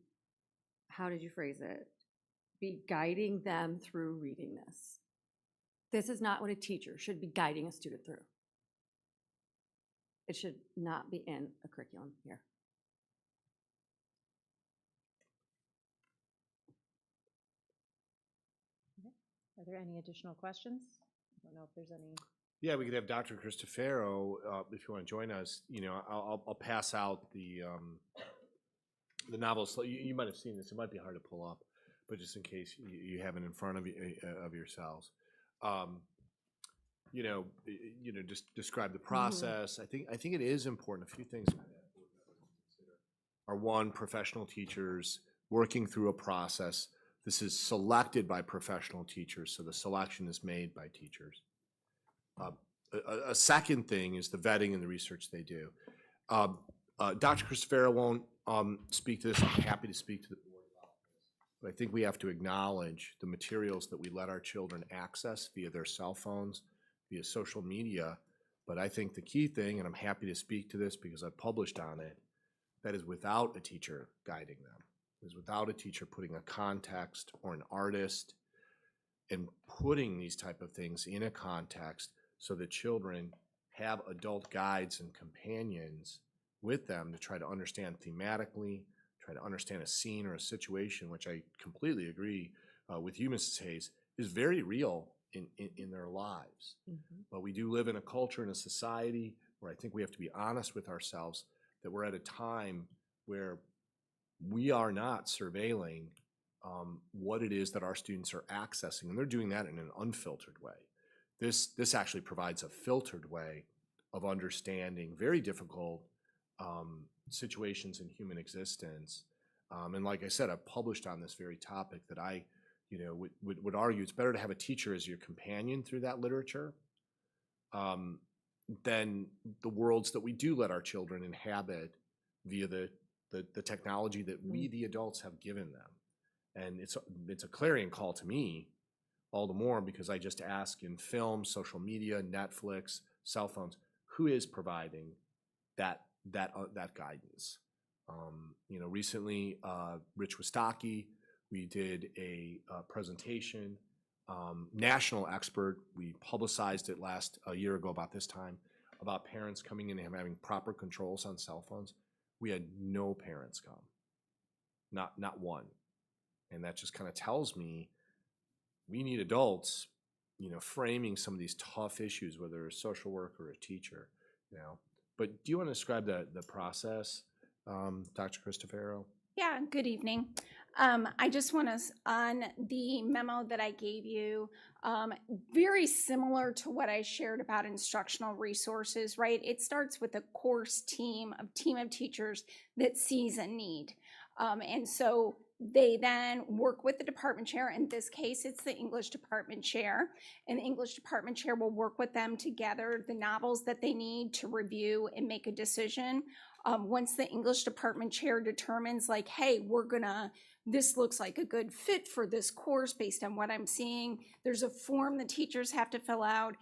how did you phrase it? Be guiding them through reading this. This is not what a teacher should be guiding a student through. It should not be in a curriculum here. Okay. Are there any additional questions? I don't know if there's any. Yeah, we could have Dr. Cristofero, if you want to join us. I'll pass out the novels. You might have seen this. It might be hard to pull up, but just in case you have it in front of yourselves. Just describe the process. I think it is important. A few things are: one, professional teachers working through a process This is selected by professional teachers, so the selection is made by teachers. A second thing is the vetting and the research they do. Dr. Christofero won't speak to this. I'm happy to speak to the board about this. But I think we have to acknowledge the materials that we let our children access via their cell phones, via social media. But I think the key thing, and I'm happy to speak to this because I've published on it, that is without a teacher guiding them, is without a teacher putting a context or an artist and putting these type of things in a context so that children have adult guides and companions with them to try to understand thematically, try to understand a scene or a situation, which I completely agree with you, Mrs. Hayes, is very real in their lives. But we do live in a culture and a society where I think we have to be honest with ourselves that we're at a time where we are not surveilling what it is that our students are accessing, and they're doing that in an unfiltered way. This actually provides a filtered way of understanding very difficult situations in human existence. And like I said, I've published on this very topic that I would argue it's better to have a teacher as your companion through that literature than the worlds that we do let our children inhabit via the technology that we, the adults, have given them. And it's a clarion call to me, all the more because I just ask in film, social media, Netflix, cell phones, who is providing that guidance? Recently, Rich Wistocki, we did a presentation, national expert. We publicized it a year ago about this time, about parents coming in and having proper controls on cell phones. We had no parents come, not one. And that just kind of tells me we need adults, framing some of these tough issues, whether a social worker or a teacher, But do you want to describe the process, Dr. Christofero? Yeah, good evening. I just want to, on the memo that I gave you, very similar to what I shared about instructional resources, right? It starts with a course team of teachers that sees a need. And so they then work with the department chair. In this case, it's the English department chair. And the English department chair will work with them to gather the novels that they need to review and make a decision. Once the English department chair determines like, hey, this looks like a good fit for this course based on what I'm seeing, there's a form the teachers have to fill out.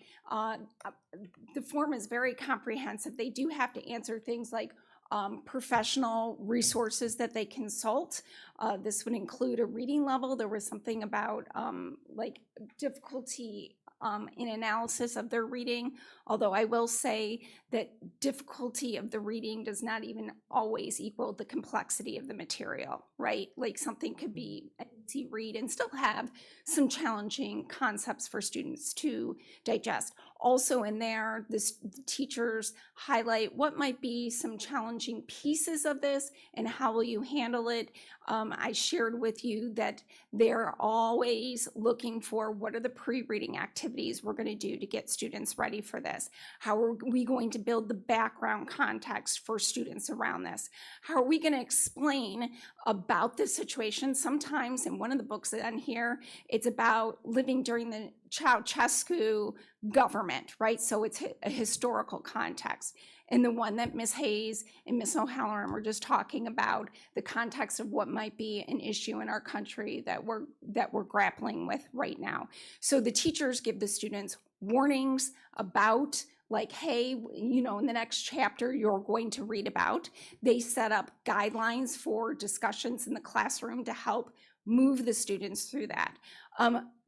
The form is very comprehensive. They do have to answer things like professional resources that they consult. This would include a reading level. There was something about like difficulty in analysis of their reading, although I will say that difficulty of the reading does not even always equal the complexity of the material, right? Like something could be an easy read and still have some challenging concepts for students to digest. Also in there, the teachers highlight what might be some challenging pieces of this and how will you handle it. I shared with you that they're always looking for what are the pre-reading activities we're going to do to get students ready for this. How are we going to build the background context for students around this? How are we going to explain about this situation? Sometimes in one of the books on here, it's about living during the Ceausescu government, right? So it's a historical context. And the one that Ms. Hayes and Ms. O'Halloran were just talking about, the context of what might be an issue in our country that we're grappling with right now. So the teachers give the students warnings about like, hey, in the next chapter you're going to read about. They set up guidelines for discussions in the classroom to help move the students through that.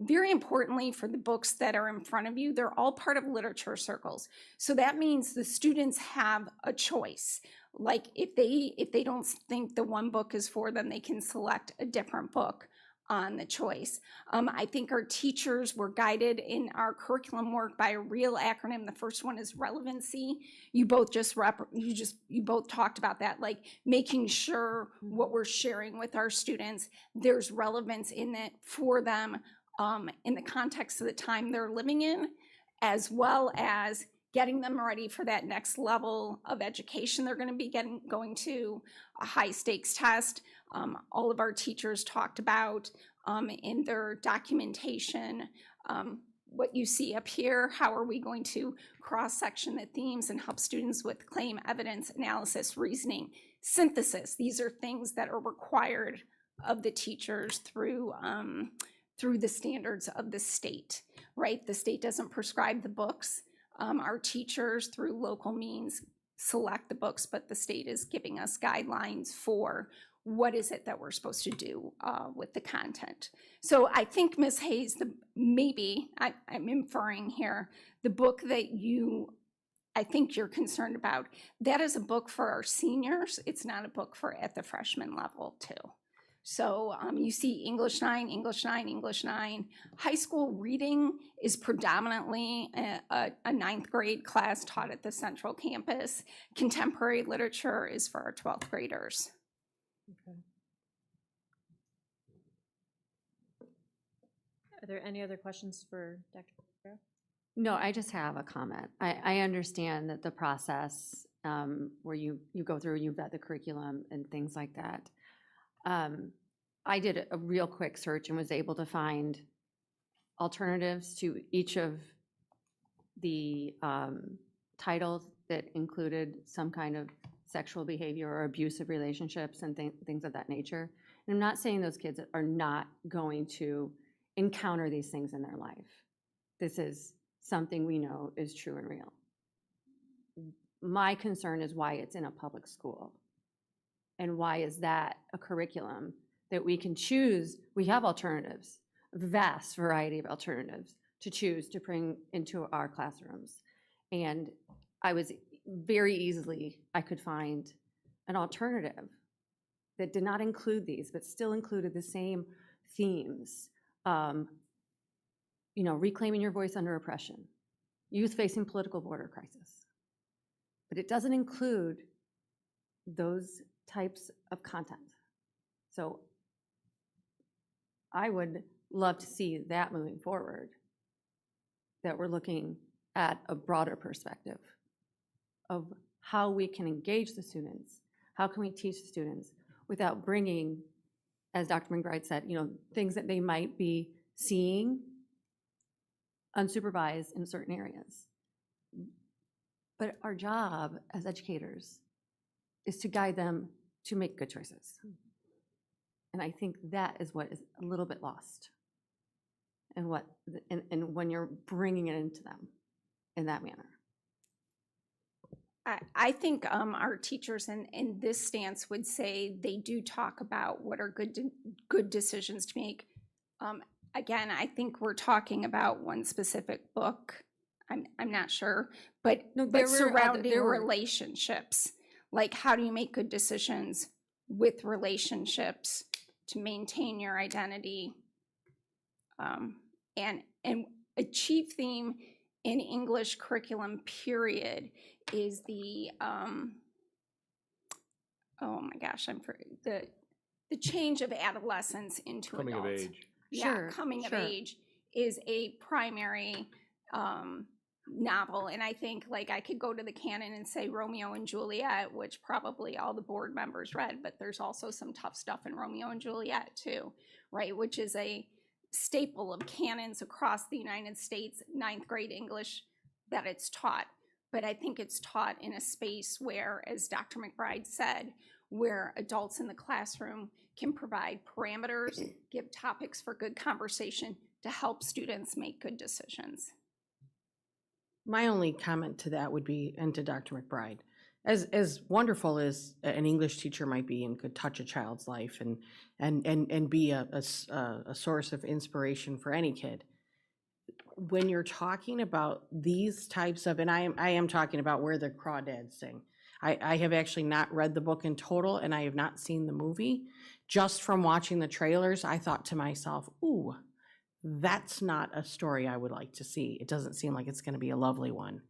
Very importantly, for the books that are in front of you, they're all part of literature circles. So that means the students have a choice. Like if they don't think the one book is for them, they can select a different book on the choice. I think our teachers were guided in our curriculum work by a real acronym. The first one is relevancy. You both talked about that, like making sure what we're sharing with our students, there's relevance in it for them in the context of the time they're living in, as well as getting them ready for that next level of education. They're going to be going to a high stakes test. All of our teachers talked about in their documentation what you see up here. How are we going to cross-section the themes and help students with claim, evidence, analysis, reasoning, synthesis? These are things that are required of the teachers through the standards of the state, right? The state doesn't prescribe the books. Our teachers, through local means, select the books, but the state is giving us guidelines for what is it that we're supposed to do with the content. So I think, Ms. Hayes, I'm inferring here, the book that I think you're concerned about, that is a book for our seniors. It's not a book for at the freshman level too. So you see English 9, English 9, English 9. High school reading is predominantly a ninth grade class taught at the central campus. Contemporary literature is for our 12th graders. Okay. Are there any other questions for Dr. Barrow? No, I just have a comment. I understand that the process where you go through, you vet the curriculum and things like that. I did a real quick search and was able to find alternatives to each of the titles that included some kind of sexual behavior or abusive relationships and things of that nature. And I'm not saying those kids are not going to encounter these things in their life. This is something we know is true and real. My concern is why it's in a public school. And why is that a curriculum that we can choose? We have alternatives, a vast variety of alternatives to choose to bring into our classrooms. And I could find an alternative that did not include these, but still included the same themes. Reclaiming your voice under oppression, youth facing political border crisis. But it doesn't include those types of content. So I would love to see that moving forward, that we're looking at a broader perspective of how we can engage the students, how can we teach the students without bringing, as Dr. McBride said, things that they might be seeing unsupervised in certain areas. But our job as educators is to guide them to make good choices. And I think that is what is a little bit lost, and when you're bringing it into them in that manner. I think our teachers in this stance would say they do talk about what are good decisions to make. Again, I think we're talking about one specific book. I'm not sure, but surrounding relationships, like how do you make good decisions with relationships to maintain your identity, and a chief theme in English curriculum period is the the change of adolescence into Coming of adults. age. Yeah, coming of age is a primary novel, and I think I could go to the canon and say Romeo and Juliet, which probably all the board members read, but there's also some tough stuff in Romeo and Juliet too, right? Which is a staple of canons across the United States, ninth grade English, that it's taught. But I think it's taught in a space where, as Dr. McBride said, where adults in the classroom can provide parameters, give topics for good conversation to help students make good decisions. My only comment to that would be, and to Dr. McBride, as wonderful as an English teacher might be and could touch a child's life and be a source of inspiration for any kid, when you're talking about these types of, and I am talking about Where the Crawdads Sing. I have actually not read the book in total, and I have not seen the movie. Just from watching the trailers, I thought to myself, ooh, that's not a story I would like to see. It doesn't seem like it's going to be a lovely one.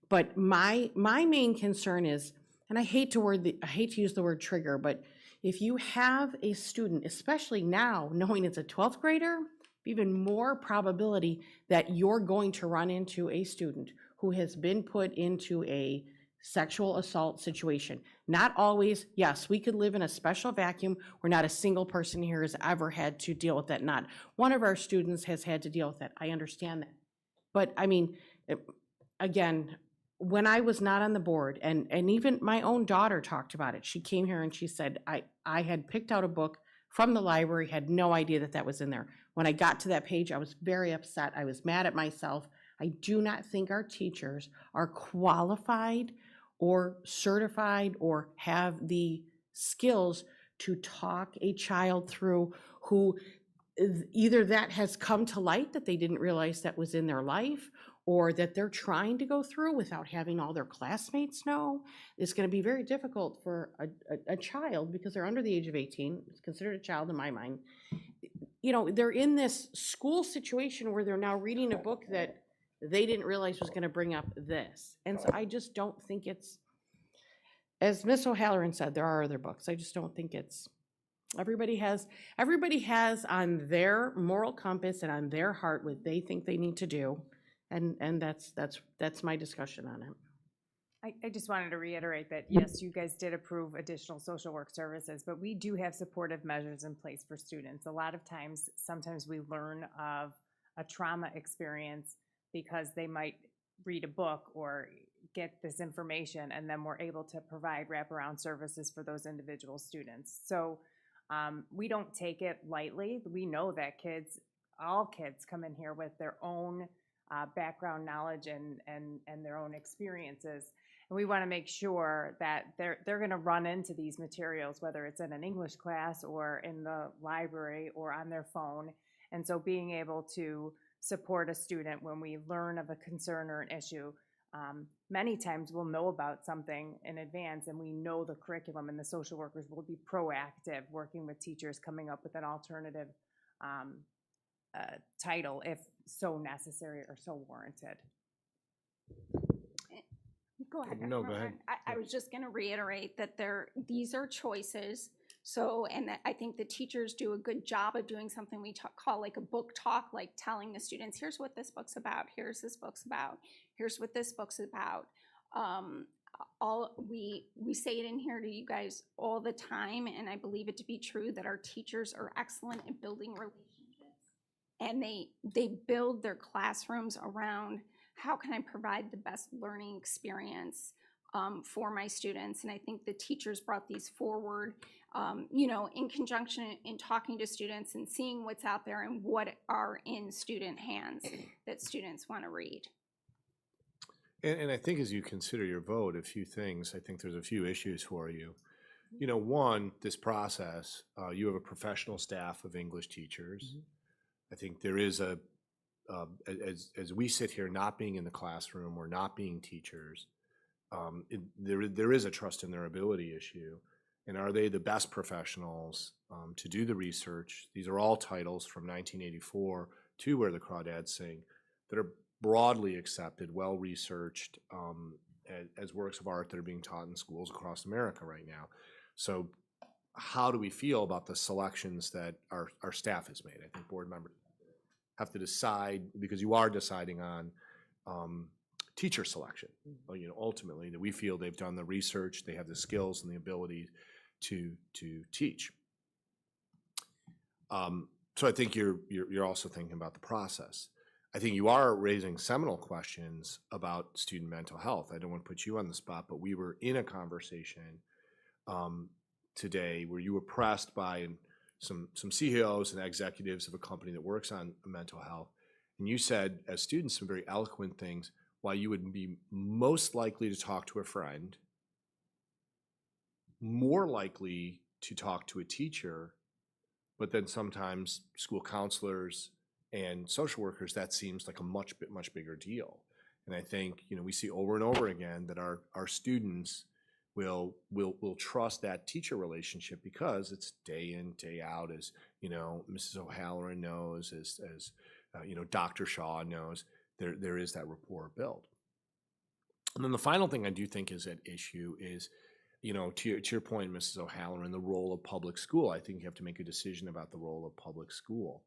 But my main concern is, and I hate to use the word trigger, but if you have a student, especially now, knowing it's a 12th grader even more probability that you're going to run into a student who has been put into a sexual assault situation. Not always, yes, we could live in a special vacuum where not a single person here has ever had to deal with that. Not one of our students has had to deal with that. I understand that. But I mean, again, when I was not on the board, and even my own daughter talked about it, she came here and she said, I had picked out a book from the library, had no idea that that was in there. When I got to that page, I was very upset. I was mad at myself. I do not think our teachers are qualified or certified or have the skills to talk a child through who either that has come to light that they didn't realize that was in their life, or that they're trying to go through without having all their classmates know. It's going to be very difficult for a child, because they're under the age of 18, it's considered a child in my mind. You know, they're in this school situation where they're now reading a book that they didn't realize was going to bring up this. And so I just don't think it's, as Miss O'Halloran said, there are other books. I just don't think it's, everybody has on their moral compass and on their heart what they think they need to do. And that's my discussion on it. I just wanted to reiterate that, yes, you guys did approve additional social work services, but we do have supportive measures in place for students. A lot of times, sometimes we learn of a trauma experience because they might read a book or get this information, and then we're able to provide wraparound services for those individual students. So we don't take it lightly. We know that all kids come in here with their own background knowledge and their own experiences. And we want to make sure that they're going to run into these materials, whether it's in an English class or in the library or on their phone. And so being able to support a student when we learn of a concern or an issue, many times we'll know about something in advance, and we know the curriculum, and the social workers will be proactive, working with teachers, coming up with an alternative title if so necessary or so warranted. Go ahead. No, go ahead. I was just going to reiterate that these are choices. So, and I think the teachers do a good job of doing something we call like a book talk, like telling the students, here's what this book's about, here's this book's about, here's what this book's about. We say it in here to you guys all the time, and I believe it to be true that our teachers are excellent at building relationships, and they build their classrooms around how can I provide the best learning experience for my students. And I think the teachers brought these forward, in conjunction in talking to students and seeing what's out there and what are in student hands that students want to read. And I think as you consider your vote, a few things, I think there's a few issues for you. You know, one, this process, you have a professional staff of English teachers. I think there is as we sit here not being in the classroom or not being teachers, there is a trust in their ability issue. And are they the best professionals to do the research? These are all titles from 1984 to Where the Crawdads Sing that are broadly accepted, well-researched as works of art that are being taught in schools across America right now. So how do we feel about the selections that our staff has made? I think board members have to decide, because you are deciding on teacher selection. Ultimately, that we feel they've done the research, they have the skills and the ability to teach. So I think you're also thinking about the process. I think you are raising seminal questions about student mental health. I don't want to put you on the spot, but we were in a conversation today where you were pressed by some CEOs and executives of a company that works on mental health. And you said, as students, some very eloquent things, why you would be most likely to talk to a friend, more likely to talk to a teacher, but then sometimes school counselors and social workers, that seems like a much bigger deal. And I think, we see over and over again that our students will trust that teacher relationship because it's day in, day out, as Mrs. O'Halloran knows, as Dr. Shaw knows, there is that rapport built. And then the final thing I do think is at issue is, to your point, Mrs. O'Halloran, the role of public school. I think you have to make a decision about the role of public school.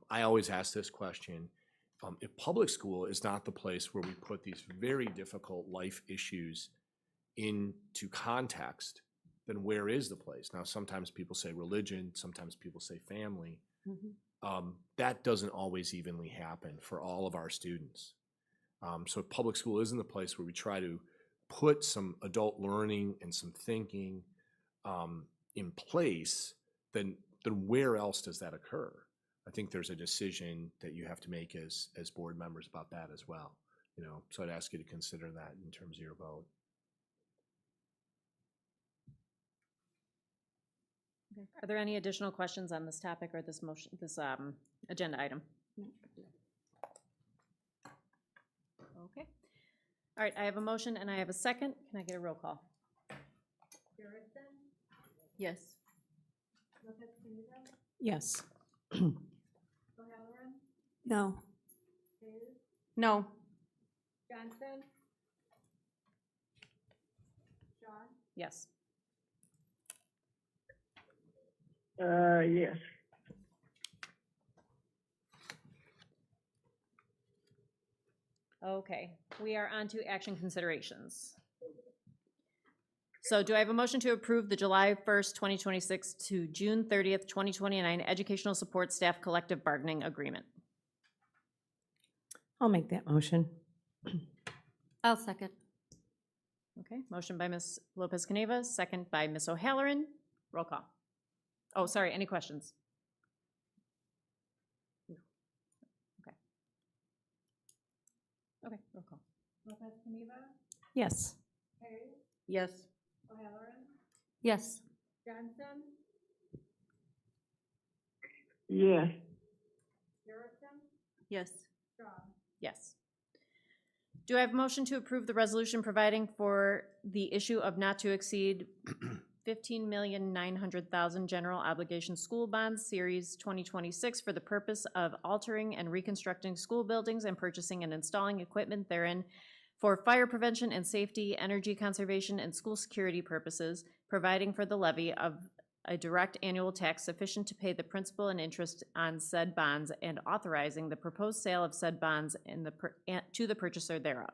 I always ask this question. If public school is not the place where we put these very difficult life issues into context, then where is the place? Now, sometimes people say religion, sometimes people say family. That doesn't always evenly happen for all of our students. So if public school isn't the place where we try to put some adult learning and some thinking in place, then where else does that occur? I think there's a decision that you have to make as board members about that as well. So I'd ask you to consider that in terms of your vote. Okay. Are there any additional questions on this topic or this motion, this agenda item? Okay. All right, I have a motion and I have a second. Can I get a roll call? Yes. Yes. No. No. Johnson? Yes. Yes. Okay, we are on to action considerations. So do I have a motion to approve the July 1st, 2026 to June 30th, 2029 Educational Support Staff Collective Bargaining Agreement? I'll make that motion. I'll second. Okay, motion by Ms. Lopez Caneva, second by Ms. O'Halloran. Roll call. Oh, sorry, any questions? No. Okay. Okay, roll call. Lopez Caniva? Yes. Hayes? Yes. O'Halloran? Yes. Johnson? Yes. Garrison? Yes. Shaw? Yes. Do I have a motion to approve the resolution providing for the issue of not to exceed 15,900,000 general obligation school bonds, Series 2026, for the purpose of altering and reconstructing school buildings and purchasing and installing equipment therein for fire prevention and safety, energy conservation, and school security purposes, providing for the levy of a direct annual tax sufficient to pay the principal and interest on said bonds, and authorizing the proposed sale of said bonds to the purchaser thereof.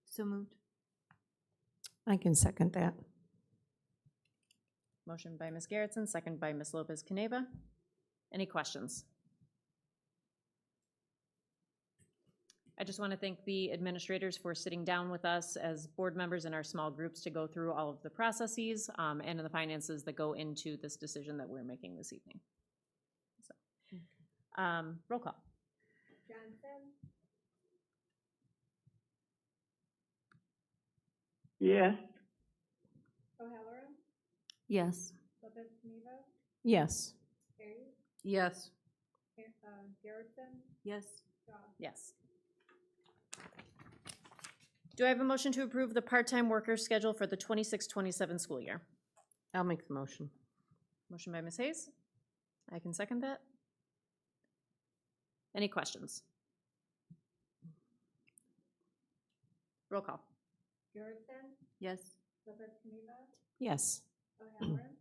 So moved. I can second that. Motion by Ms. Garrettson, second by Ms. Lopez Caneva. Any questions? I just want to thank the administrators for sitting down with us as board members in our small groups to go through all of the processes and the finances that go into this decision that we're making this evening. So, roll call. Johnson? Yes. O'Halloran? Yes. Lopez Caniva? Yes. Hayes? Yes. Garrison? Yes. Shaw? Yes. Do I have a motion to approve the part-time worker schedule for the 26-27 school year? I'll make the motion. Motion by Ms. Hayes. I can second that. Any questions? Roll call. Garrison? Yes. Lopez Caniva? Yes. O'Halloran?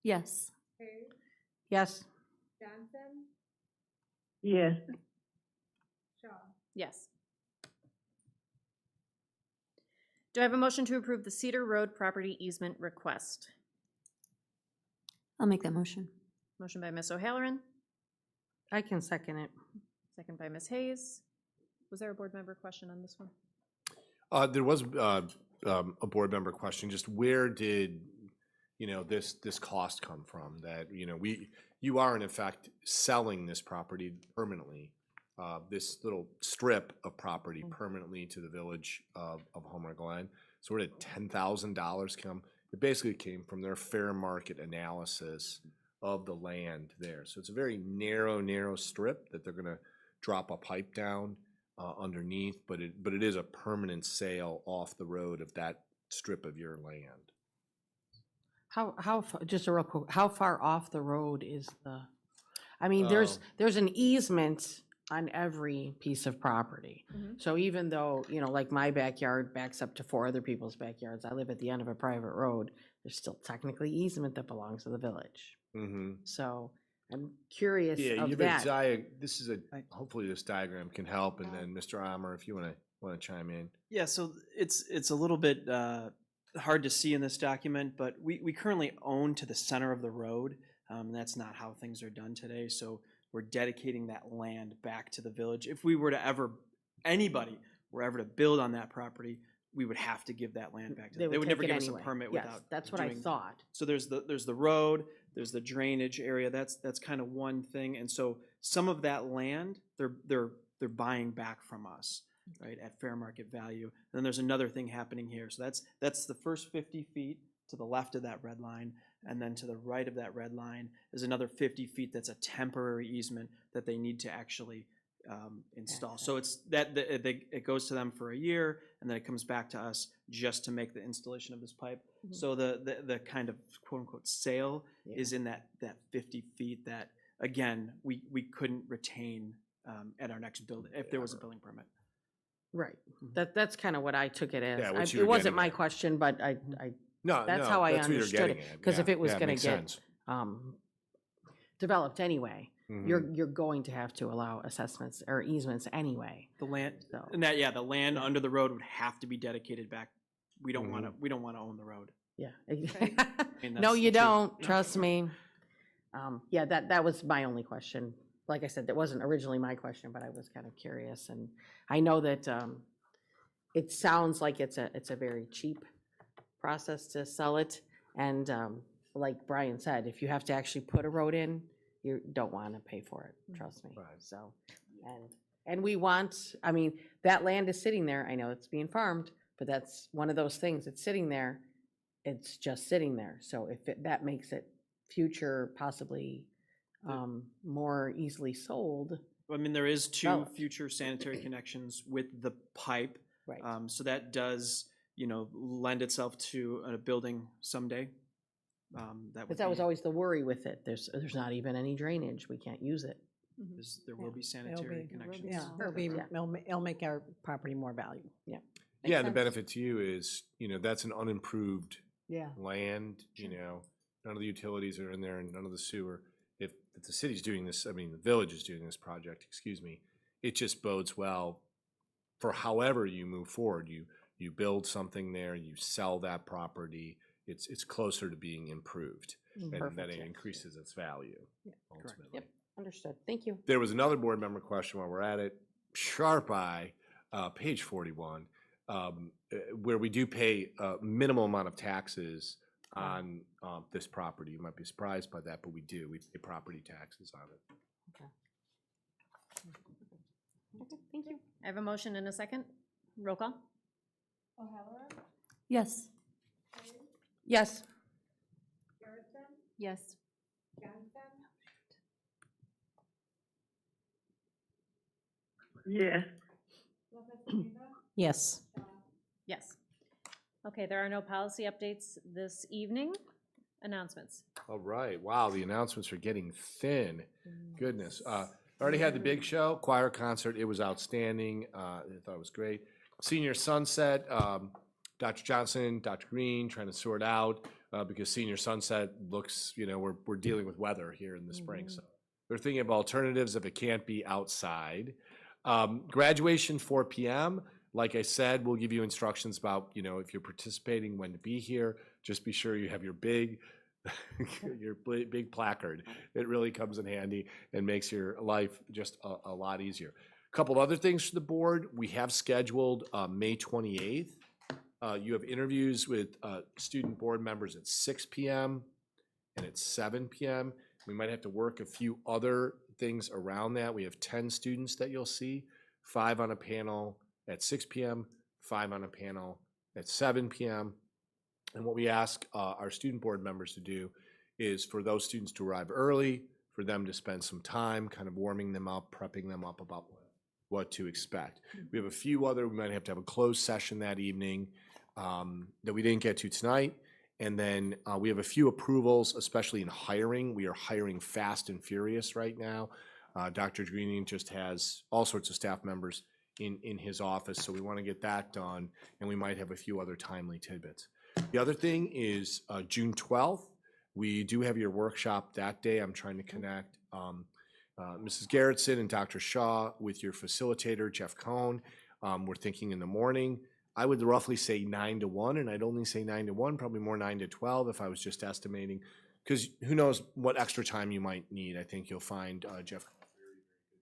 Yes. Hayes? Yes. Johnson? Yes. Shaw? Yes. Do I have a motion to approve the Cedar Road property easement request? I'll make that motion. Motion by Ms. O'Halloran, I can second it. second by Ms. Hayes. Was there a board member question on this one? There was a board member question. Just where did this cost come from? That you are in effect selling this property permanently, this little strip of property permanently to the village of Homer Glen. So where did $10,000 come? It basically came from their fair market analysis of the land there. So it's a very narrow strip that they're going to drop a pipe down underneath, but it is a permanent sale off the road of that strip of your land. Just a real quick, how far off the road is the, I mean, there's an easement on every piece of property. So even though, like my backyard backs up to 4 other people's backyards, I live at the end of a private road, there's still technically easement that belongs to the village. So I'm curious Yeah, of you've that. this is hopefully this diagram can help, and then Mr. Amer, if you want to chime in. Yeah, so it's a little bit hard to see in this document, but we currently own to the center of the road. That's not how things are done today, so we're dedicating that land back to the village. If we were to anybody were ever to build on that property, we would have to give that land back to them. They would take never it give us a anyway. permit Yes, without that's what I doing that. thought. So there's the road, there's the drainage area. That's kind of one thing, and so some of that land they're buying back from us, right, at fair market value. And then there's another thing happening here. So that's the first 50 feet to the left of that red line, and then to the right of that red line is another 50 feet that's a temporary easement that they need to actually install. So it's it goes to them for a year, and then it comes back to us just to make the installation of this pipe. Mhm. So the kind of quote unquote sale is in that 50 feet that again we couldn't retain at our next build if there was a building permit. Right. That's kind of what I took it as. Yeah, what you It were wasn't getting my at. question, but No, that's no, how I that's what you're understood getting it. at. Because if Yeah, it was yeah, it going makes to get sense. developed anyway, Mhm. you're going to have to allow assessments or easements anyway. The land So and the land under the road would have to be dedicated back. We don't want to own the road. yeah. mean, No, that's you the truth. don't. Trust me. Yeah, that was my only question. Like I said, that wasn't originally my question, but I was kind of curious, and I know that it sounds like it's a very cheap process to sell it, and like Brian said, if you have to actually put a road in, you don't want to pay for it. Trust me. So, and we want. I mean, that land is sitting there. I know it's being farmed, but that's one of those things. It's sitting there. It's just sitting there. So if that makes it future possibly more easily sold. I mean, there is two developed. future sanitary connections with the pipe. Right. So that does, lend itself to a building someday. Because that was always the worry with it. There's not even any drainage. We can't use it. There will be sanitary connections. Yeah, it'll make our property more valuable. Yeah. Yeah, and the benefit to you is, that's an unimproved Yeah. land, none of the utilities are in there and none of the sewer. If the city's doing this, the village is doing this project, excuse me, it just bodes well for however you move forward. You build something there, you sell that property, it's closer to being improved. And Perfect, then it yeah. increases its value, ultimately. Yep. Understood. Thank you. There was another board member question while we're at it, sharp eye, page 41, where we do pay a minimal amount of taxes on this property. You might be surprised by that, but we do. We pay property taxes on it. Okay, thank you. I have a motion and a second. Roll call. Yes. Yes. Yes. Yeah. Yes. Yes. Okay, there are no policy updates this evening. Announcements. All right. Wow, the announcements are getting thin. Goodness. Already had the big show, choir concert. It was outstanding. I thought it was great. Senior Sunset, Dr. Johnson, Dr. Green trying to sort out because Senior Sunset looks, we're dealing with weather here in the spring. So they're thinking of alternatives if it can't be outside. Graduation 4 p.m. Like I said, we'll give you instructions about, if you're participating, when to be here. Just be sure you have your big placard. It really comes in handy and makes your life just a lot easier. A couple other things for the board. We have scheduled May 28th. You have interviews with student board members at 6 p.m. and at 7 p.m. We might have to work a few other things around that. We have 10 students that you'll see, 5 on a panel at 6 p.m., 5 on a panel at 7 p.m. And what we ask our student board members to do is for those students to arrive early, for them to spend some time kind of warming them up, prepping them up about what to expect. We have a few other, we might have to have a closed session that evening that we didn't get to tonight. And then we have a few approvals, especially in hiring. We are hiring fast and furious right now. Dr. Greening just has all sorts of staff members in his office, so we want to get that done, and we might have a few other timely tidbits. The other thing is June 12th, We do have your workshop that day. I'm trying to connect Mrs. Garrettson and Dr. Shaw with your facilitator, Jeff Cohn. We're thinking in the morning. I would roughly say 9 to 1, and I'd only say 9 to 1, probably more 9 to 12 if I was just estimating, because who knows what extra time you might need. I think you'll find Jeff Cohn a very, very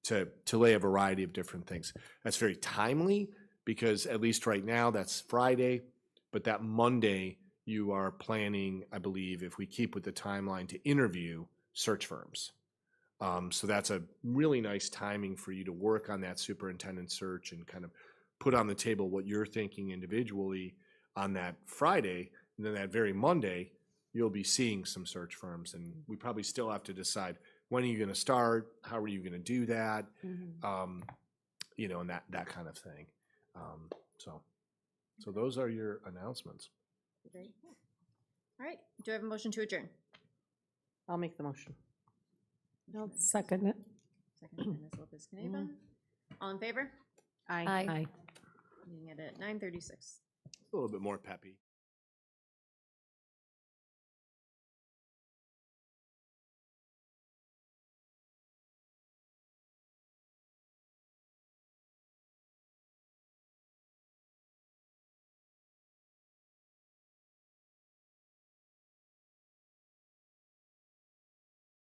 good facilitator to lay a variety of different things. That's very timely because at least right now that's Friday, but that Monday you are planning, I believe, if we keep with the timeline, to interview search firms. So that's a really nice timing for you to work on that superintendent search and kind of put on the table what you're thinking individually on that Friday. And then that very Monday, you'll be seeing some search firms. And we probably still have to decide, when are you going to start? How are you going to do that? You know, and that kind of thing. So those are your announcements. Great. All right, do I have a motion to adjourn? I'll make the motion. I'll second it. Second by Ms. Lopez Caniva. All in favor? Aye. Meeting it at 9:36. A little bit more peppy.